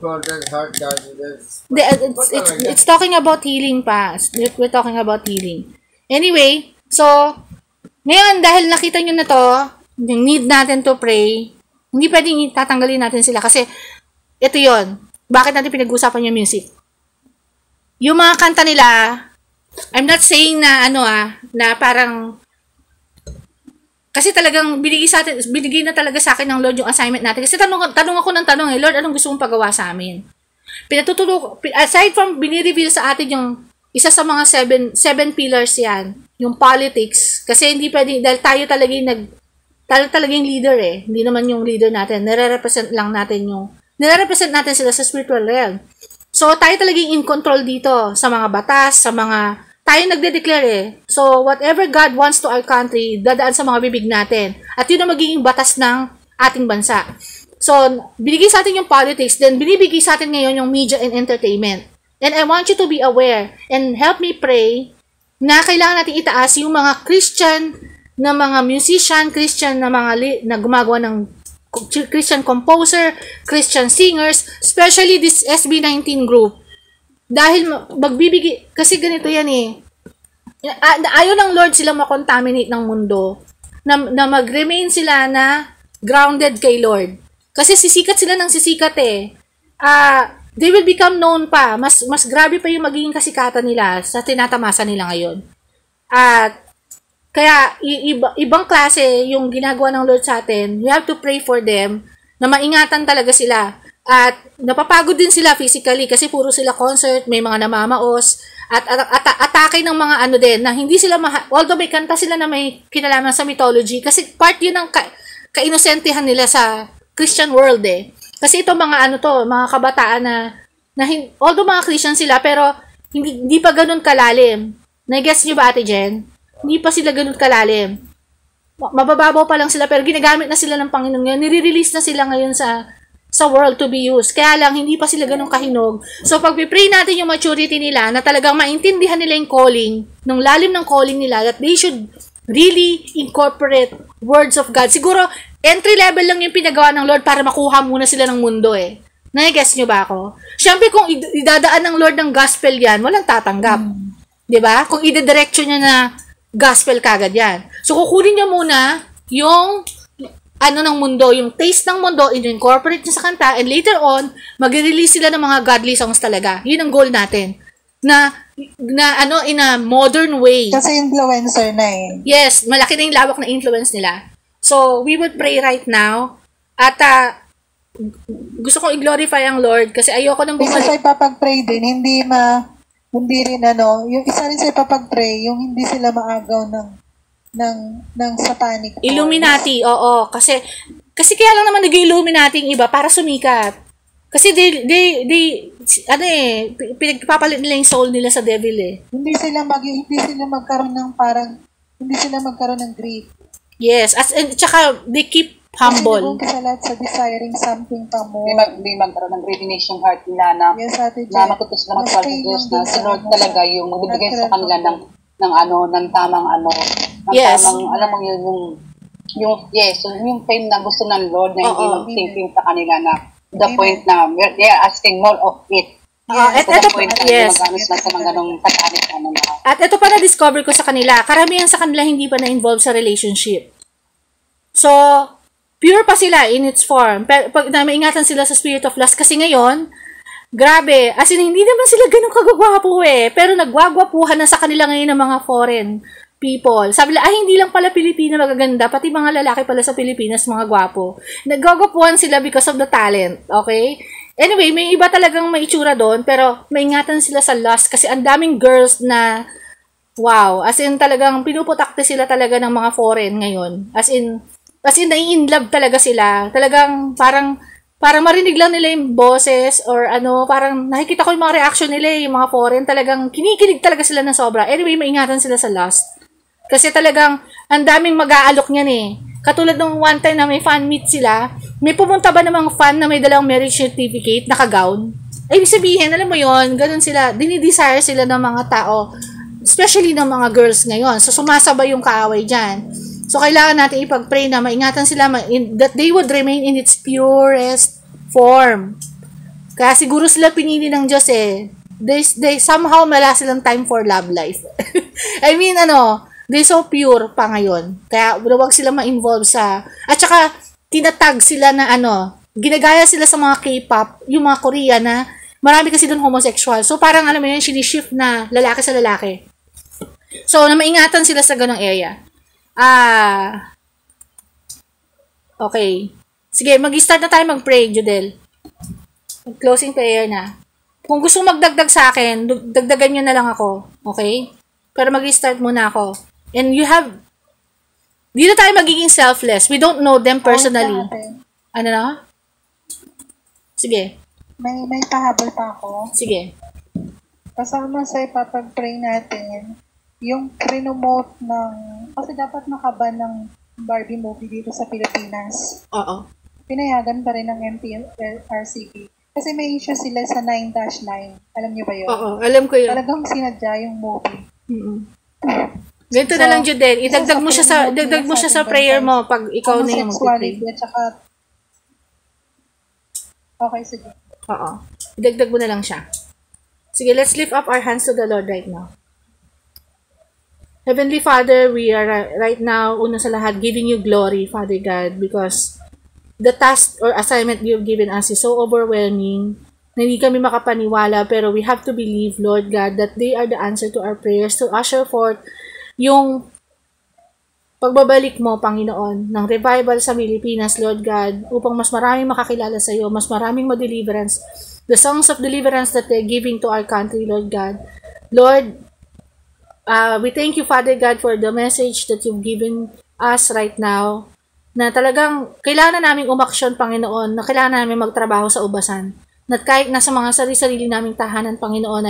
it's talking about healing pa. We're talking about healing. Anyway, so, ngayon, dahil nakita nyo na to, yung need natin to pray, hindi pwedeng tatanggalin natin sila kasi ito yon. Bakit natin pinag-usapan yung music? Yung mga kanta nila, I'm not saying na na parang kasi talagang binigay na talaga sa akin ng Lord yung assignment natin. Kasi tanong ako ng tanong Lord, anong gusto mong pagawa sa amin? Aside from binireveal sa atin yung isa sa mga seven pillars yan, yung politics, kasi hindi pwedeng, dahil tayo talaga yung leader eh. Hindi naman yung leader natin. Nire-represent natin sila sa spiritual realm. So, tayo talagang in control dito sa mga batas, tayo nagde-declare eh. So, whatever God wants to our country, dadaan sa mga bibig natin. At yun ang magiging batas ng ating bansa. So, binigay sa atin yung politics, then binibigay sa atin ngayon yung media and entertainment. And I want you to be aware and help me pray na kailangan natin itaas yung mga Christian na mga musician, Christian na na gumagawa ng Christian composer, Christian singers, especially this SB19 group. Dahil magbibigay, kasi ganito yan eh. Ayaw ng Lord silang makontaminate ng mundo, na mag-remain sila na grounded kay Lord. Kasi sisikat sila ng sisikat eh. They will become known pa. Mas grabe pa yung magiging kasikatan nila sa tinatamasa nila ngayon. At kaya ibang klase yung ginagawa ng Lord sa atin. We have to pray for them na maingatan talaga sila. At napapagod din sila physically kasi puro sila concert, may mga namamaos, at atake ng mga din, na hindi sila, although may kanta sila na may kinalaman sa mythology, kasi part yun ng kainosentehan nila sa Christian world eh. Kasi ito mga mga kabataan na although mga Christian sila, pero hindi pa ganun kalalim. Na-guess nyo ba, Ate Jen? Hindi pa sila ganun kalalim. Mabababaw pa lang sila, pero ginagamit na sila ng Panginoon ngayon. Nire-release na sila ngayon sa world to be used. Kaya lang, hindi pa sila ganun kahinog. So, pag pray natin yung maturity nila, na talagang maintindihan nila yung calling, nung lalim ng calling nila, that they should really incorporate words of God. Siguro, entry level lang yung pinagawa ng Lord para makuha muna sila ng mundo eh. Nai-guess nyo ba ako? Siyempre, kung idadaan ng Lord ng gospel yan, walang tatanggap. Diba? Kung idedirection niya na gospel kagad yan. So, kukunin niya muna yung ng mundo, yung taste ng mundo, in-incorporate niya sa kanta, and later on, mag-release sila ng mga godly songs talaga. Yun ang goal natin. Na in a modern way. Kasi influencer na eh. Yes, malaki na yung lawak na influence nila. So, we would pray right now. At, gusto kong i-glorify ang Lord kasi ayoko nang Isa sa ipapag-pray din, hindi rin yung isa rin sa ipapag-pray, yung hindi sila maagaw ng satanic. Illuminati, oo. Kasi kaya lang naman nag-Illuminati yung iba para sumikat. Kasi pinagpapalit nila yung soul nila sa devil eh. Hindi sila magkaroon ng greed. Yes, and tsaka they keep humble. Kasi naging sa desiring something pa more. Hindi magkaroon ng greediness yung heart nila na matutos na magpapal sa Diyos na si Lord talaga yung magbibigay sa kanila ng tamang Yes. tamang, alam mo yun, yung time na gusto ng Lord na hindi mag-thinking sa kanila na the point na they are asking more of it. At ito pa, yes. At ito pa na-discover ko sa kanila, karamihan sa kanila hindi pa na-involve sa relationship. So, pure pa sila in its form. Pero pag maingatan sila sa spirit of lust, kasi ngayon, grabe, as in, hindi naman sila ganun kagagwapo pero nagwagwapuhan na sa kanila ngayon ng mga foreign people. Sabi nila, hindi lang pala Pilipina magaganda, pati mga lalaki pala sa Pilipinas mga gwapo. Nagwagwapuhan sila because of the talent, okay? Anyway, may iba talagang may itsura doon, pero maingatan sila sa lust kasi ang daming girls na, wow, as in talagang pinuputakte sila talaga ng mga foreign ngayon. As in nai-inlove talaga sila. Talagang parang marinig lang nila yung boses or parang nakikita ko yung mga reaction nila, yung mga foreign, talagang kinikilig talaga sila ng sobra. Anyway, maingatan sila sa lust. Kasi talagang ang daming mag-aalok niyan Katulad nung one time na may fan meet sila, may pumunta ba namang fan na may dalang marriage certificate, naka-gown? Ay, ibig sabihin, alam mo yon, ganun sila, dinidesire sila ng mga tao, especially ng mga girls ngayon. So, sumasabay yung kaaway dyan. So, kailangan natin ipag-pray na maingatan sila that they would remain in its purest form. Kaya siguro sila pinili ng Diyos They somehow wala silang time for love life. I mean, they so pure pa ngayon. Kaya huwag sila ma-involve sa... At saka, tinatag sila na ginagaya sila sa mga K-pop, yung mga Korean na marami kasi doon homosexual. So, parang alam mo yun, shift na lalaki sa lalaki. So, na maingatan sila sa ganong area. Okay. Sige, mag-start na tayo mag-pray, Judel. Closing prayer na. Kung gusto magdagdag sa akin, dagdagan nyo na lang ako. Okay? Pero mag-start muna ako. And dito tayo magiging selfless. We don't know them personally. Ano na? Sige. May pahabol pa ako. Sige. Kasama sa ipapag-pray natin, yung pre-promote kasi dapat nakaban ng Barbie movie dito sa Pilipinas. Oo. Pinayagan pa rin ng MTRCB. Kasi may issue sila sa 9-9. Alam niyo ba yun? Oo, alam ko yun. Talagang sinadya yung movie. Ganito na lang, Judel. Idagdag mo siya sa prayer mo pag ikaw na yung mag-pray. Okay, sige. Oo. Idagdag mo na lang siya. Sige, let's lift up our hands to the Lord right now. Heavenly Father, we are right now, una sa lahat, giving you glory, Father God, because the task or assignment you've given us is so overwhelming na hindi kami makapaniwala, pero we have to believe, Lord God, that they are the answer to our prayers to usher forth yung pagbabalik mo, Panginoon, ng revival sa Pilipinas, Lord God, upang mas maraming makakilala sa iyo, mas maraming ma-deliverance, the songs of deliverance that they're giving to our country, Lord God. Lord, we thank you, Father God, for the message that you've given us right now, na talagang kailangan namin umaksyon, Panginoon, na kailangan namin magtrabaho sa ubasan. Na kahit nasa mga sarili-sarili naming tahanan, Panginoon,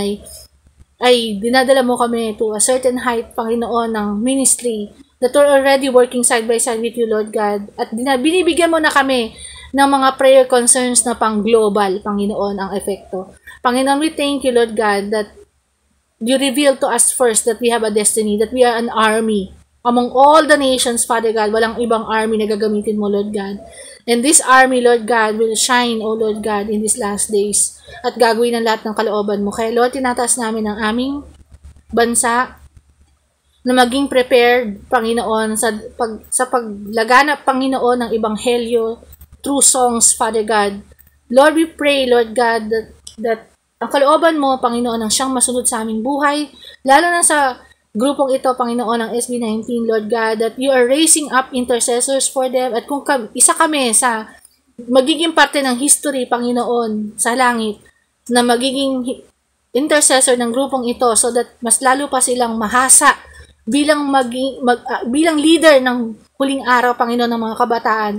ay dinadala mo kami to a certain height, Panginoon, ng ministry that we're already working side by side with you, Lord God. At binibigyan mo na kami ng mga prayer concerns na pang-global, Panginoon, ang epekto. Panginoon, we thank you, Lord God, that you revealed to us first that we have a destiny, that we are an army. Among all the nations, Father God, walang ibang army na gagamitin mo, Lord God. And this army, Lord God, will shine, O Lord God, in these last days. At gagawin ang lahat ng kalooban mo. Kaya, Lord, tinataas namin ang aming bansa na maging prepared, Panginoon, sa paglaganap, Panginoon, ng Ebanghelyo through songs, Father God. Lord, we pray, Lord God, that ang kalooban mo, Panginoon, ang siyang masunod sa aming buhay, lalo na sa grupong ito, Panginoon, ng SB19, Lord God, that you are raising up intercessors for them, at kung isa kami sa magiging parte ng history, Panginoon, sa langit, na magiging intercessor ng grupong ito, so that mas lalo pa silang mahasa bilang bilang leader ng huling araw, Panginoon, ng mga kabataan,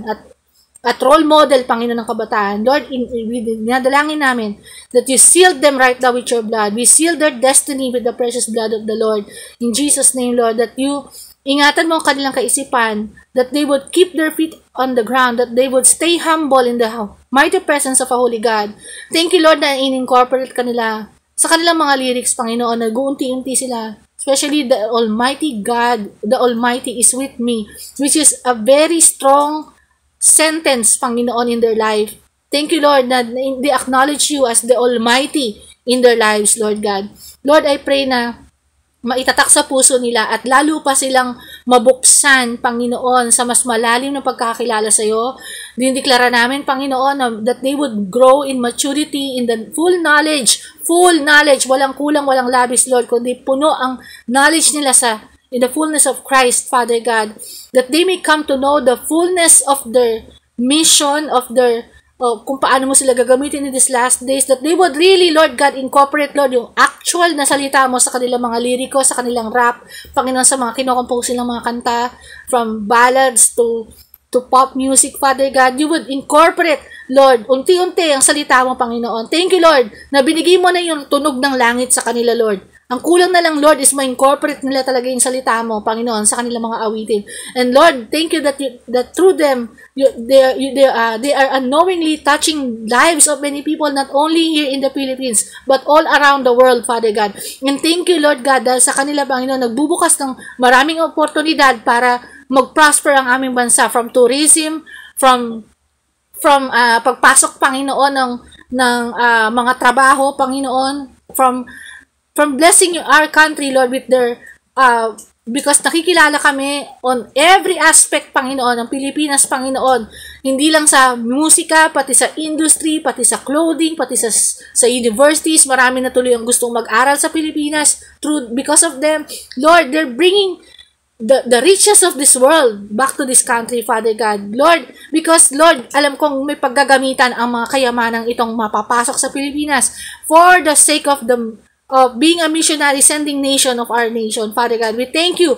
at role model, Panginoon, ng kabataan. Lord, dinadalangin namin that you sealed them right now with your blood. We seal their destiny with the precious blood of the Lord. In Jesus' name, Lord, that you ingatan mo ang kanilang kaisipan, that they would keep their feet on the ground, that they would stay humble in the mighty presence of a holy God. Thank you, Lord, na in-incorporate kanila sa kanilang mga lyrics, Panginoon, nag-uunti-unti sila especially the Almighty God, the Almighty is with me, which is a very strong sentence, Panginoon, in their life. Thank you, Lord, that they acknowledge you as the Almighty in their lives, Lord God. Lord, I pray na maitatak sa puso nila at lalo pa silang mabuksan, Panginoon, sa mas malalim na pagkakilala sa iyo. Dinideklara namin, Panginoon, that they would grow in maturity, in the full knowledge, walang kulang, walang labis, Lord, kundi puno ang knowledge nila in the fullness of Christ, Father God, that they may come to know the fullness of their mission, of their kung paano mo sila gagamitin in these last days, that they would really, Lord God, incorporate, Lord, yung actual na salita mo sa kanilang mga liriko, sa kanilang rap, Panginoon, sa mga kinocompose nilang mga kanta, from ballads to pop music, Father God, you would incorporate, Lord, unti-unti ang salita mo, Panginoon. Thank you, Lord, na binigay mo na yung tunog ng langit sa kanila, Lord. Ang kulang na lang, Lord, is ma-incorporate nila talaga yung salita mo, Panginoon, sa kanilang mga awitin. And Lord, thank you that through them, they are unknowingly touching lives of many people, not only here in the Philippines, but all around the world, Father God. And thank you, Lord God, dahil sa kanila, Panginoon, nagbubukas ng maraming oportunidad para mag-prosper ang aming bansa, from tourism, from pagpasok, Panginoon, ng mga trabaho, Panginoon, from blessing our country, Lord, with their, because nakikilala kami on every aspect, Panginoon, ng Pilipinas, Panginoon. Hindi lang sa musika, pati sa industry, pati sa clothing, pati sa universities. Marami na tuloy ang gustong mag-aral sa Pilipinas. Because of them, Lord, they're bringing the riches of this world back to this country, Father God. Lord, because, Lord, alam kong may paggagamitan ang mga kayamanang itong mapapasok sa Pilipinas for the sake of being a missionary sending nation of our nation, Father God. We thank you.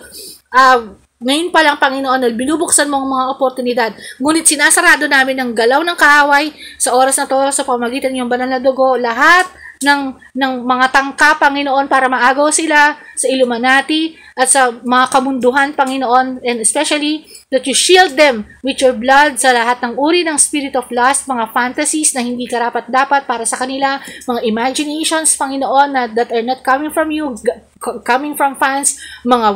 Ngayon pa lang, Panginoon, binubuksan mo ang mga oportunidad. Ngunit sinasarado namin ang galaw ng kaaway sa oras na to, sa pamagitan ng banal na dugo, lahat ng mga tangka, Panginoon, para maagaw sila sa Illuminati at sa mga kamunduhan, Panginoon, and especially that you shield them with your blood sa lahat ng uri ng spirit of lust, mga fantasies na hindi karapat-dapat para sa kanila, mga imaginations, Panginoon, that are not coming from you, coming from fans, mga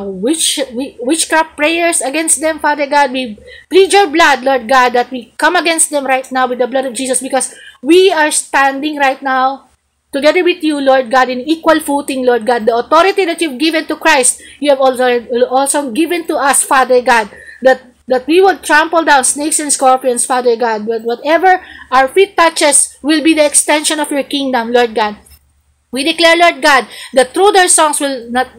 witchcraft prayers against them, Father God. We plead your blood, Lord God, that we come against them right now with the blood of Jesus, because we are standing right now together with you, Lord God, in equal footing, Lord God. The authority that you've given to Christ, you have also given to us, Father God, that we will trample down snakes and scorpions, Father God. But whatever our feet touches will be the extension of your kingdom, Lord God. We declare, Lord God, that through their songs will not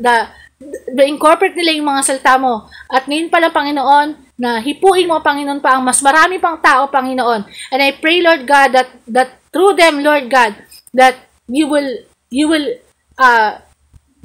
incorporate nila yung mga salita mo. At ngayon pala, Panginoon, na hipuin mo, Panginoon, pa ang mas marami pang tao, Panginoon. And I pray, Lord God, that through them, Lord God, that you will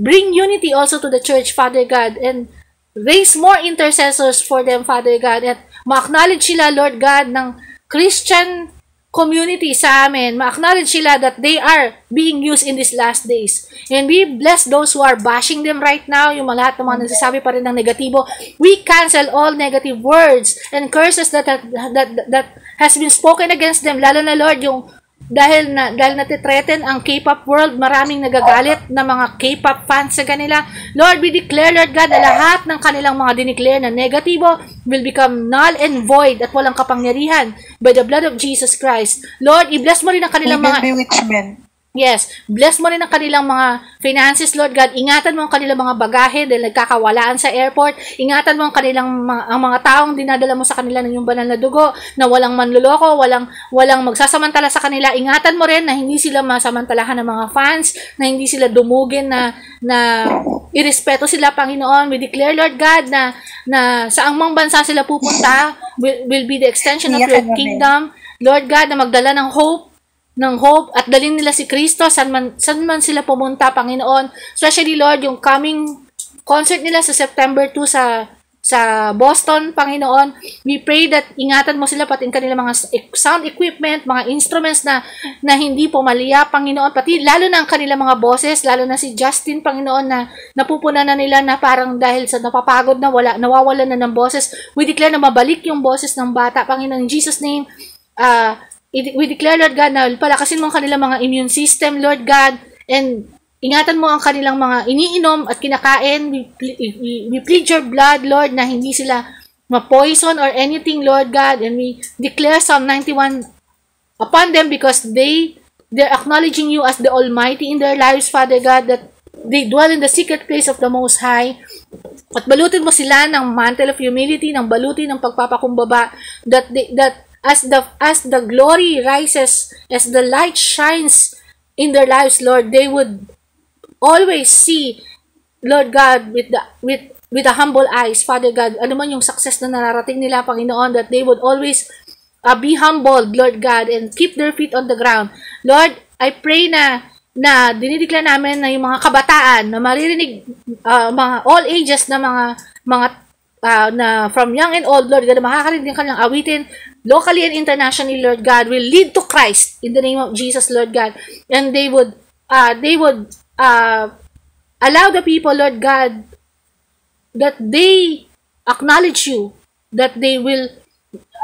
bring unity also to the church, Father God, and raise more intercessors for them, Father God, at ma-acknowledge sila, Lord God, ng Christian community sa amin, ma-acknowledge sila that they are being used in these last days. And we bless those who are bashing them right now, yung lahat ng mga nagsasabi pa rin ng negatibo. We cancel all negative words and curses that has been spoken against them, lalo na, Lord, yung dahil natitreaten ang K-pop world, maraming nagagalit na mga K-pop fans sa kanila. Lord, we declare, Lord God, na lahat ng kanilang mga dineclare na negatibo will become null and void at walang kapangyarihan by the blood of Jesus Christ. Lord, i-bless mo rin ang kanilang mga... Yes, bless mo rin ang kanilang mga finances, Lord God. Ingatan mo ang kanilang mga bagahe dahil nagkakawalaan sa airport. Ingatan mo ang mga taong dinadala mo sa kanila ng iyong banal na dugo, na walang manluloko, walang magsasamantala sa kanila. Ingatan mo rin na hindi sila masamantalahan ng mga fans, na hindi sila dumugin, na irespeto sila, Panginoon. We declare, Lord God, na sa angmang bansa sila pupunta will be the extension of your kingdom. Lord God, na magdala ng hope at dalhin nila si Kristo saan man sila pumunta, Panginoon. Especially, Lord, yung coming concert nila sa September 2 sa Boston, Panginoon. We pray that ingatan mo sila, pati kanilang mga sound equipment, mga instruments na hindi pumaliya, Panginoon, pati lalo na ang kanilang mga boses, lalo na si Justin, Panginoon, na napupuna na nila na parang dahil sa napapagod na nawawalan na ng boses. We declare na mabalik yung boses ng bata, Panginoon, in Jesus' name. We declare, Lord God, na palakasin mo ang kanilang mga immune system, Lord God, and ingatan mo ang kanilang mga iniinom at kinakain. We plead your blood, Lord, na hindi sila ma-poison or anything, Lord God, and we declare Psalm 91 upon them because they're acknowledging you as the Almighty in their lives, Father God, that they dwell in the secret place of the Most High. At balutin mo sila ng mantle of humility, ng balutin ng pagpapakumbaba, that as the glory rises, as the light shines in their lives, Lord, they would always see, Lord God, with the humble eyes, Father God, ano man yung success na nararating nila, Panginoon, that they would always be humbled, Lord God, and keep their feet on the ground. Lord, I pray na dinideklara namin na yung mga kabataan na maririnig, mga all ages na mga na from young and old, Lord God, na makakarinig din kanilang awitin locally and internationally, Lord God, will lead to Christ in the name of Jesus, Lord God, and they would allow the people, Lord God, that they acknowledge you, that they will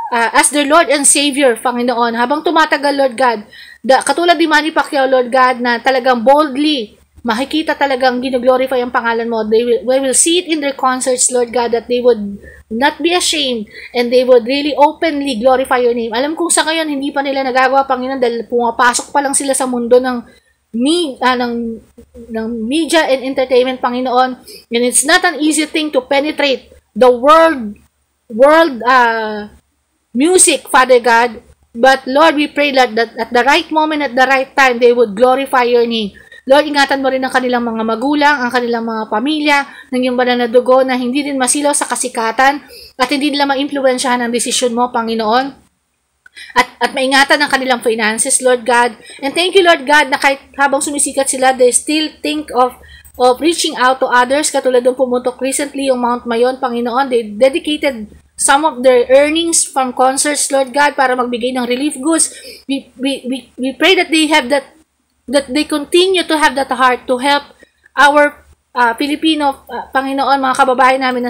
as their Lord and Savior, Panginoon, habang tumatagal, Lord God, katulad ni Manny Pacquiao, Lord God, na talagang boldly, makikita talagang gino-glorify ang pangalan mo. We will see it in their concerts, Lord God, that they would not be ashamed and they would really openly glorify your name. Alam kong sa ngayon, hindi pa nila nagagawa, Panginoon, dahil pumapasok pa lang sila sa mundo ng media and entertainment, Panginoon. And it's not an easy thing to penetrate the world music, Father God. But Lord, we pray that at the right moment, at the right time, they would glorify your name. Lord, ingatan mo rin ang kanilang mga magulang, ang kanilang mga pamilya, ng iyong banal na dugo na hindi din masilaw sa kasikatan at hindi nila ma-impluwensyahan ang desisyon mo, Panginoon. At maingatan ang kanilang finances, Lord God. And thank you, Lord God, na kahit habang sumisikat sila, they still think of reaching out to others. Katulad ng pumutok recently yung Mount Mayon, Panginoon, they dedicated some of their earnings from concerts, Lord God, para magbigay ng relief goods. We pray that they have that they continue to have that heart to help our Filipino, Panginoon, mga kababayan namin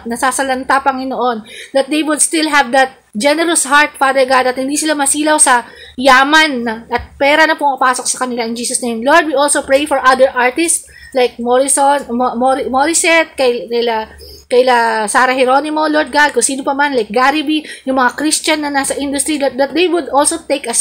nasasalanta, Panginoon, that they would still have that generous heart, Father God, at hindi sila masilaw sa yaman at pera na pumapasok sa kanila in Jesus' name. Lord, we also pray for other artists like Morissette, kaila Sarah Geronimo, Lord God, kung sino pa man, like Gary B, yung mga Christian na nasa industry, that they would also take a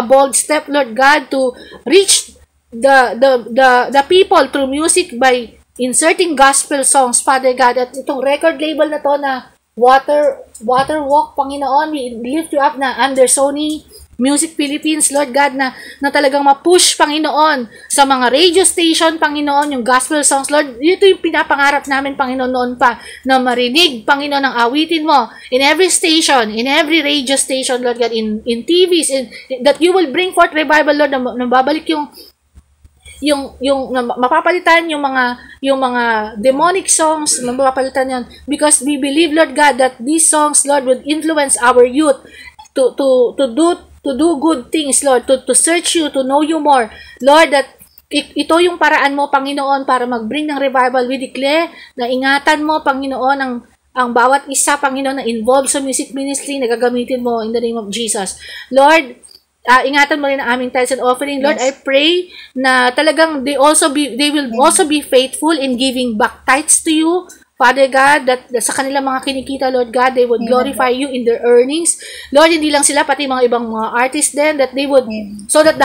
bold step, Lord God, to reach the people through music by inserting gospel songs, Father God. At itong record label na to na Water Walk, Panginoon, we lift you up na under Sony Music Philippines, Lord God, na talagang ma-push, Panginoon, sa mga radio station, Panginoon, yung gospel songs, Lord, ito yung pinapangarap namin, Panginoon, noon pa, na marinig, Panginoon, ang awitin mo, in every station, in every radio station, Lord God, in TVs, that you will bring forth revival, Lord, na babalik yung mapapalitan yung mga demonic songs, mapapalitan yun, because we believe, Lord God, that these songs, Lord, would influence our youth to do good things, Lord, to search you, to know you more. Lord, that ito yung paraan mo, Panginoon, para mag-bring ng revival. We declare na ingatan mo, Panginoon, ang bawat isa, Panginoon, na involved sa music ministry na gagamitin mo in the name of Jesus. Lord, ingatan mo rin ang aming tithes and offering. Lord, yes. I pray na talagang they will also be faithful in giving back tithes to you, Father God, that sa kanilang mga kinikita, Lord God, they would glorify you in their earnings. Lord, hindi lang sila, pati mga ibang mga artists din, that they would, so that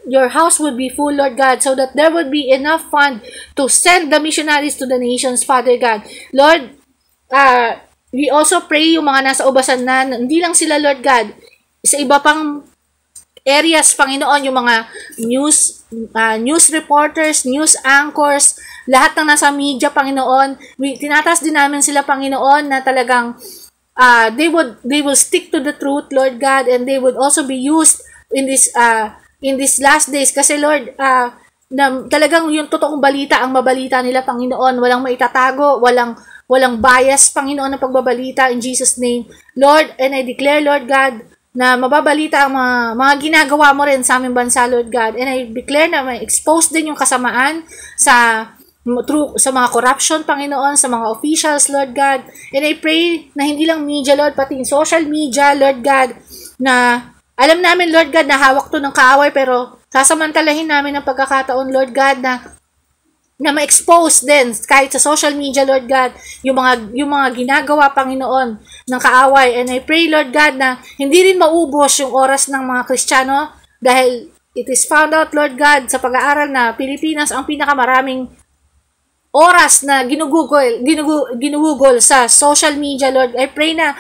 your house would be full, Lord God, so that there would be enough fund to send the missionaries to the nations, Father God. Lord, we also pray yung mga nasa ubasan na, hindi lang sila, Lord God, sa iba pang areas, Panginoon, yung mga news reporters, news anchors, lahat ng nasa media, Panginoon, tinataas din namin sila, Panginoon, na talagang they will stick to the truth, Lord God, and they would also be used in these last days. Kasi, Lord, na talagang yung totoong balita ang mabalita nila, Panginoon, walang maitatago, walang bias, Panginoon, ng pagbabalita, in Jesus' name. Lord, and I declare, Lord God, na mababalita ang mga ginagawa mo rin sa aming bansa, Lord God. And I declare na may expose din yung kasamaan sa mga corruption, Panginoon, sa mga officials, Lord God. And I pray na hindi lang media, Lord, pati social media, Lord God, na alam namin, Lord God, na hawak to ng kaaway, pero Sasamantalahin namin ang pagkakataon, Lord God, na ma-expose din kahit sa social media, Lord God, yung mga ginagawa, Panginoon, ng kaaway. And I pray, Lord God, na hindi rin maubos yung oras ng mga Kristiyano dahil it is found out, Lord God, sa pag-aaral na Pilipinas ang pinakamaraming oras na ginugugol sa social media, Lord. I pray na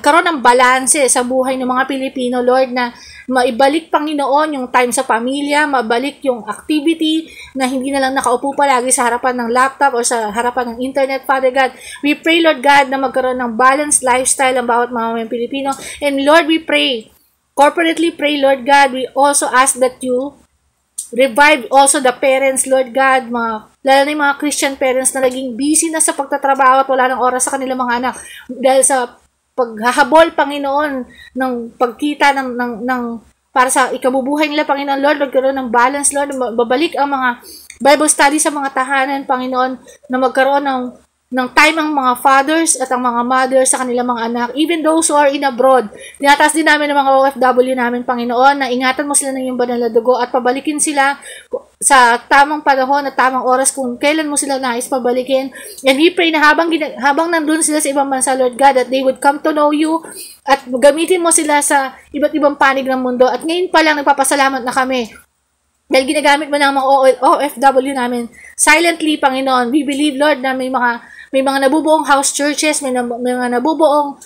karoon ng balanse sa buhay ng mga Pilipino, Lord, na maibalik, Panginoon, yung time sa pamilya, mabalik yung activity na hindi na lang nakaupo palagi sa harapan ng laptop o sa harapan ng internet, Father God. We pray, Lord God, na magkaroon ng balanced lifestyle ang bawat mga Pilipino. And Lord, we pray, corporately pray, Lord God, we also ask that you revive also the parents, Lord God, lalo na yung mga Christian parents na naging busy na sa pagtatrabaho at wala ng oras sa kanilang mga anak dahil sa paghahabol, Panginoon, ng pagkita ng para sa ikabubuhay nila, Panginoon, Lord, magkaroon ng balance, Lord, babalik ang mga Bible study sa mga tahanan, Panginoon, na magkaroon ng time ang mga fathers at ang mga mothers sa kanilang mga anak, even those who are in abroad. Tinataas din namin ng mga OFW namin, Panginoon, na ingatan mo sila ng iyong banal na dugo at pabalikin sila sa tamang panahon at tamang oras kung kailan mo sila nais pabalikin. And we pray na habang nandun sila sa ibang bansa, Lord God, that they would come to know you at gamitin mo sila sa iba't ibang panig ng mundo. At ngayon pa lang nagpapasalamat na kami dahil ginagamit mo ng mga OFW namin silently, Panginoon. We believe, Lord, na may mga nabubuong house churches, may mga nabubuong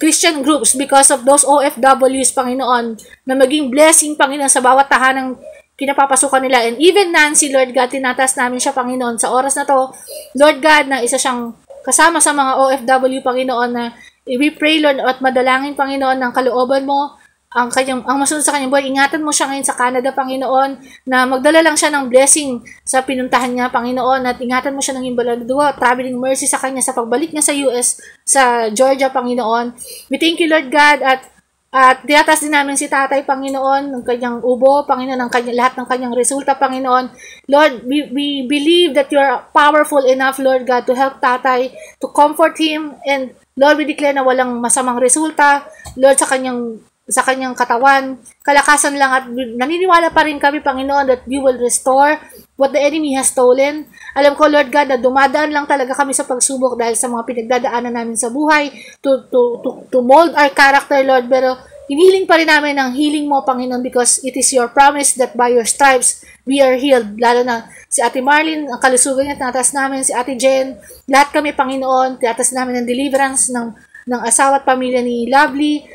Christian groups because of those OFWs, Panginoon, na maging blessing, Panginoon, sa bawat tahanang pinapapasukan nila. And even Nancy, Lord God, tinatas namin siya, Panginoon, sa oras na to, Lord God, na isa siyang kasama sa mga OFW, Panginoon, na we pray, Lord, at madalangin, Panginoon, ng kalooban mo, ang masunod sa kanyang buhay. Ingatan mo siya ngayon sa Canada, Panginoon, na magdala lang siya ng blessing sa pinuntahan niya, Panginoon, at ingatan mo siya ng imbalanduwa, traveling mercy sa kanya sa pagbalik niya sa US, sa Georgia, Panginoon. We thank you, Lord God, at tinatas din namin si Tatay, Panginoon, ng kanyang ubo, Panginoon, lahat ng kanyang resulta, Panginoon. Lord, we believe that you are powerful enough, Lord God, to help Tatay, to comfort him, and Lord, we declare na walang masamang resulta, Lord, sa kanyang katawan, kalakasan lang, at naniniwala pa rin kami, Panginoon, that you will restore what the enemy has stolen. Alam ko, Lord God, na dumadaan lang talaga kami sa pagsubok dahil sa mga pinagdadaanan namin sa buhay to mold our character, Lord, pero hinihiling pa rin namin ang healing mo, Panginoon, because it is your promise that by your stripes we are healed. Lalo na si Ate Marlene, ang kalusugan niya, tinatas namin, si Ate Jen, lahat kami, Panginoon, tinatas namin ng deliverance ng asawa at pamilya ni Lovely,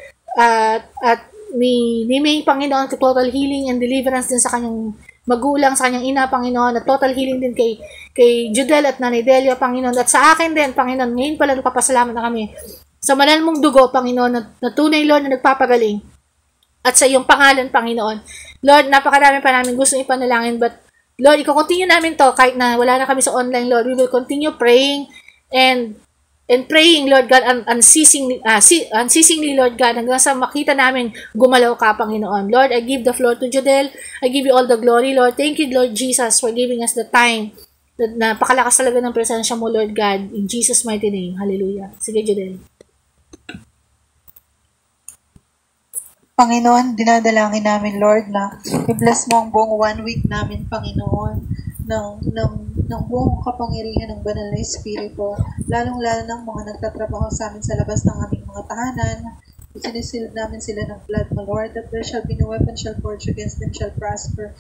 at ni May, Panginoon, total healing and deliverance din sa kanyang magulang, sa kanyang ina, Panginoon, at total healing din kay Judel at Nanay Delia, Panginoon, at sa akin din, Panginoon. Ngayon pala nagpapasalamat na kami sa banal mong dugo, Panginoon, na tunay, Lord, na nagpapagaling, at sa iyong pangalan, Panginoon. Lord, napakarami pa namin gustong ipanalangin, but Lord, i-continue namin to kahit na wala na kami sa online, Lord. We will continue praying and praying, Lord God, unceasingly, Lord God, hanggang sa makita namin gumalaw ka, Panginoon. Lord, I give the floor to Judel. I give you all the glory, Lord. Thank you, Lord Jesus, for giving us the time. Napakalakas talaga ng presensya mo, Lord God. In Jesus' mighty name. Hallelujah. Sige, Judel. Panginoon, dinadalangin namin, Lord, na i-bless mo ang buong 1 week namin, Panginoon, ng buong kapangyarihan ng banal na Espiritu, lalong-lalo ng mga nagtatrabaho sa amin sa labas ng aming mga tahanan. Isinisilid namin sila ng blood, my Lord, that there shall be no weapon shall forge against them shall prosper.